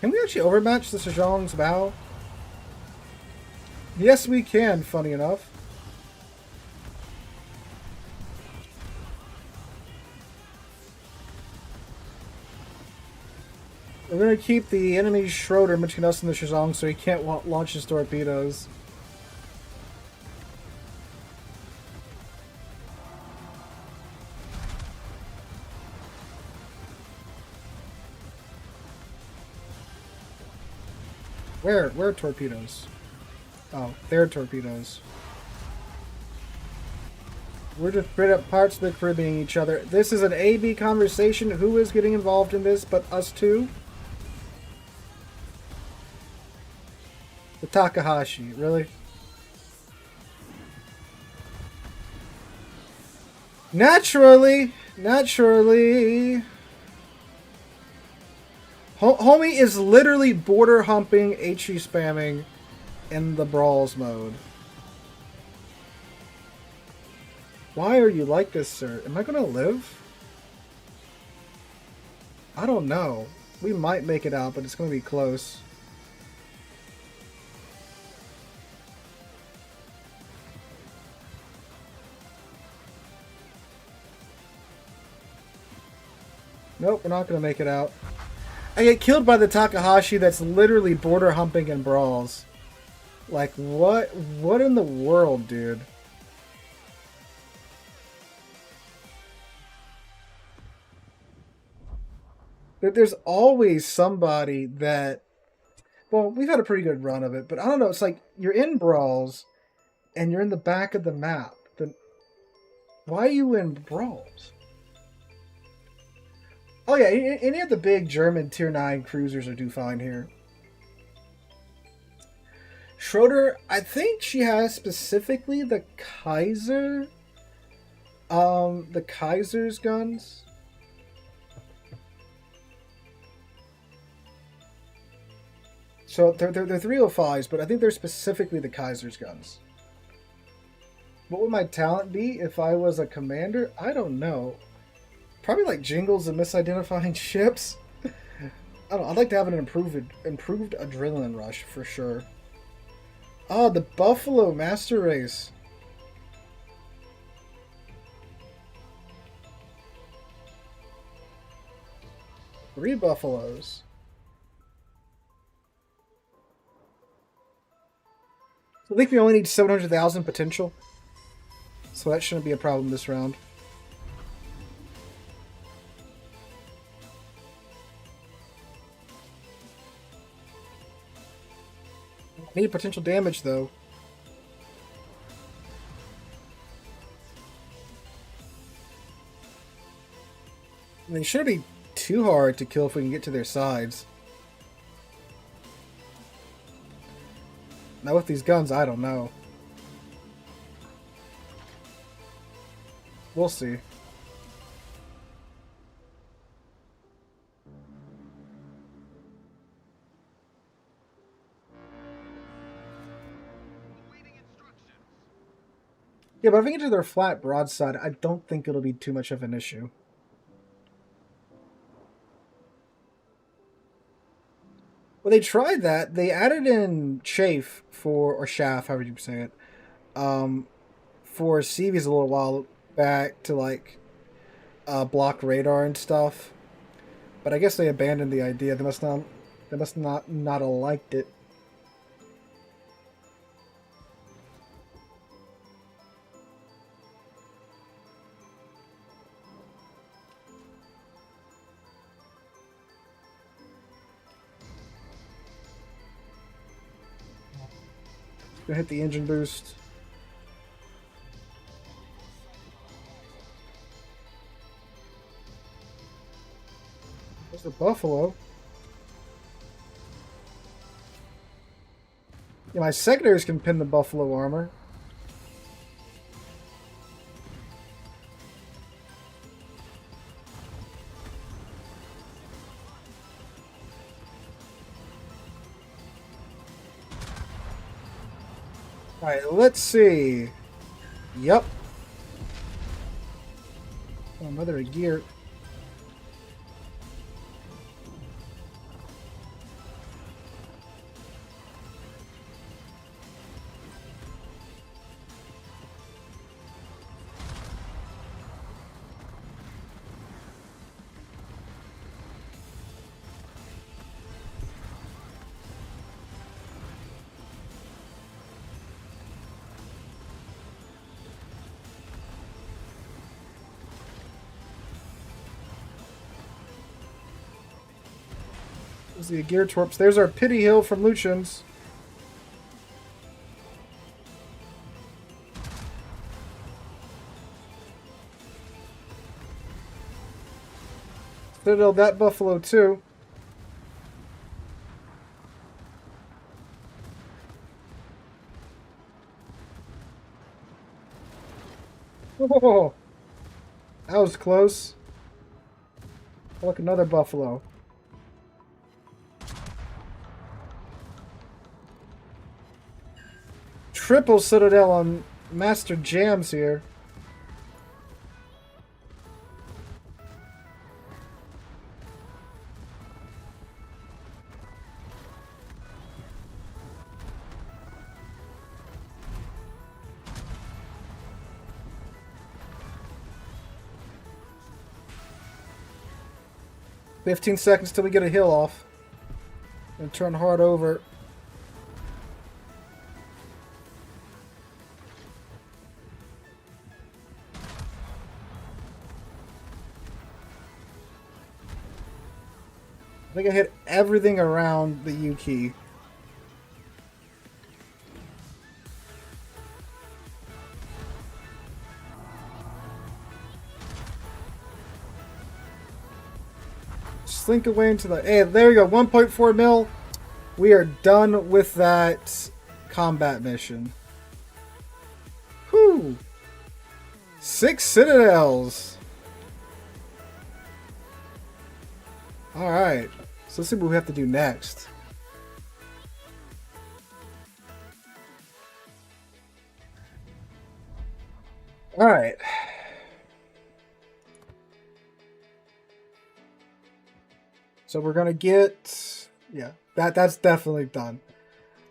Can we actually overmatch the Sejong's bow? Yes, we can, funny enough. We're going to keep the enemy Schroeder between us and the Sejong so he can't launch his torpedoes. Where are torpedoes? Oh, they're torpedoes. We're just straight up parts of the Caribbean each other. This is an A-B conversation. Who is getting involved in this but us two? The Takahashi, really? Naturally! Homie is literally border humping, HE spamming in the brawls mode. Why are you like this, sir? Am I gonna live? I don't know. We might make it out, but it's gonna be close. Nope, we're not gonna make it out. I get killed by the Takahashi that's literally border humping in brawls. Like, what in the world, dude? There's always somebody that... Well, we've had a pretty good run of it, but I don't know, it's like, you're in brawls, and you're in the back of the map. Then why are you in brawls? Oh yeah, any of the big German Tier 9 cruisers are do fine here. Schroeder, I think she has specifically the Kaiser. The Kaiser's guns. So they're 305s, but I think they're specifically the Kaiser's guns. What would my talent be if I was a commander? I don't know. Probably like jingles and misidentifying ships. I don't know, I'd like to have an improved adrenaline rush for sure. Oh, the Buffalo Master Race. 3 buffaloes. I think we only need 700,000 potential. So that shouldn't be a problem this round. I need potential damage though. I mean, it shouldn't be too hard to kill if we can get to their sides. Now with these guns, I don't know. We'll see. Yeah, but if we get to their flat broadside, I don't think it'll be too much of an issue. Well, they tried that. They added in chafe for, or chaff, however you say it, for CVs a little while back to like block radar and stuff. But I guess they abandoned the idea. They must not have liked it. Gonna hit the engine boost. There's the buffalo. Yeah, my secondaries can pin the buffalo armor. Alright, let's see. Yep. Oh, mother of gear. The gear torps. There's our pity hill from Lucian's. Citadel that buffalo too. Oh, that was close. Look, another buffalo. Triple Citadel on Master Jams here. "15 seconds till we get a hill off. And turn hard over. I think I hit everything around the U key. Slink away into the... Hey, there we go. 1.4 mil. We are done with that combat mission. Whew. 6 citadels. Alright. So let's see what we have to do next. Alright. So we're gonna get... Yeah, that's definitely done.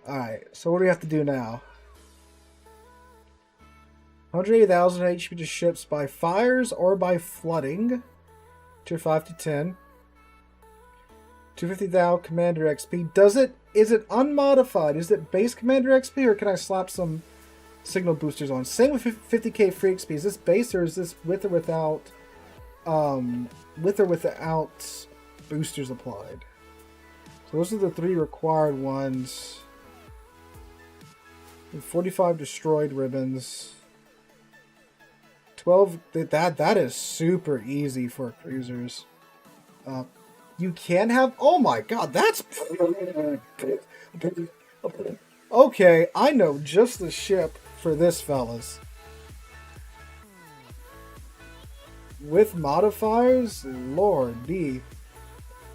Alright, so what do we have to do now? 180,000 HP to ships by fires or by flooding. Tier 5 to 10. 250 thou commander XP. Is it unmodified? Is it base commander XP, or can I slap some signal boosters on? Same with 50k free XP. Is this base, or is this with or without boosters applied? So those are the 3 required ones. 45 destroyed ribbons. 12. That is super easy for cruisers. You can have. Oh my god, that's. Okay, I know just the ship for this, fellas. With modifiers, Lord D.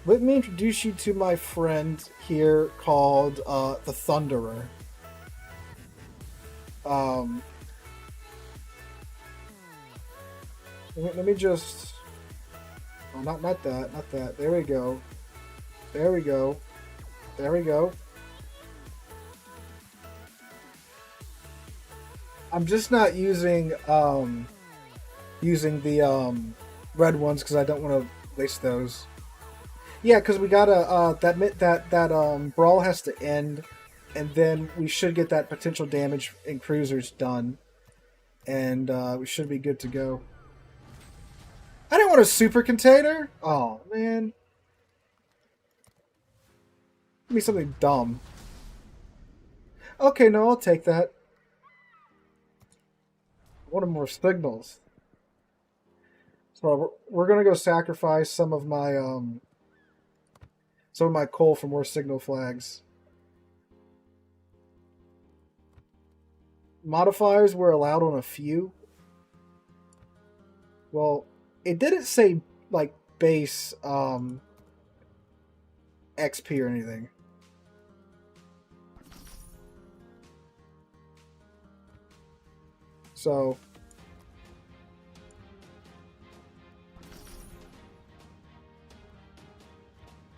Let me introduce you to my friend here called the Thunderer. Let me just. Oh, not that, not that. There we go. There we go. There we go. I'm just not using the red ones because I don't want to waste those. Yeah, because we gotta that brawl has to end, and then we should get that potential damage in cruisers done, and we should be good to go. I didn't want a super container. Oh man, give me something dumb. Okay, no, I'll take that. I wanted more signals. So we're gonna go sacrifice some of my coal for more signal flags. Modifiers were allowed on a few. Well, it didn't say like base XP or anything. So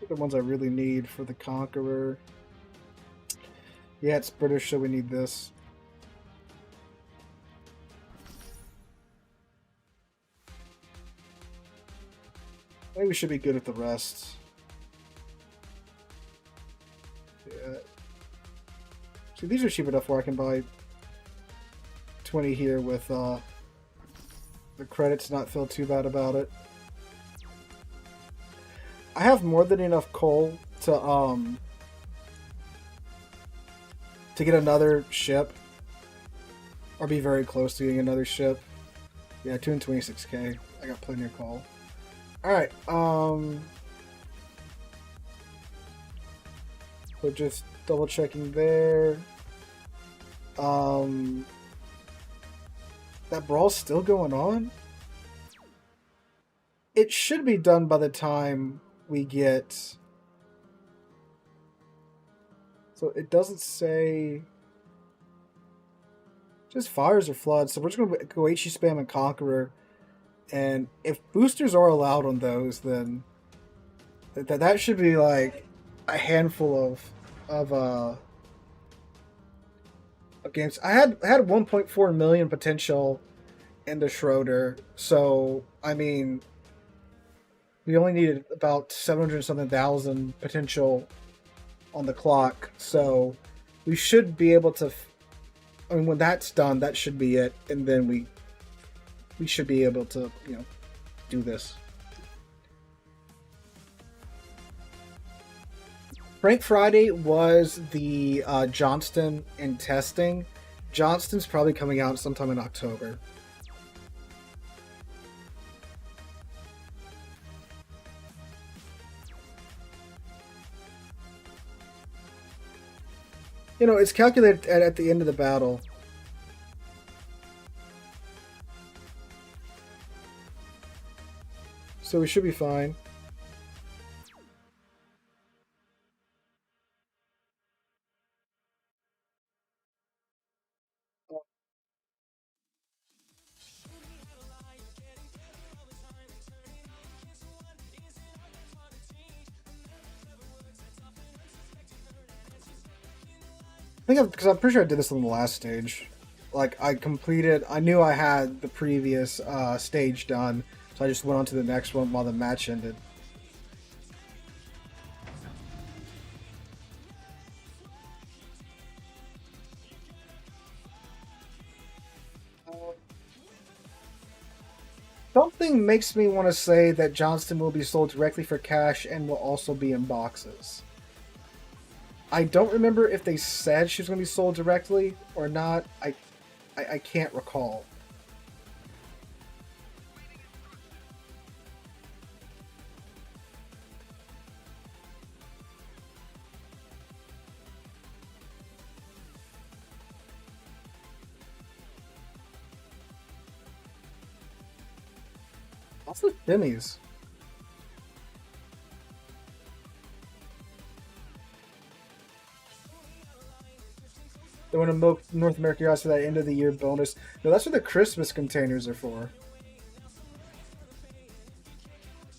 the ones I really need for the Conqueror. Yeah, it's British, so we need this. I think we should be good at the rest. Yeah. See, these are cheap enough where I can buy 20 here with the credits, not feel too bad about it. I have more than enough coal to get another ship, or be very close to getting another ship. Yeah, 226k. I got plenty of coal. All right. So just double checking there. That brawl's still going on? It should be done by the time we get... So it doesn't say... Just fires or floods. So we're just going to go HE spam and Conqueror. And if boosters are allowed on those, then that should be like a handful of games. I had 1.4 million potential in the Schroeder, so I mean, we only needed about 700 something thousand potential on the clock, so we should be able to. I mean, when that's done, that should be it, and then we should be able to, you know, do this. Frank Friday was the Johnston in testing. Johnston's probably coming out sometime in October. You know, it's calculated at the end of the battle. So we should be fine. I think because I'm pretty sure I did this on the last stage. Like, I knew I had the previous stage done, so I just went on to the next one while the match ended. Something makes me want to say that Johnston will be sold directly for cash and will also be in boxes. I don't remember if they said she was going to be sold directly or not. I can't recall. Also, Jimmy's. They want to milk North America yachts for that end of the year bonus. No, that's what the Christmas containers are for.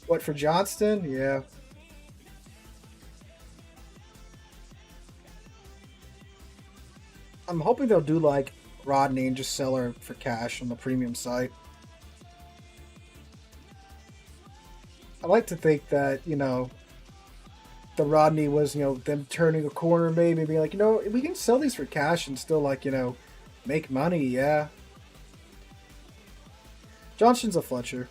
What, for Johnston? Yeah. I'm hoping they'll do like Rodney and just sell her for cash on the premium site. I like to think that, you know, the Rodney was, you know, them turning a corner maybe, being like, you know, we can sell these for cash and still, like, you know, make money, yeah. Johnston's a Fletcher.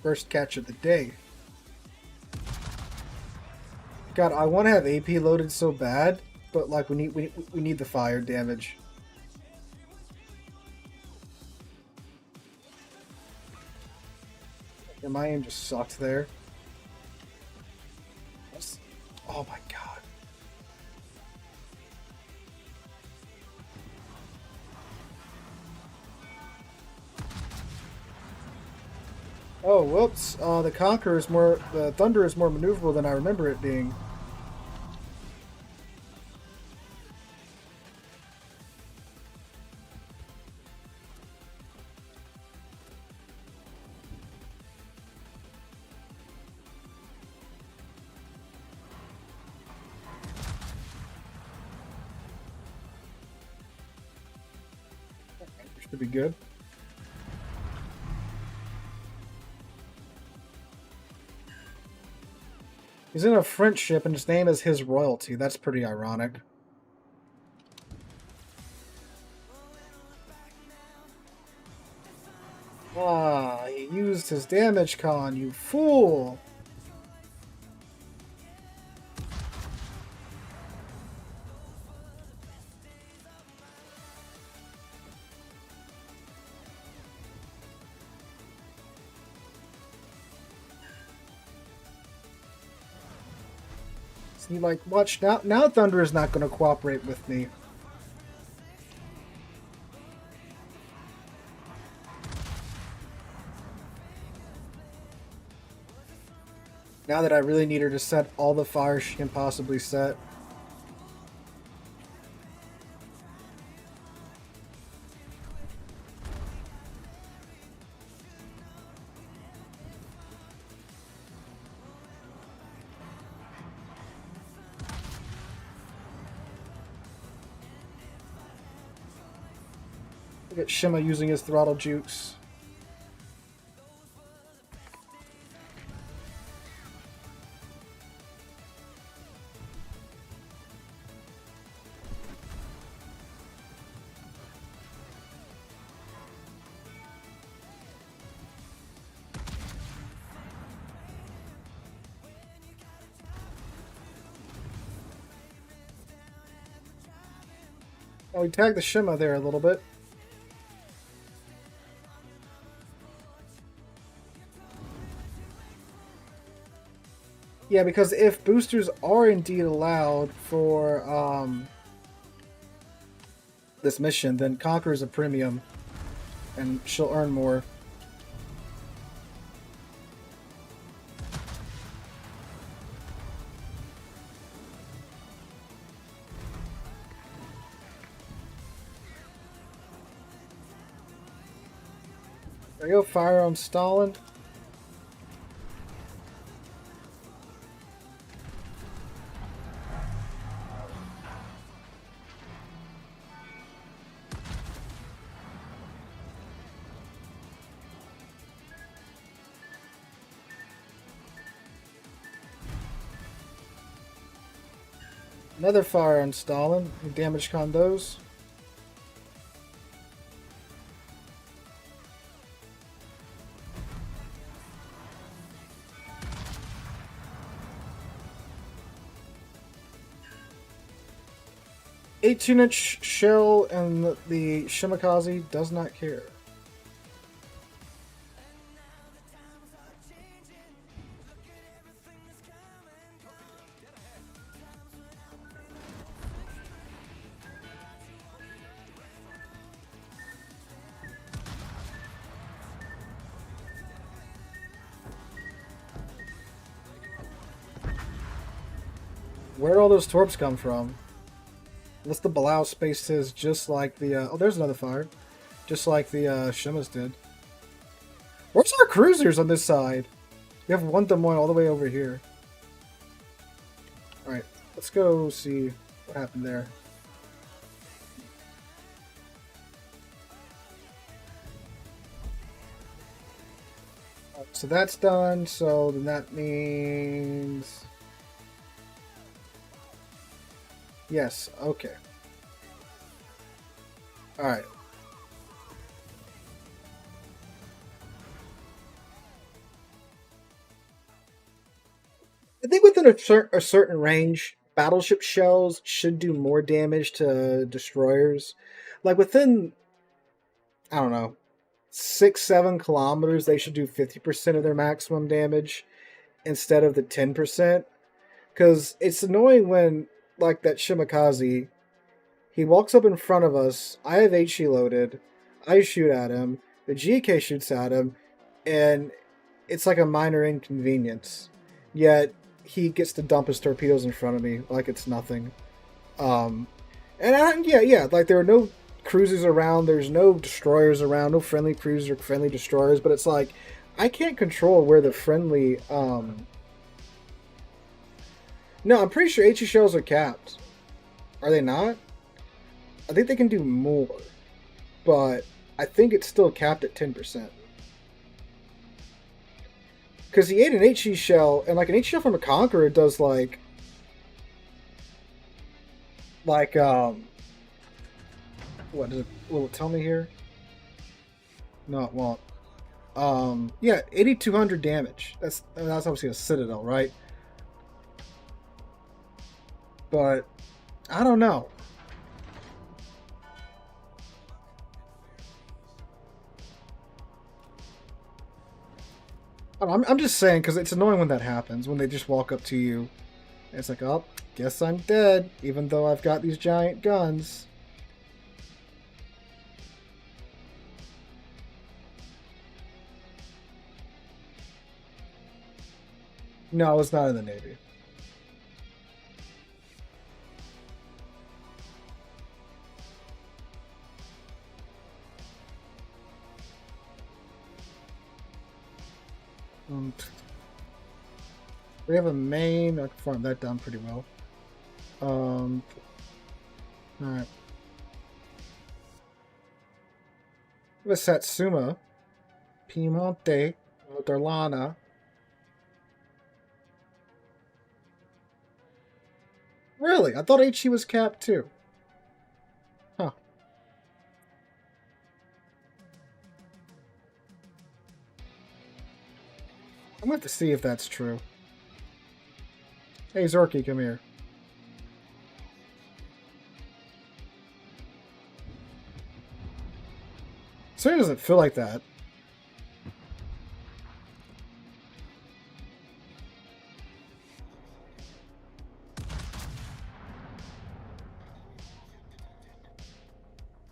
First catch of the day. God, I want to have AP loaded so bad, but like we need the fire damage. And my aim just sucked there. Oh my god. Oh, whoops. The Conqueror is more... The Thunder is more maneuverable than I remember it being. Should be good. He's in a French ship and his name is His Royalty. That's pretty ironic. Ah, he used his damage con, you fool! See, like, watch, now Thunder is not going to cooperate with me. Now that I really need her to set all the fire she can possibly set. Look at Shima using his throttle jukes. Oh, we tagged the Shima there a little bit. Yeah, because if boosters are indeed allowed for this mission, then Conqueror is a premium, and she'll earn more. There you go, fire on Stalin. Another fire installing. Damage condos. $18-inch shell and the Shimakaze does not care. Where'd all those torps come from? Unless the Balau space is just like the... oh, there's another fire. Just like the Shimas did. Where's our cruisers on this side? We have one Des Moines all the way over here. Alright, let's go see what happened there. So that's done, so then that means... Yes, okay. Alright. I think within a certain range, battleship shells should do more damage to destroyers. Like within, I don't know, 6-7 kilometers, they should do 50% of their maximum damage instead of the 10%. Because it's annoying when, like that Shimakaze, he walks up in front of us, I have HE loaded, I shoot at him, the GK shoots at him, and it's like a minor inconvenience. Yet, he gets to dump his torpedoes in front of me like it's nothing. Yeah, like there are no cruisers around, there's no destroyers around, no friendly cruisers or friendly destroyers, but it's like, I can't control where the friendly, No, I'm pretty sure HE shells are capped. Are they not? I think they can do more, but I think it's still capped at 10%. Because he ate an HE shell, and like an HE shell from a Conqueror does like what does it, will it tell me here? No, it won't. Yeah, 8,200 damage. That's obviously a Citadel, right? But I don't know. I'm just saying, because it's annoying when that happens, when they just walk up to you. And it's like, oh, guess I'm dead, even though I've got these giant guns. No, I was not in the Navy. We have a main. I can farm that down pretty well. Alright. We have a Satsuma, Piemonte, Darlana. Really? I thought HE was capped too. Huh. I'm going to have to see if that's true. Hey, Zorky, come here. Certainly doesn't feel like that.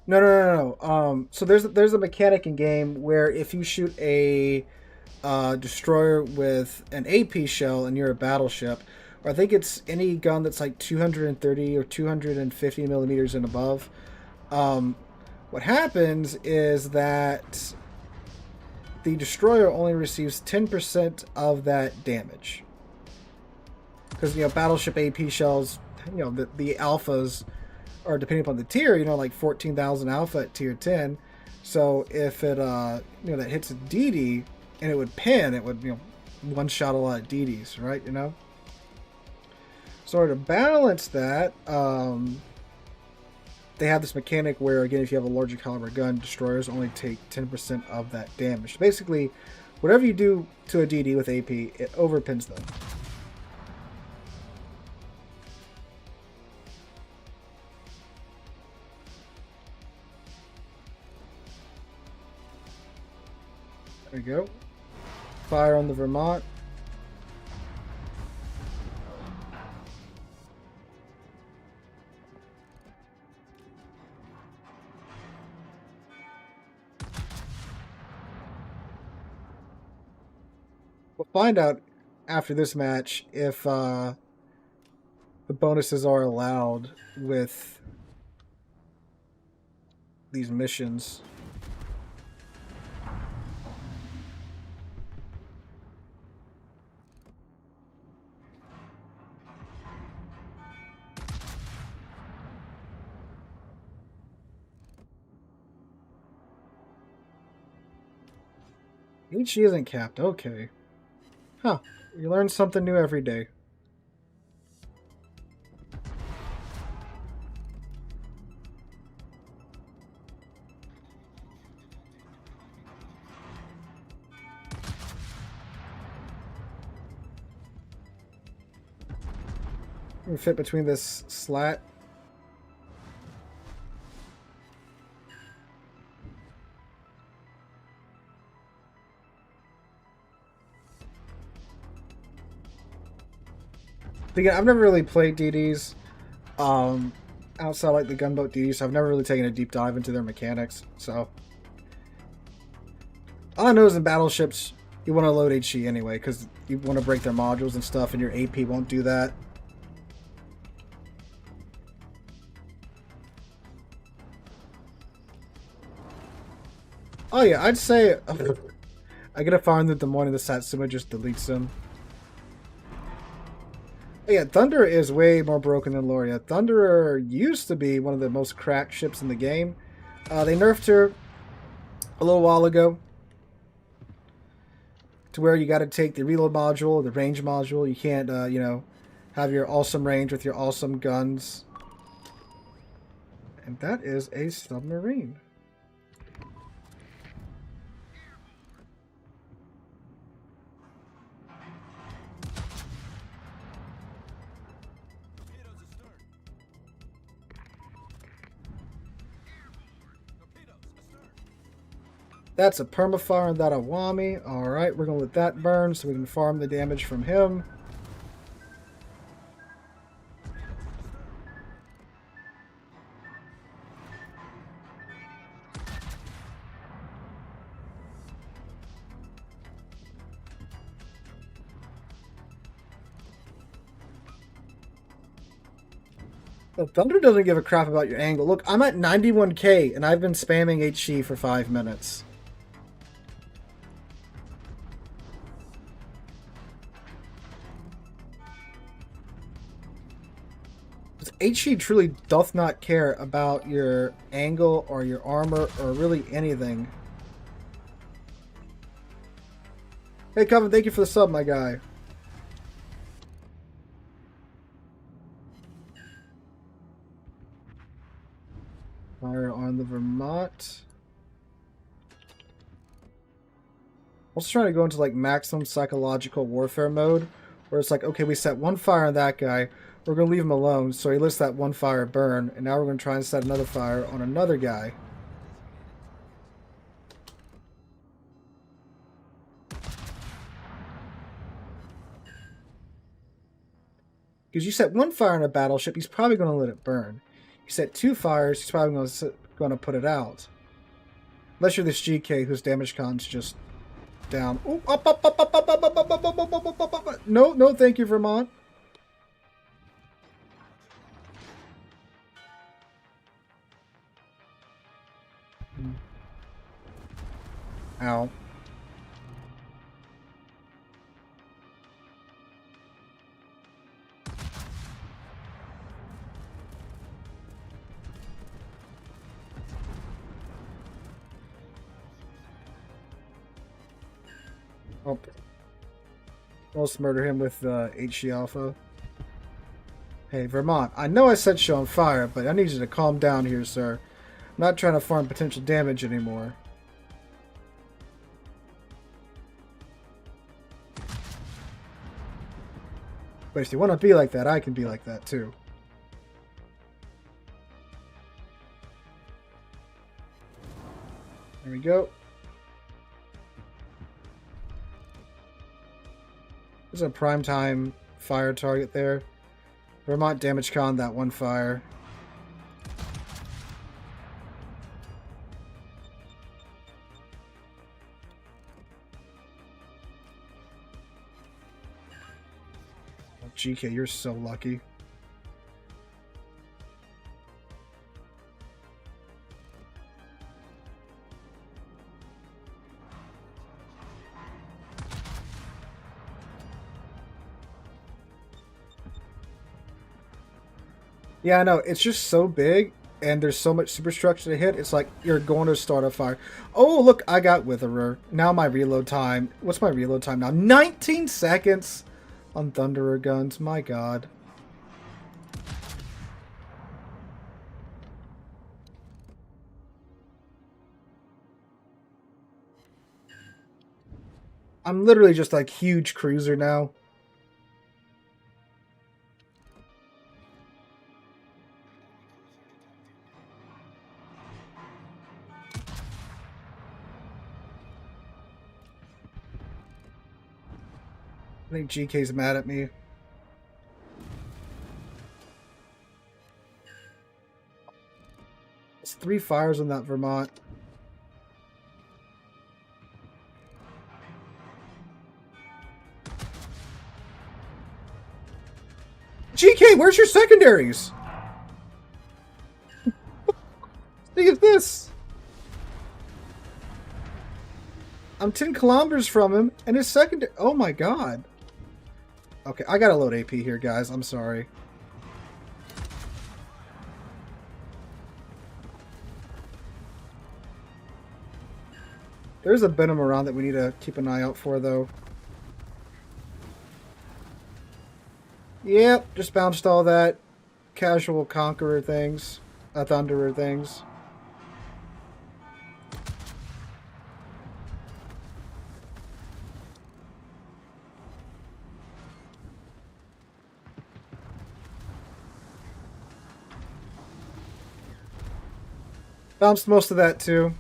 No. So there's a mechanic in game where if you shoot a destroyer with an AP shell and you're a battleship, or I think it's any gun that's like 230 or 250 millimeters and above, what happens is that the destroyer only receives 10% of that damage. Because, battleship AP shells, the alphas are, depending upon the tier, like 14,000 alpha at tier 10. So if it, that hits a DD and it would pin, it would, one-shot a lot of DDs, right, So to balance that, they have this mechanic where, again, if you have a larger caliber gun, destroyers only take 10% of that damage. Basically, whatever you do to a DD with AP, it overpins them. There we go. Fire on the Vermont. We'll find out after this match if the bonuses are allowed with these missions. HE isn't capped. Okay. Huh. You learn something new every day. We fit between this slat. Again, I've never really played DDs outside like the gunboat DDs, so I've never really taken a deep dive into their mechanics. So all I know is in battleships, you want to load HE anyway because you want to break their modules and stuff, and your AP won't do that. Oh yeah, I'd say I gotta find that the morning the Satsuma just deletes them. Yeah, Thunder is way more broken than Loria. Thunderer used to be one of the most cracked ships in the game. They nerfed her a little while ago to where you got to take the reload module, the range module. You can't, you know, have your awesome range with your awesome guns. And that is a submarine. That's a permafire on that Awami. Alright, we're going to let that burn so we can farm the damage from him. The Thunder doesn't give a crap about your angle. Look, I'm at 91k and I've been spamming HE for 5 minutes. HE truly doth not care about your angle or your armor or really anything. Hey, Coven, thank you for the sub, my guy. Fire on the Vermont. I'm also trying to go into like maximum psychological warfare mode, where it's like, okay, we set one fire on that guy. We're going to leave him alone, so he lets that one fire burn, and now we're going to try and set another fire on another guy. Because you set one fire on a battleship, he's probably going to let it burn. You set 2 fires, he's probably going to put it out. Unless you're this GK whose damage con's just down. Ooh, up. No, no, thank you, Vermont. Ow. Oh. Almost murder him with HE Alpha. Hey, Vermont, I know I set you on fire, but I need you to calm down here, sir. I'm not trying to farm potential damage anymore. But if you want to be like that, I can be like that too. There we go. There's a primetime fire target there. Vermont damage con that one fire. Oh, GK, you're so lucky. Yeah, I know. It's just so big, and there's so much superstructure to hit. It's like you're going to start a fire. Oh, look, I got Witherer. Now my reload time. What's my reload time now? 19 seconds on Thunderer guns. My God. I'm literally just like huge cruiser now. I think GK's mad at me. It's 3 fires on that Vermont. GK, where's your secondaries? Look at this. I'm 10 kilometers from him, and his secondary... Oh my God. Okay, I gotta load AP here, guys. I'm sorry. There's a Venom around that we need to keep an eye out for, though. Yep, just bounced all that casual Conqueror things. Thunderer things. Bounced most of that too.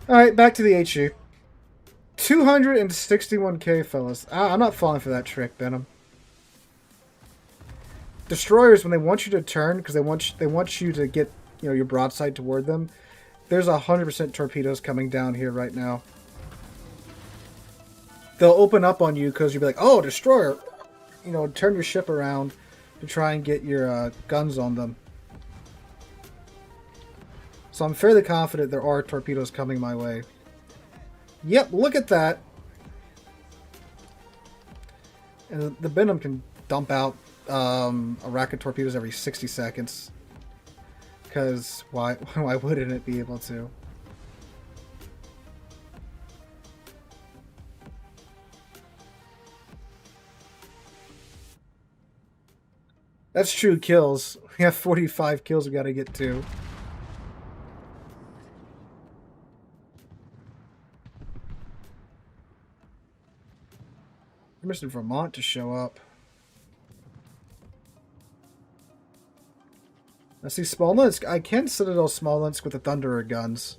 Alright, back to the HE. 261k, fellas. I'm not falling for that trick, Venom. Destroyers, when they want you to turn, because they want you to get, you know, your broadside toward them, there's 100% torpedoes coming down here right now. They'll open up on you because you'll be like, oh, destroyer! You know, turn your ship around to try and get your guns on them. So I'm fairly confident there are torpedoes coming my way. Yep, look at that! And the Venom can dump out a rack of torpedoes every 60 seconds. Because why wouldn't it be able to? That's true kills. We have 45 kills we gotta get to. I'm missing Vermont to show up. I see Smolnitsk. I can Citadel Smolnitsk with the Thunderer guns.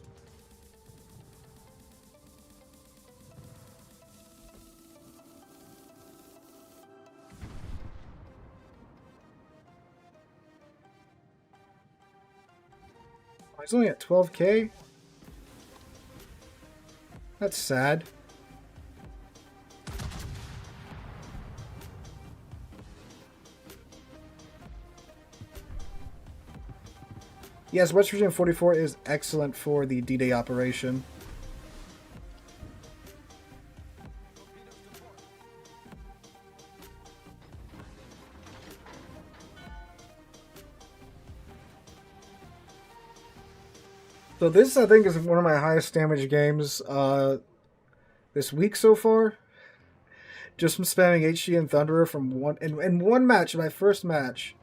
Oh, he's only at 12k? That's sad. Yes, West Virginia 44 is excellent for the D-Day operation. So this, I think, is one of my highest damage games this week so far. Just from spamming HG and Thunderer from in one match, my first match.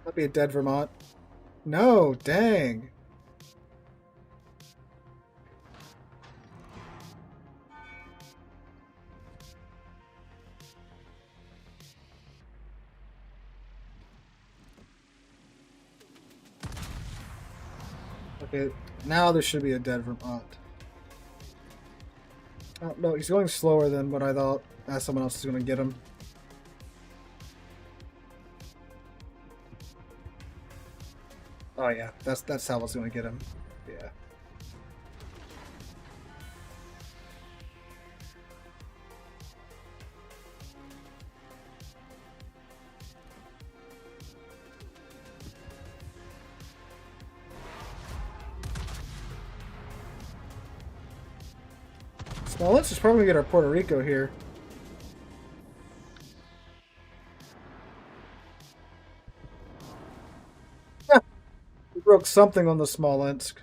Might be a dead Vermont. No, dang. Okay, now there should be a dead Vermont. Oh, no, he's going slower than what I thought. Someone else is going to get him. Oh yeah, that's how I was going to get him. Yeah. Well, let's just probably get our Puerto Rico here. We broke something on the Smolensk.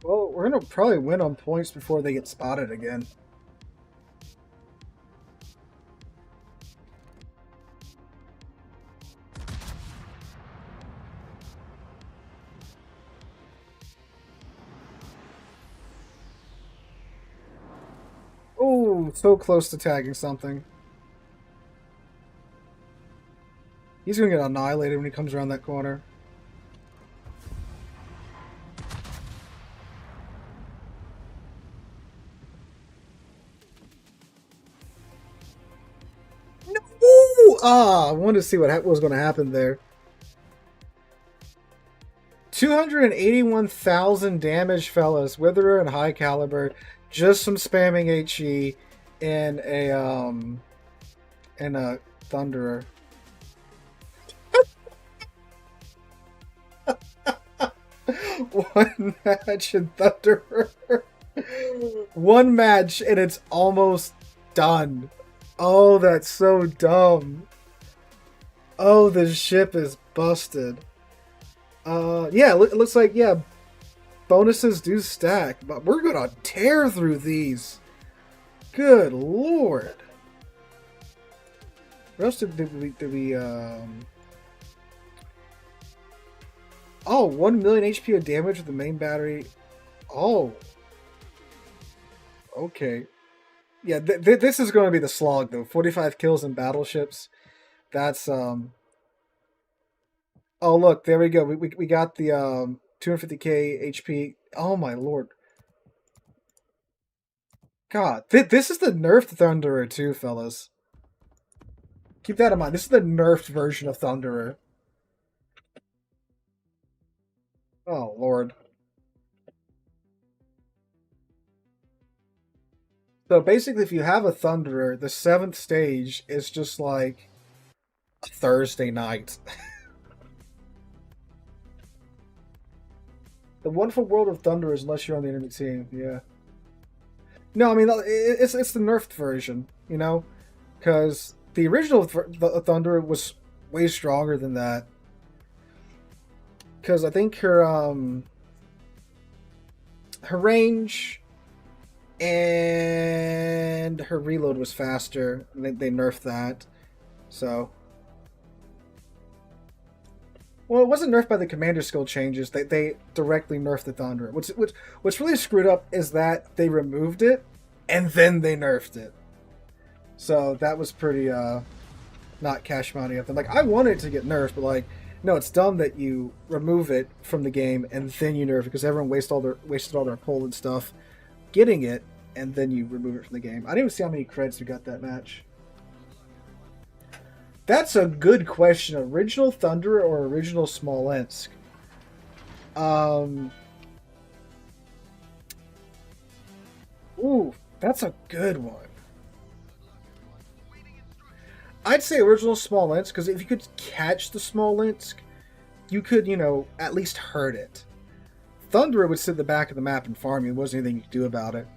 Well, we're going to probably win on points before they get spotted again. Oh, so close to tagging something. He's going to get annihilated when he comes around that corner. No! Ah, I wanted to see what was going to happen there. 281,000 damage, fellas. Witherer and high caliber. Just from spamming HE in a Thunderer. One match in Thunderer. One match and it's almost done. Oh, that's so dumb. Oh, the ship is busted. Yeah, it looks like, yeah, bonuses do stack, but we're gonna tear through these. Good lord. What else did we Oh, 1 million HP of damage with the main battery. Oh. Okay. Yeah, this is going to be the slog, though. 45 kills in battleships. That's, Oh, look, there we go. We got the, 250k HP. Oh, my lord. God, this is the nerfed Thunderer, too, fellas. Keep that in mind. This is the nerfed version of Thunderer. Oh, lord. So basically, if you have a Thunderer, the 7th stage is just like a Thursday night. The wonderful world of Thunderers, unless you're on the enemy team, yeah. No, I mean, it's the nerfed version, you know? Because the original Thunderer was way stronger than that. Because I think her range and her reload was faster. They nerfed that. So, well, it wasn't nerfed by the commander skill changes. They directly nerfed the Thunderer. What's really screwed up is that they removed it and then they nerfed it. So that was pretty not cash money of them. Like, I wanted to get nerfed, but like, no, it's dumb that you remove it from the game and then you nerf it because everyone wasted all their coal and stuff getting it, and then you remove it from the game. I didn't even see how many credits we got that match. That's a good question. Original Thunderer or original Smolensk? That's a good one. I'd say original small Linsk, because if you could catch the small Linsk, you could, you know, at least hurt it. Thunderer would sit at the back of the map and farm you. There wasn't anything you could do about it.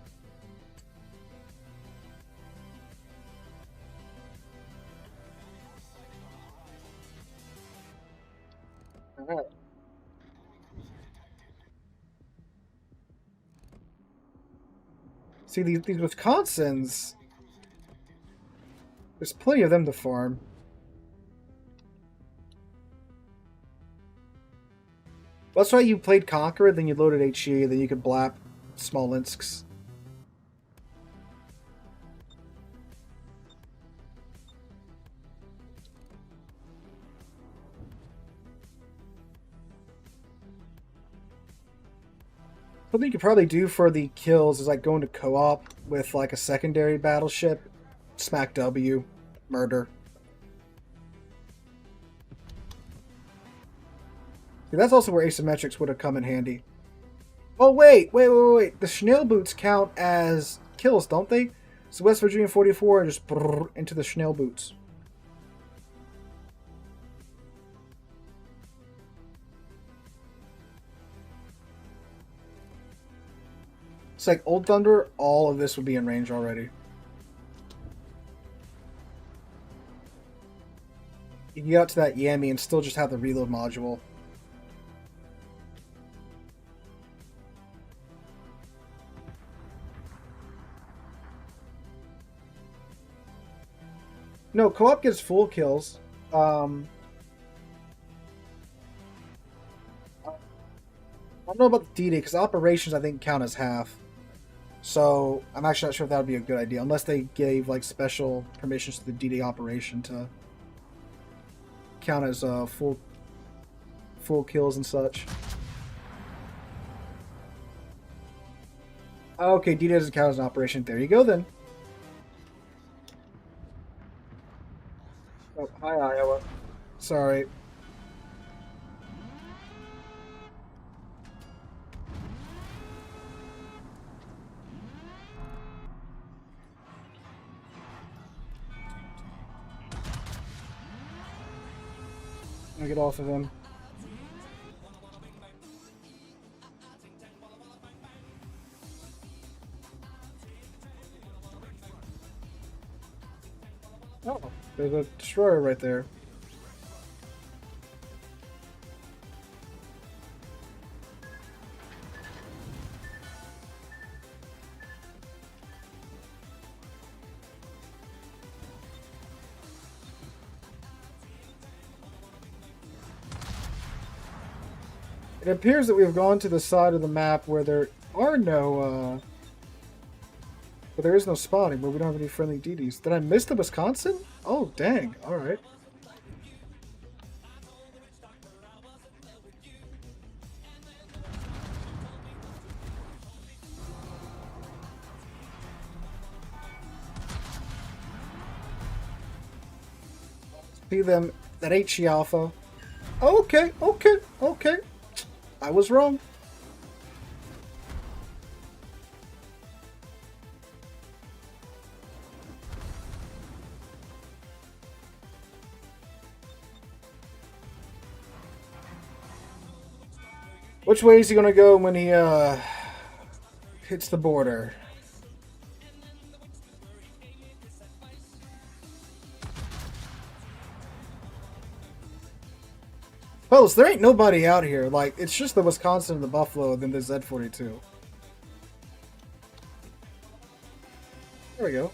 Alright. See, these Wisconsins, there's plenty of them to farm. That's why you played Conqueror, then you loaded HE, then you could blap small Linsks. Something you could probably do for the kills is like go into co-op with like a secondary battleship, smack W, murder. See, that's also where asymmetrics would have come in handy. Oh wait. The Schnell boots count as kills, don't they? So West Virginia 44 and just into the Schnell boots. It's like Old Thunder, all of this would be in range already. You can get out to that Yami and still just have the reload module. No, co-op gets full kills. I don't know about the D-Day, because operations I think count as half. So I'm actually not sure if that would be a good idea, unless they gave like special permissions to the D-Day operation to count as full kills and such. Okay, D-Day doesn't count as an operation. There you go then. Oh, hi Iowa. Sorry. I'll get off of him. Oh, there's a destroyer right there. It appears that we've gone to the side of the map where there are no, where there is no spawning, where we don't have any friendly DDs. Did I miss the Wisconsin? Oh, dang. Alright. See them, that HE Alpha. Okay. I was wrong. Which way is he gonna go when he hits the border? Fellas, there ain't nobody out here. Like, it's just the Wisconsin and the Buffalo and then the Z42. There we go.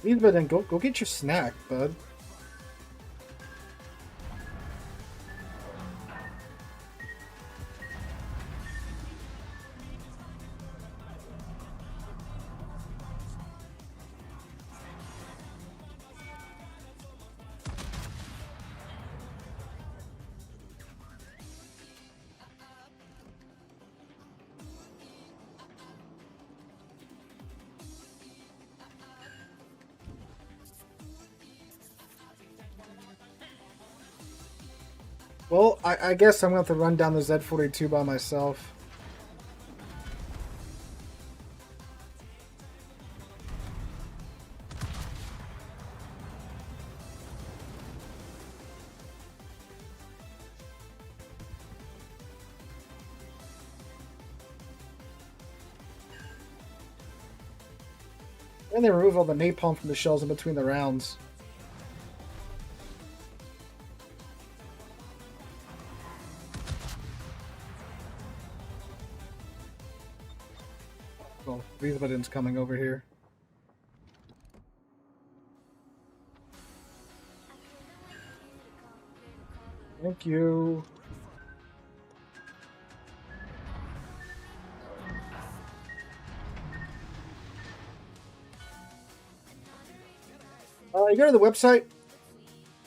Then go get your snack, bud. Well, I guess I'm going to have to run down the Z42 by myself. And they remove all the napalm from the shells in between the rounds. Well, Visbadin's coming over here. Thank you. You go to the website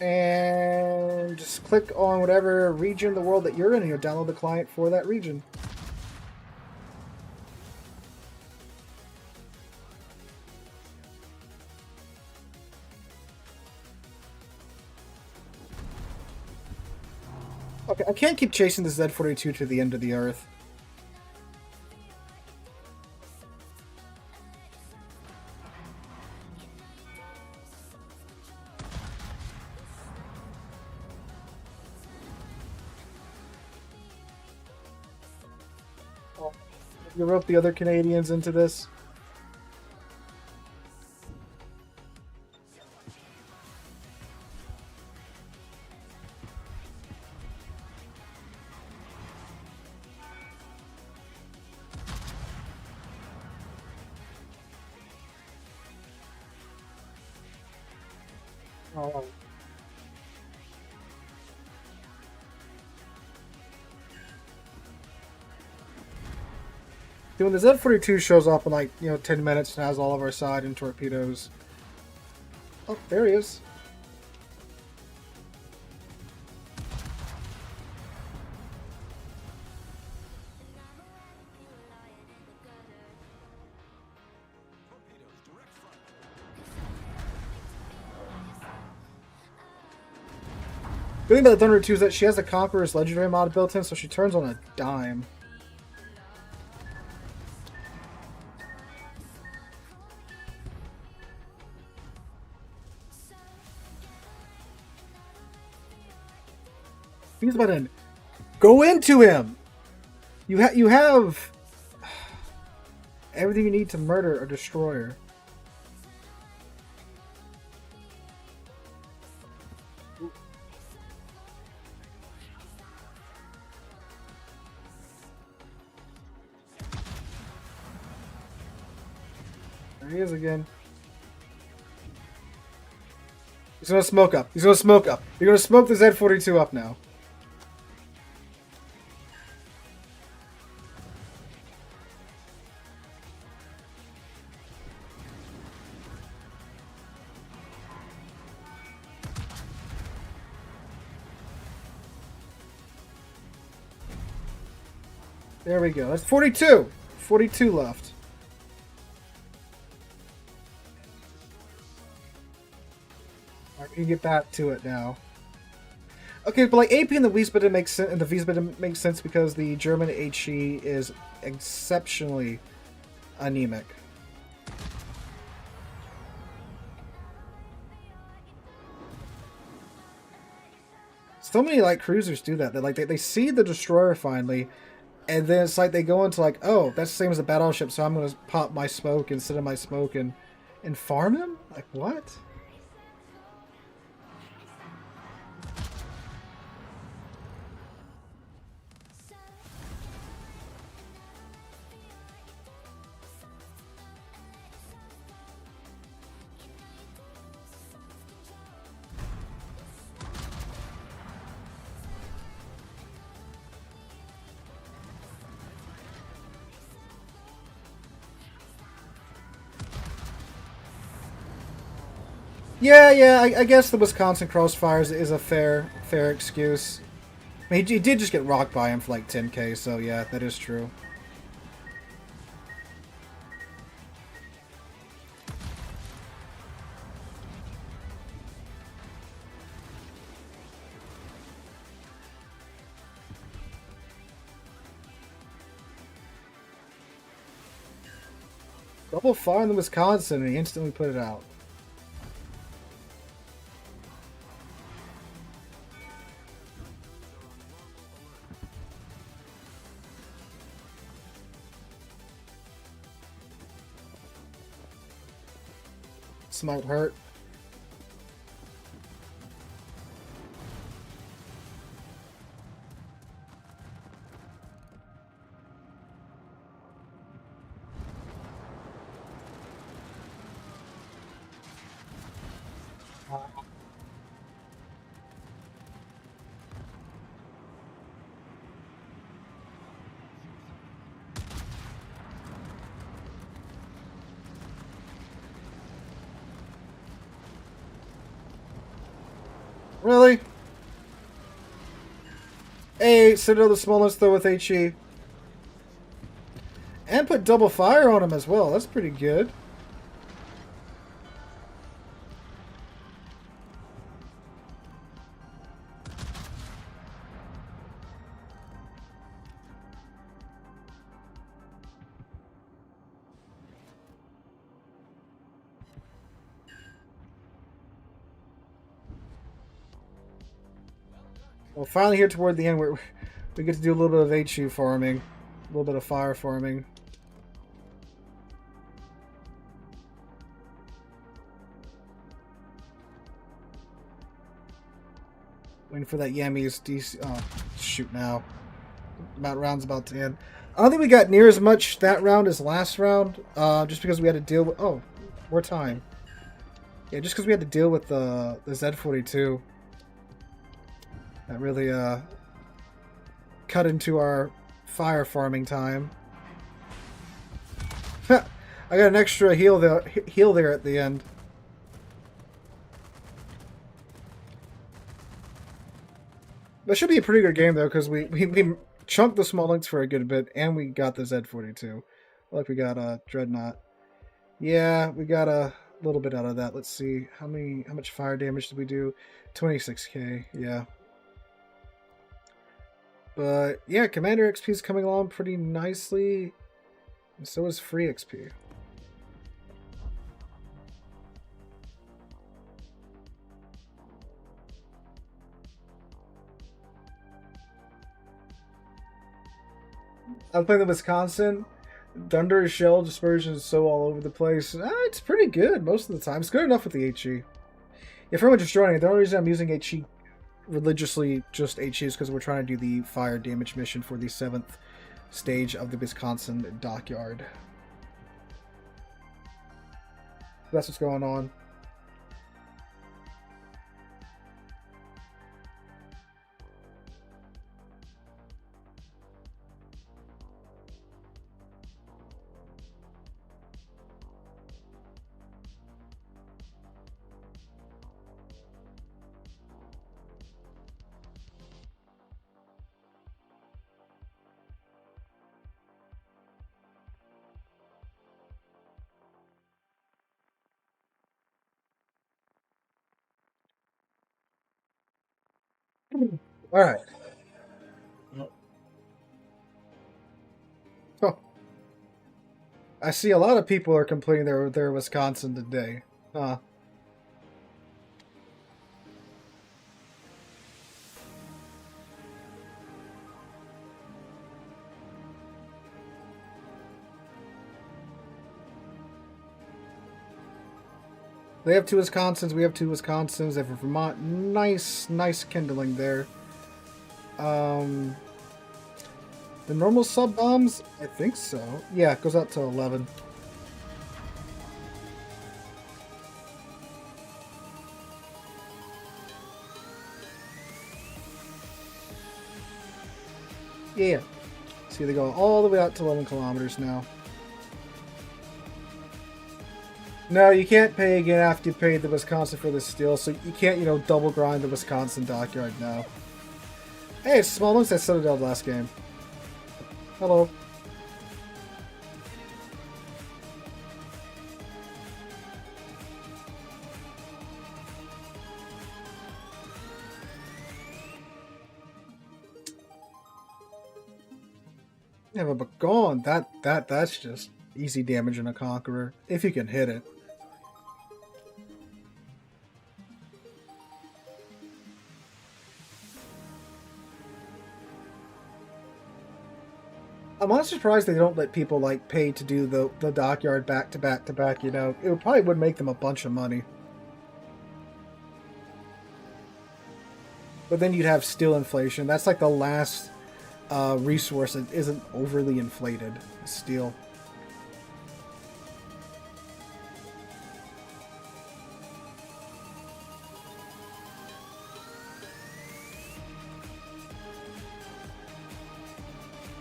and just click on whatever region of the world that you're in and you'll download the client for that region. Okay, I can't keep chasing the Z42 to the end of the earth. You rope the other Canadians into this. Oh. When the Z42 shows up in like, 10 minutes and has all of our side and torpedoes. Oh, there he is. The thing about the Thunder 2 is that she has the Conqueror's legendary mod built in, so she turns on a dime. Visbadin, go into him! You have everything you need to murder a destroyer. There he is again. He's gonna smoke up. He's gonna smoke up. You're gonna smoke the Z42 up now. There we go. That's 42. 42 left. Alright, we can get back to it now. Okay, but like AP and the Wiesbaden makes sense, and the Wiesbaden makes sense because the German HE is exceptionally anemic. So many like cruisers do that. They see the destroyer finally, and then it's like they go into like, oh, that's the same as a battleship, so I'm gonna pop my smoke instead of my smoke and farm him? Like what? Yeah, I guess the Wisconsin crossfires is a fair excuse. I mean, he did just get rocked by him for like 10k, so yeah, that is true. Double fire in the Wisconsin, and he instantly put it out. This might hurt. Really? Hey, Citadel the smallest though with HE. And put double fire on him as well. That's pretty good. Well, finally here toward the end, we get to do a little bit of HE farming. A little bit of fire farming. Waiting for that Yammy's DC. Oh, shoot now. Round's about to end. I don't think we got near as much that round as last round. Just because we had to deal with... Oh, more time. Yeah, just because we had to deal with the Z42. That really cut into our fire farming time. I got an extra heal there at the end. That should be a pretty good game though, because we chunked the small links for a good bit, and we got the Z42. Like we got Dreadnought. Yeah, we got a little bit out of that. Let's see how much fire damage did we do? 26k. Yeah. But yeah, Commander XP is coming along pretty nicely, and so is free XP. I'm playing the Wisconsin. Thunder Shell Dispersion is so all over the place. It's pretty good most of the time. It's good enough with the HE. If everyone just joining, the only reason I'm using HE religiously just HE is because we're trying to do the fire damage mission for the 7th stage of the Wisconsin Dockyard. That's what's going on. All right. Oh, I see a lot of people are complaining they're Wisconsin today. Huh. They have 2 Wisconsins. We have 2 Wisconsins. They have a Vermont. Nice kindling there. The normal sub bombs, I think so. Yeah, it goes out to 11. Yeah. See, they go all the way out to 11 kilometers now. No, you can't pay again after you paid the Wisconsin for the steel, so you can't, double grind the Wisconsin Dockyard now. Hey, it's small links that Citadel last game. Hello. Yeah, but gone. That's just easy damage in a Conqueror, if you can hit it. I'm honestly surprised they don't let people like pay to do the Dockyard back to back to back, you know. It probably would make them a bunch of money. But then you'd have steel inflation. That's like the last resource that isn't overly inflated. Steel.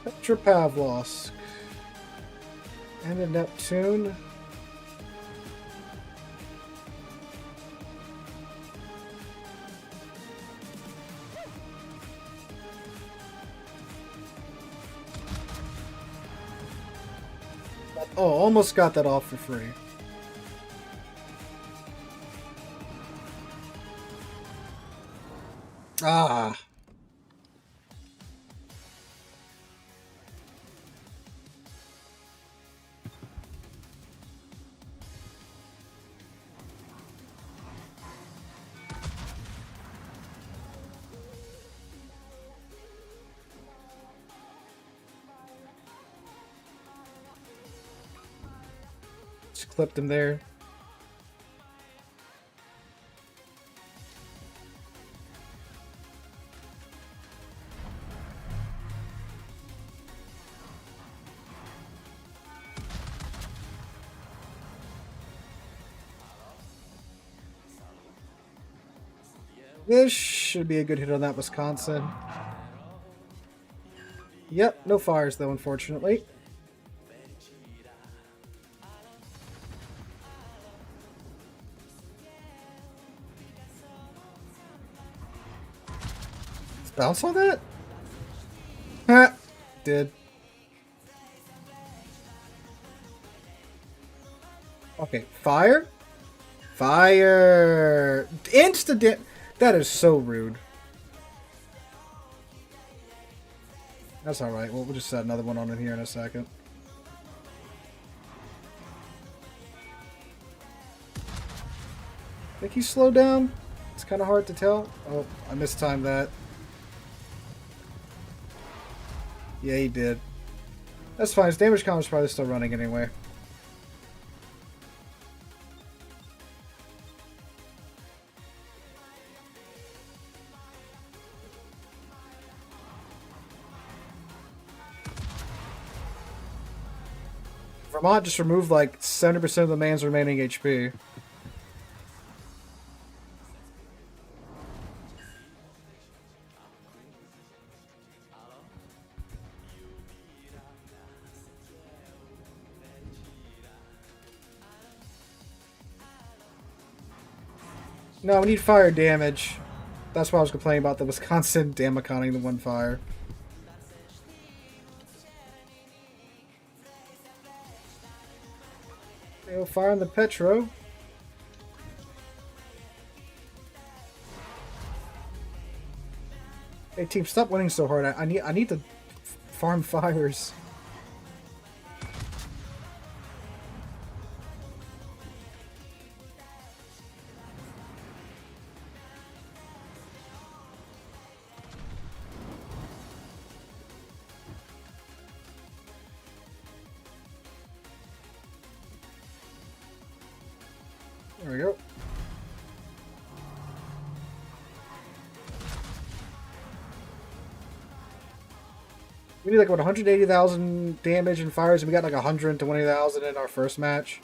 Petra Pavlovsk. And a Neptune. Oh, almost got that off for free. Ah. Just clipped him there. This should be a good hit on that Wisconsin. Yep, no fires though, unfortunately. Let's bounce on that? Ha! Did. Okay, fire? Fire! Instant. That is so rude. That's alright. We'll just set another one on in here in a second. Think he's slowed down? It's kind of hard to tell. Oh, I mistimed that. Yeah, he did. That's fine. His damage column is probably still running anyway. Vermont just removed like 70% of the man's remaining HP. No, we need fire damage. That's why I was complaining about the Wisconsin damaconing the one fire. They'll fire on the Petra. Hey team, stop winning so hard. I need to farm fires. There we go. We need like what 180,000 damage and fires, and we got like 120,000 in our first match.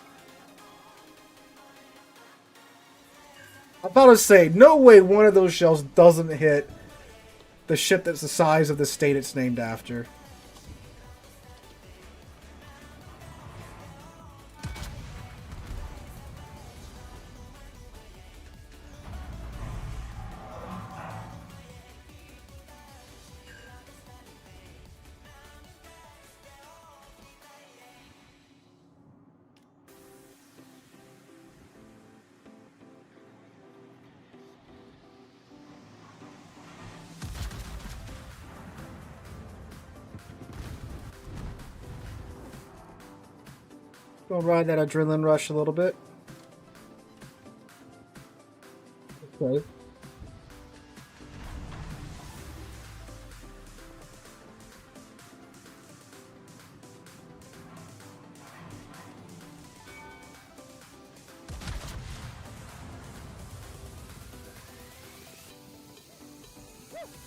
I'm about to say, no way one of those shells doesn't hit the ship that's the size of the state it's named after. Gonna ride that adrenaline rush a little bit. Okay.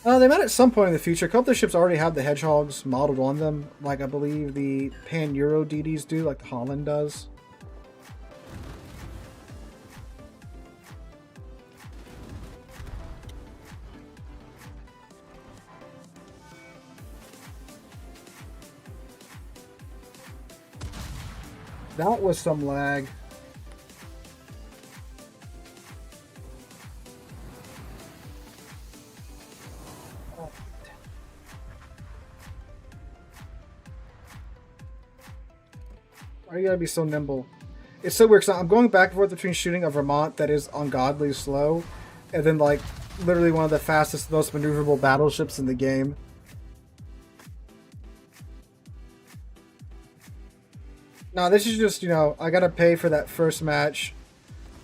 They might at some point in the future. A couple of the ships already have the hedgehogs modeled on them, like I believe the Pan-Euro DDs do, like the Holland does. That was some lag. Why you gotta be so nimble? It's so weird because I'm going back and forth between shooting a Vermont that is ungodly slow, and then like literally one of the fastest, most maneuverable battleships in the game. No, this is just, you know, I gotta pay for that first match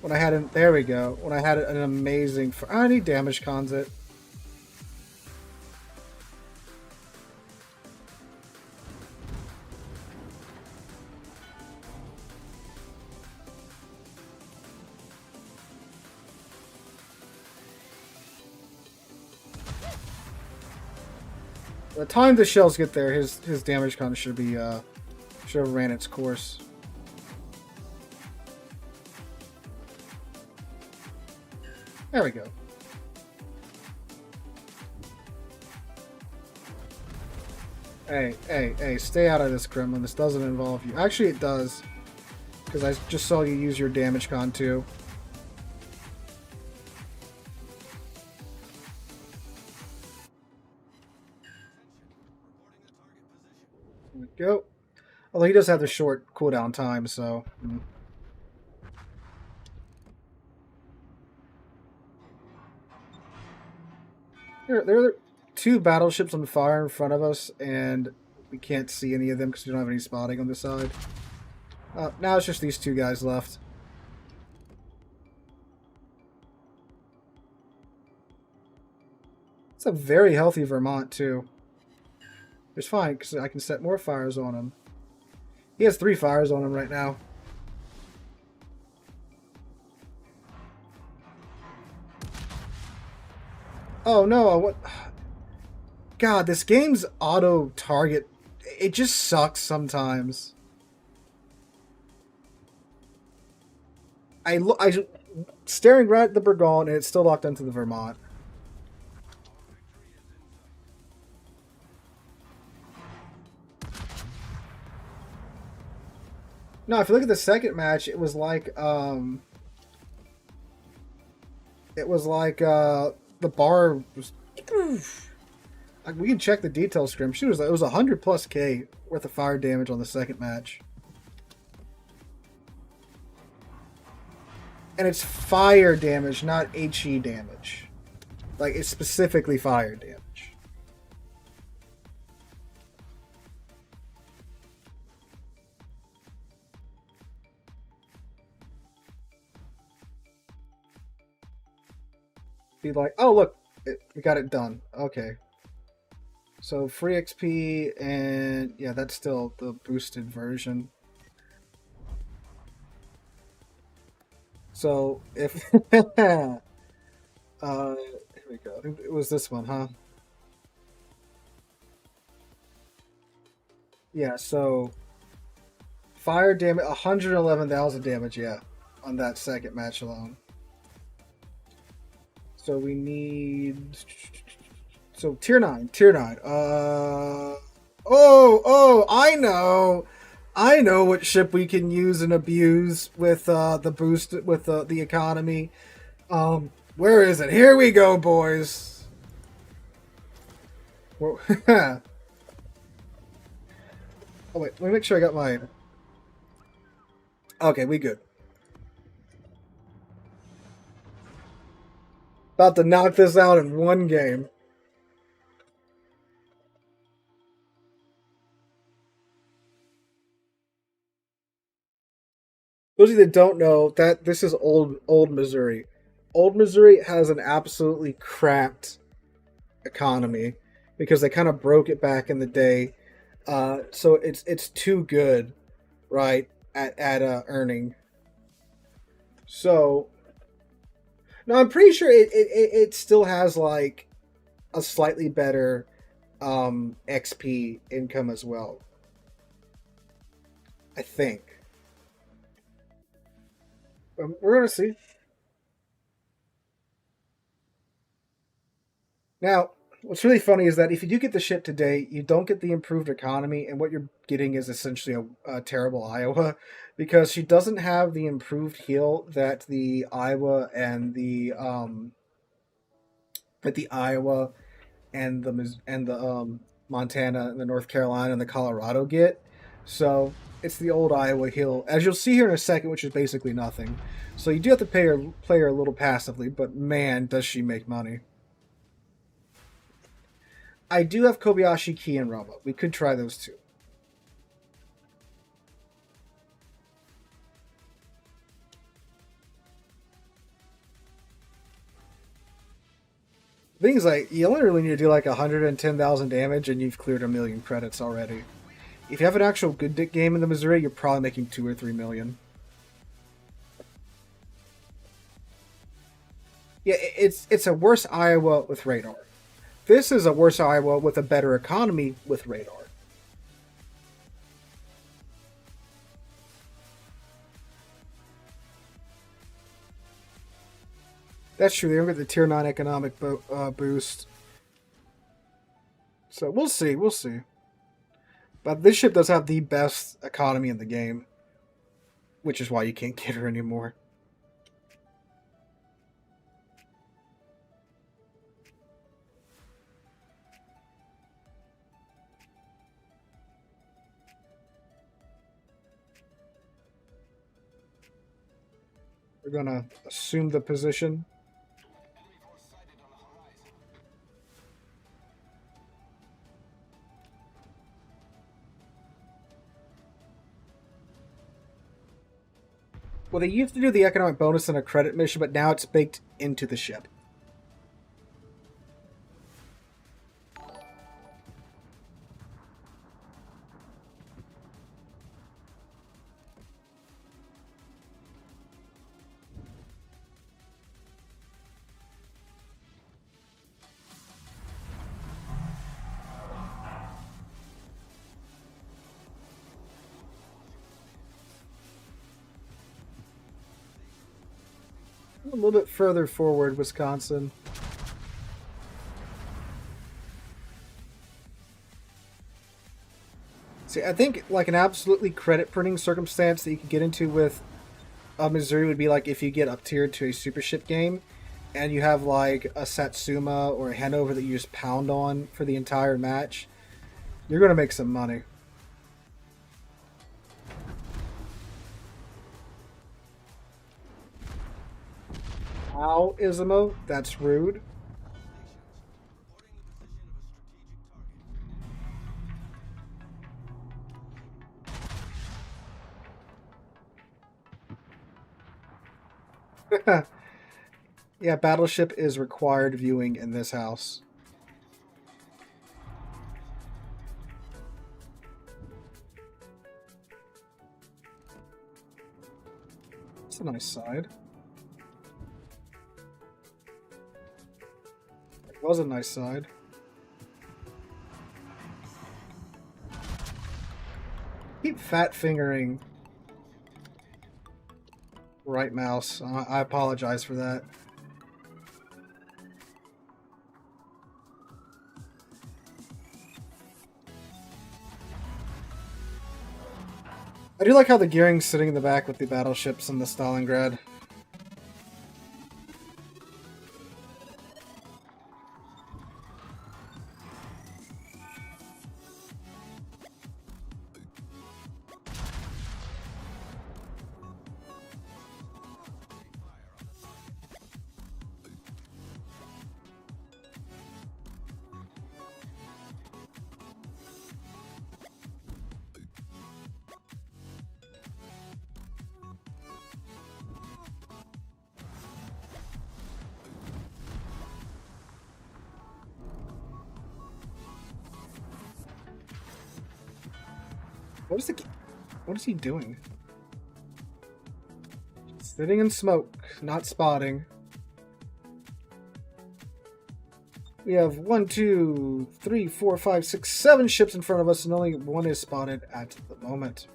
when I had an, there we go, when I had an amazing, I need damage cons it. By the time the shells get there, his damage con should be should have ran its course. There we go. Hey, stay out of this, Kremlin. This doesn't involve you. Actually, it does. Because I just saw you use your damage con too. There we go. Although he does have the short cooldown time, so... There are two battleships on fire in front of us, and we can't see any of them because we don't have any spotting on this side. Now it's just these two guys left. It's a very healthy Vermont, too. It's fine, because I can set more fires on him. He has 3 fires on him right now. Oh no, what? God, this game's auto-target, it just sucks sometimes. I staring right at the Burgon, and it's still locked into the Vermont. No, if you look at the second match, it was like the bar was. Like, we can check the detail scrim. She was, it was 100+ K worth of fire damage on the second match, and it's fire damage, not HE damage. Like, it's specifically fire damage. Be like, oh look, we got it done. Okay. So free XP, and yeah, that's still the boosted version. So if here we go. I think it was this one, huh? Yeah. So fire damage, 111,000 damage. Yeah, on that second match alone. So we need. So tier 9. Oh, I know what ship we can use and abuse with the boost with the economy. Where is it? Here we go, boys. Oh wait, let me make sure I got mine. Okay, we good. About to knock this out in one game. Those of you that don't know, that this is old Missouri. Old Missouri has an absolutely cracked economy because they kind of broke it back in the day. So it's too good, right, at earning. So no, I'm pretty sure it still has like a slightly better XP income as well. I think. We're gonna see. Now, what's really funny is that if you do get the ship today, you don't get the improved economy, and what you're getting is essentially a terrible Iowa, because she doesn't have the improved heal that the Iowa and the Montana and the North Carolina and the Colorado get. So it's the old Iowa heal, as you'll see here in a second, which is basically nothing. So you do have to play her a little passively, but man, does she make money. I do have Kobayashi, Key, and Rama. We could try those two. Things like, you only really need to do like 110,000 damage and you've cleared 1,000,000 credits already. If you have an actual good game in the Missouri, you're probably making 2 or 3 million. Yeah, it's a worse Iowa with radar. This is a worse Iowa with a better economy with radar. That's true. They don't get the tier 9 economic boost. So we'll see. We'll see. But this ship does have the best economy in the game, which is why you can't get her anymore. We're going to assume the position. Well, they used to do the economic bonus in a credit mission, but now it's baked into the ship. A little bit further forward, Wisconsin. See, I think like an absolutely credit printing circumstance that you could get into with Missouri would be like if you get up tiered to a super ship game and you have like a Satsuma or a Hanover that you just pound on for the entire match. You're going to make some money. Ow, Isamo, that's rude. Yeah, Battleship is required viewing in this house. It's a nice side. It was a nice side. Keep fat fingering right mouse. I apologize for that. I do like how the gearing's sitting in the back with the battleships and the Stalingrad. What is he doing? Sitting in smoke, not spotting. We have 1, 2, 3, 4, 5, 6, 7 ships in front of us, and only one is spotted at the moment.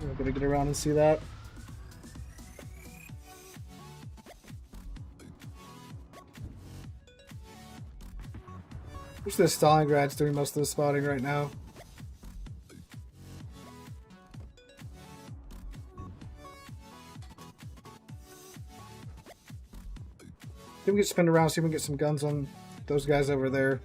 We're gonna get around and see that. Wish the Stalingrad's doing most of the spotting right now. Then we can spin around, see if we can get some guns on those guys over there.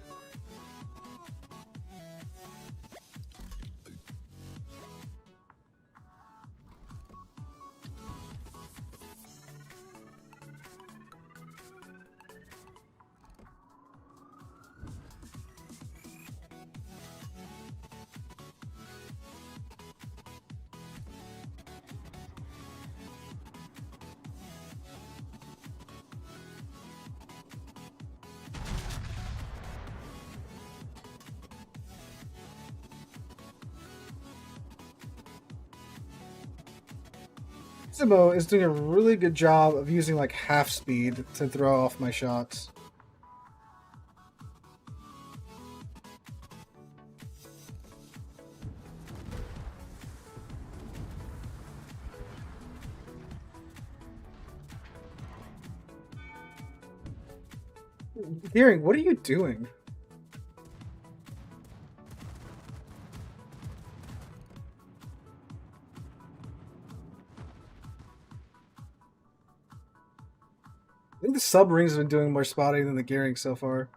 Zimo is doing a really good job of using like half speed to throw off my shots. Hearing, what are you doing? I think the submarines have been doing more spotting than the gearing so far.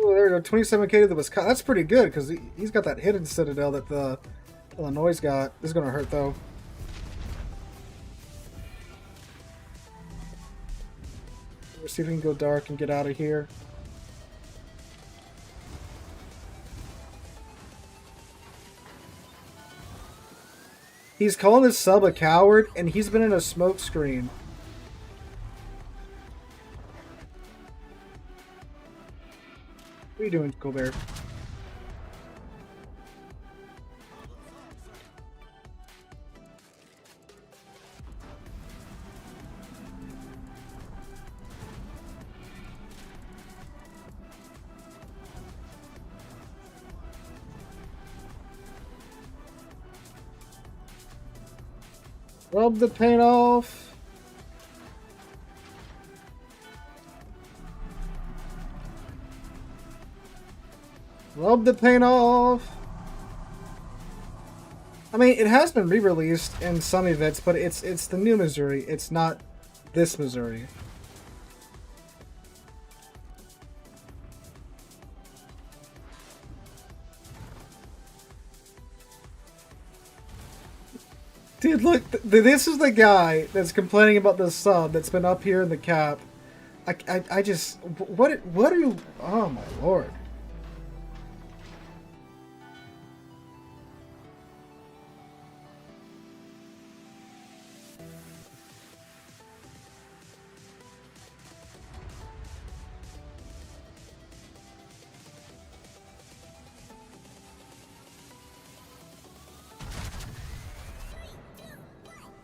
Oh, there we go. 27k to the Wisconsin. That's pretty good because he's got that hidden citadel that the Illinois got. This is going to hurt though. We'll see if we can go dark and get out of here. He's calling his sub a coward, and he's been in a smoke screen. What are you doing, Colbert? Rub the paint off. Rub the paint off. I mean, it has been re-released in some events, but it's the new Missouri. It's not this Missouri. Dude, look, this is the guy that's complaining about the sub that's been up here in the cap. I just, what are you, oh my lord.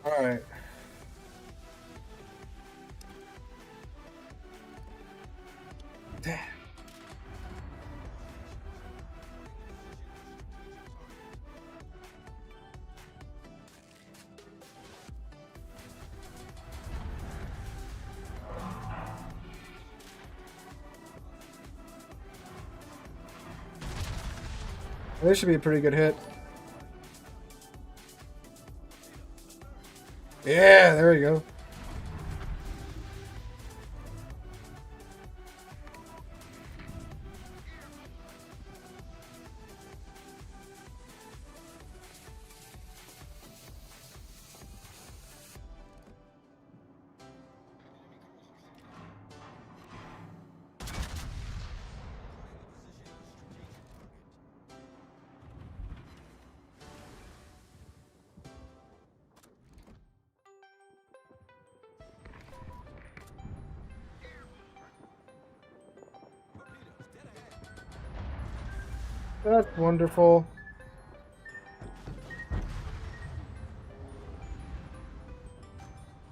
Alright. Damn. This should be a pretty good hit. Yeah, there we go. That's wonderful.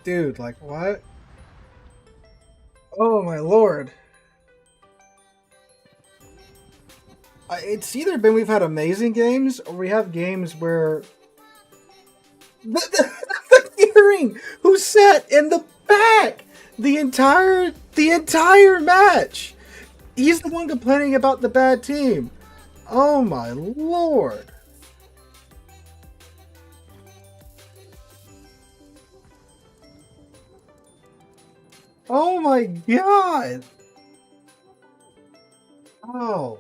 Dude, like, what? Oh, my lord. It's either been we've had amazing games, or we have games where... The hearing who sat in the back the entire match. He's the one complaining about the bad team. Oh, my lord. Oh my god! Oh.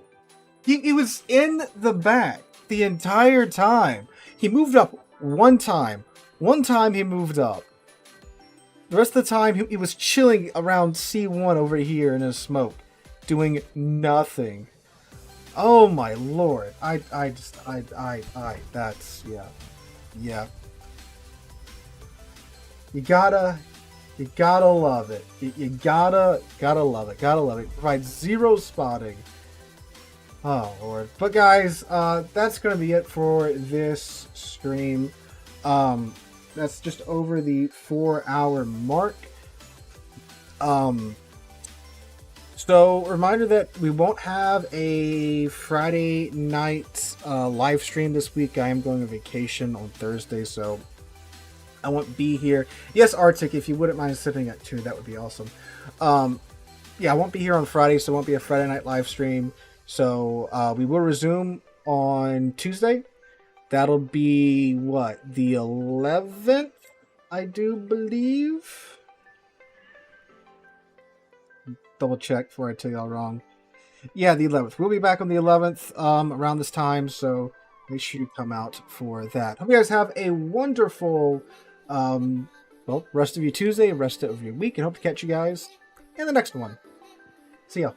He was in the back the entire time. He moved up one time. One time he moved up. The rest of the time he was chilling around C1 over here in his smoke. Doing nothing. Oh my lord. That's, yeah. Yeah. You gotta love it. You gotta love it. Gotta love it. Provide zero spotting. Oh lord. But guys, that's gonna be it for this stream. That's just over the 4-hour mark. So reminder that we won't have a Friday night live stream this week. I am going on vacation on Thursday, so I won't be here. Yes, Arctic, if you wouldn't mind sipping at 2, that would be awesome. Yeah, I won't be here on Friday, so it won't be a Friday night live stream. So we will resume on Tuesday. That'll be, what, the 11th, I do believe? Double check before I tell y'all wrong. Yeah, the 11th. We'll be back on the 11th around this time, so make sure you come out for that. Hope you guys have a wonderful... well, rest of your Tuesday, rest of your week, and hope to catch you guys in the next one. See ya.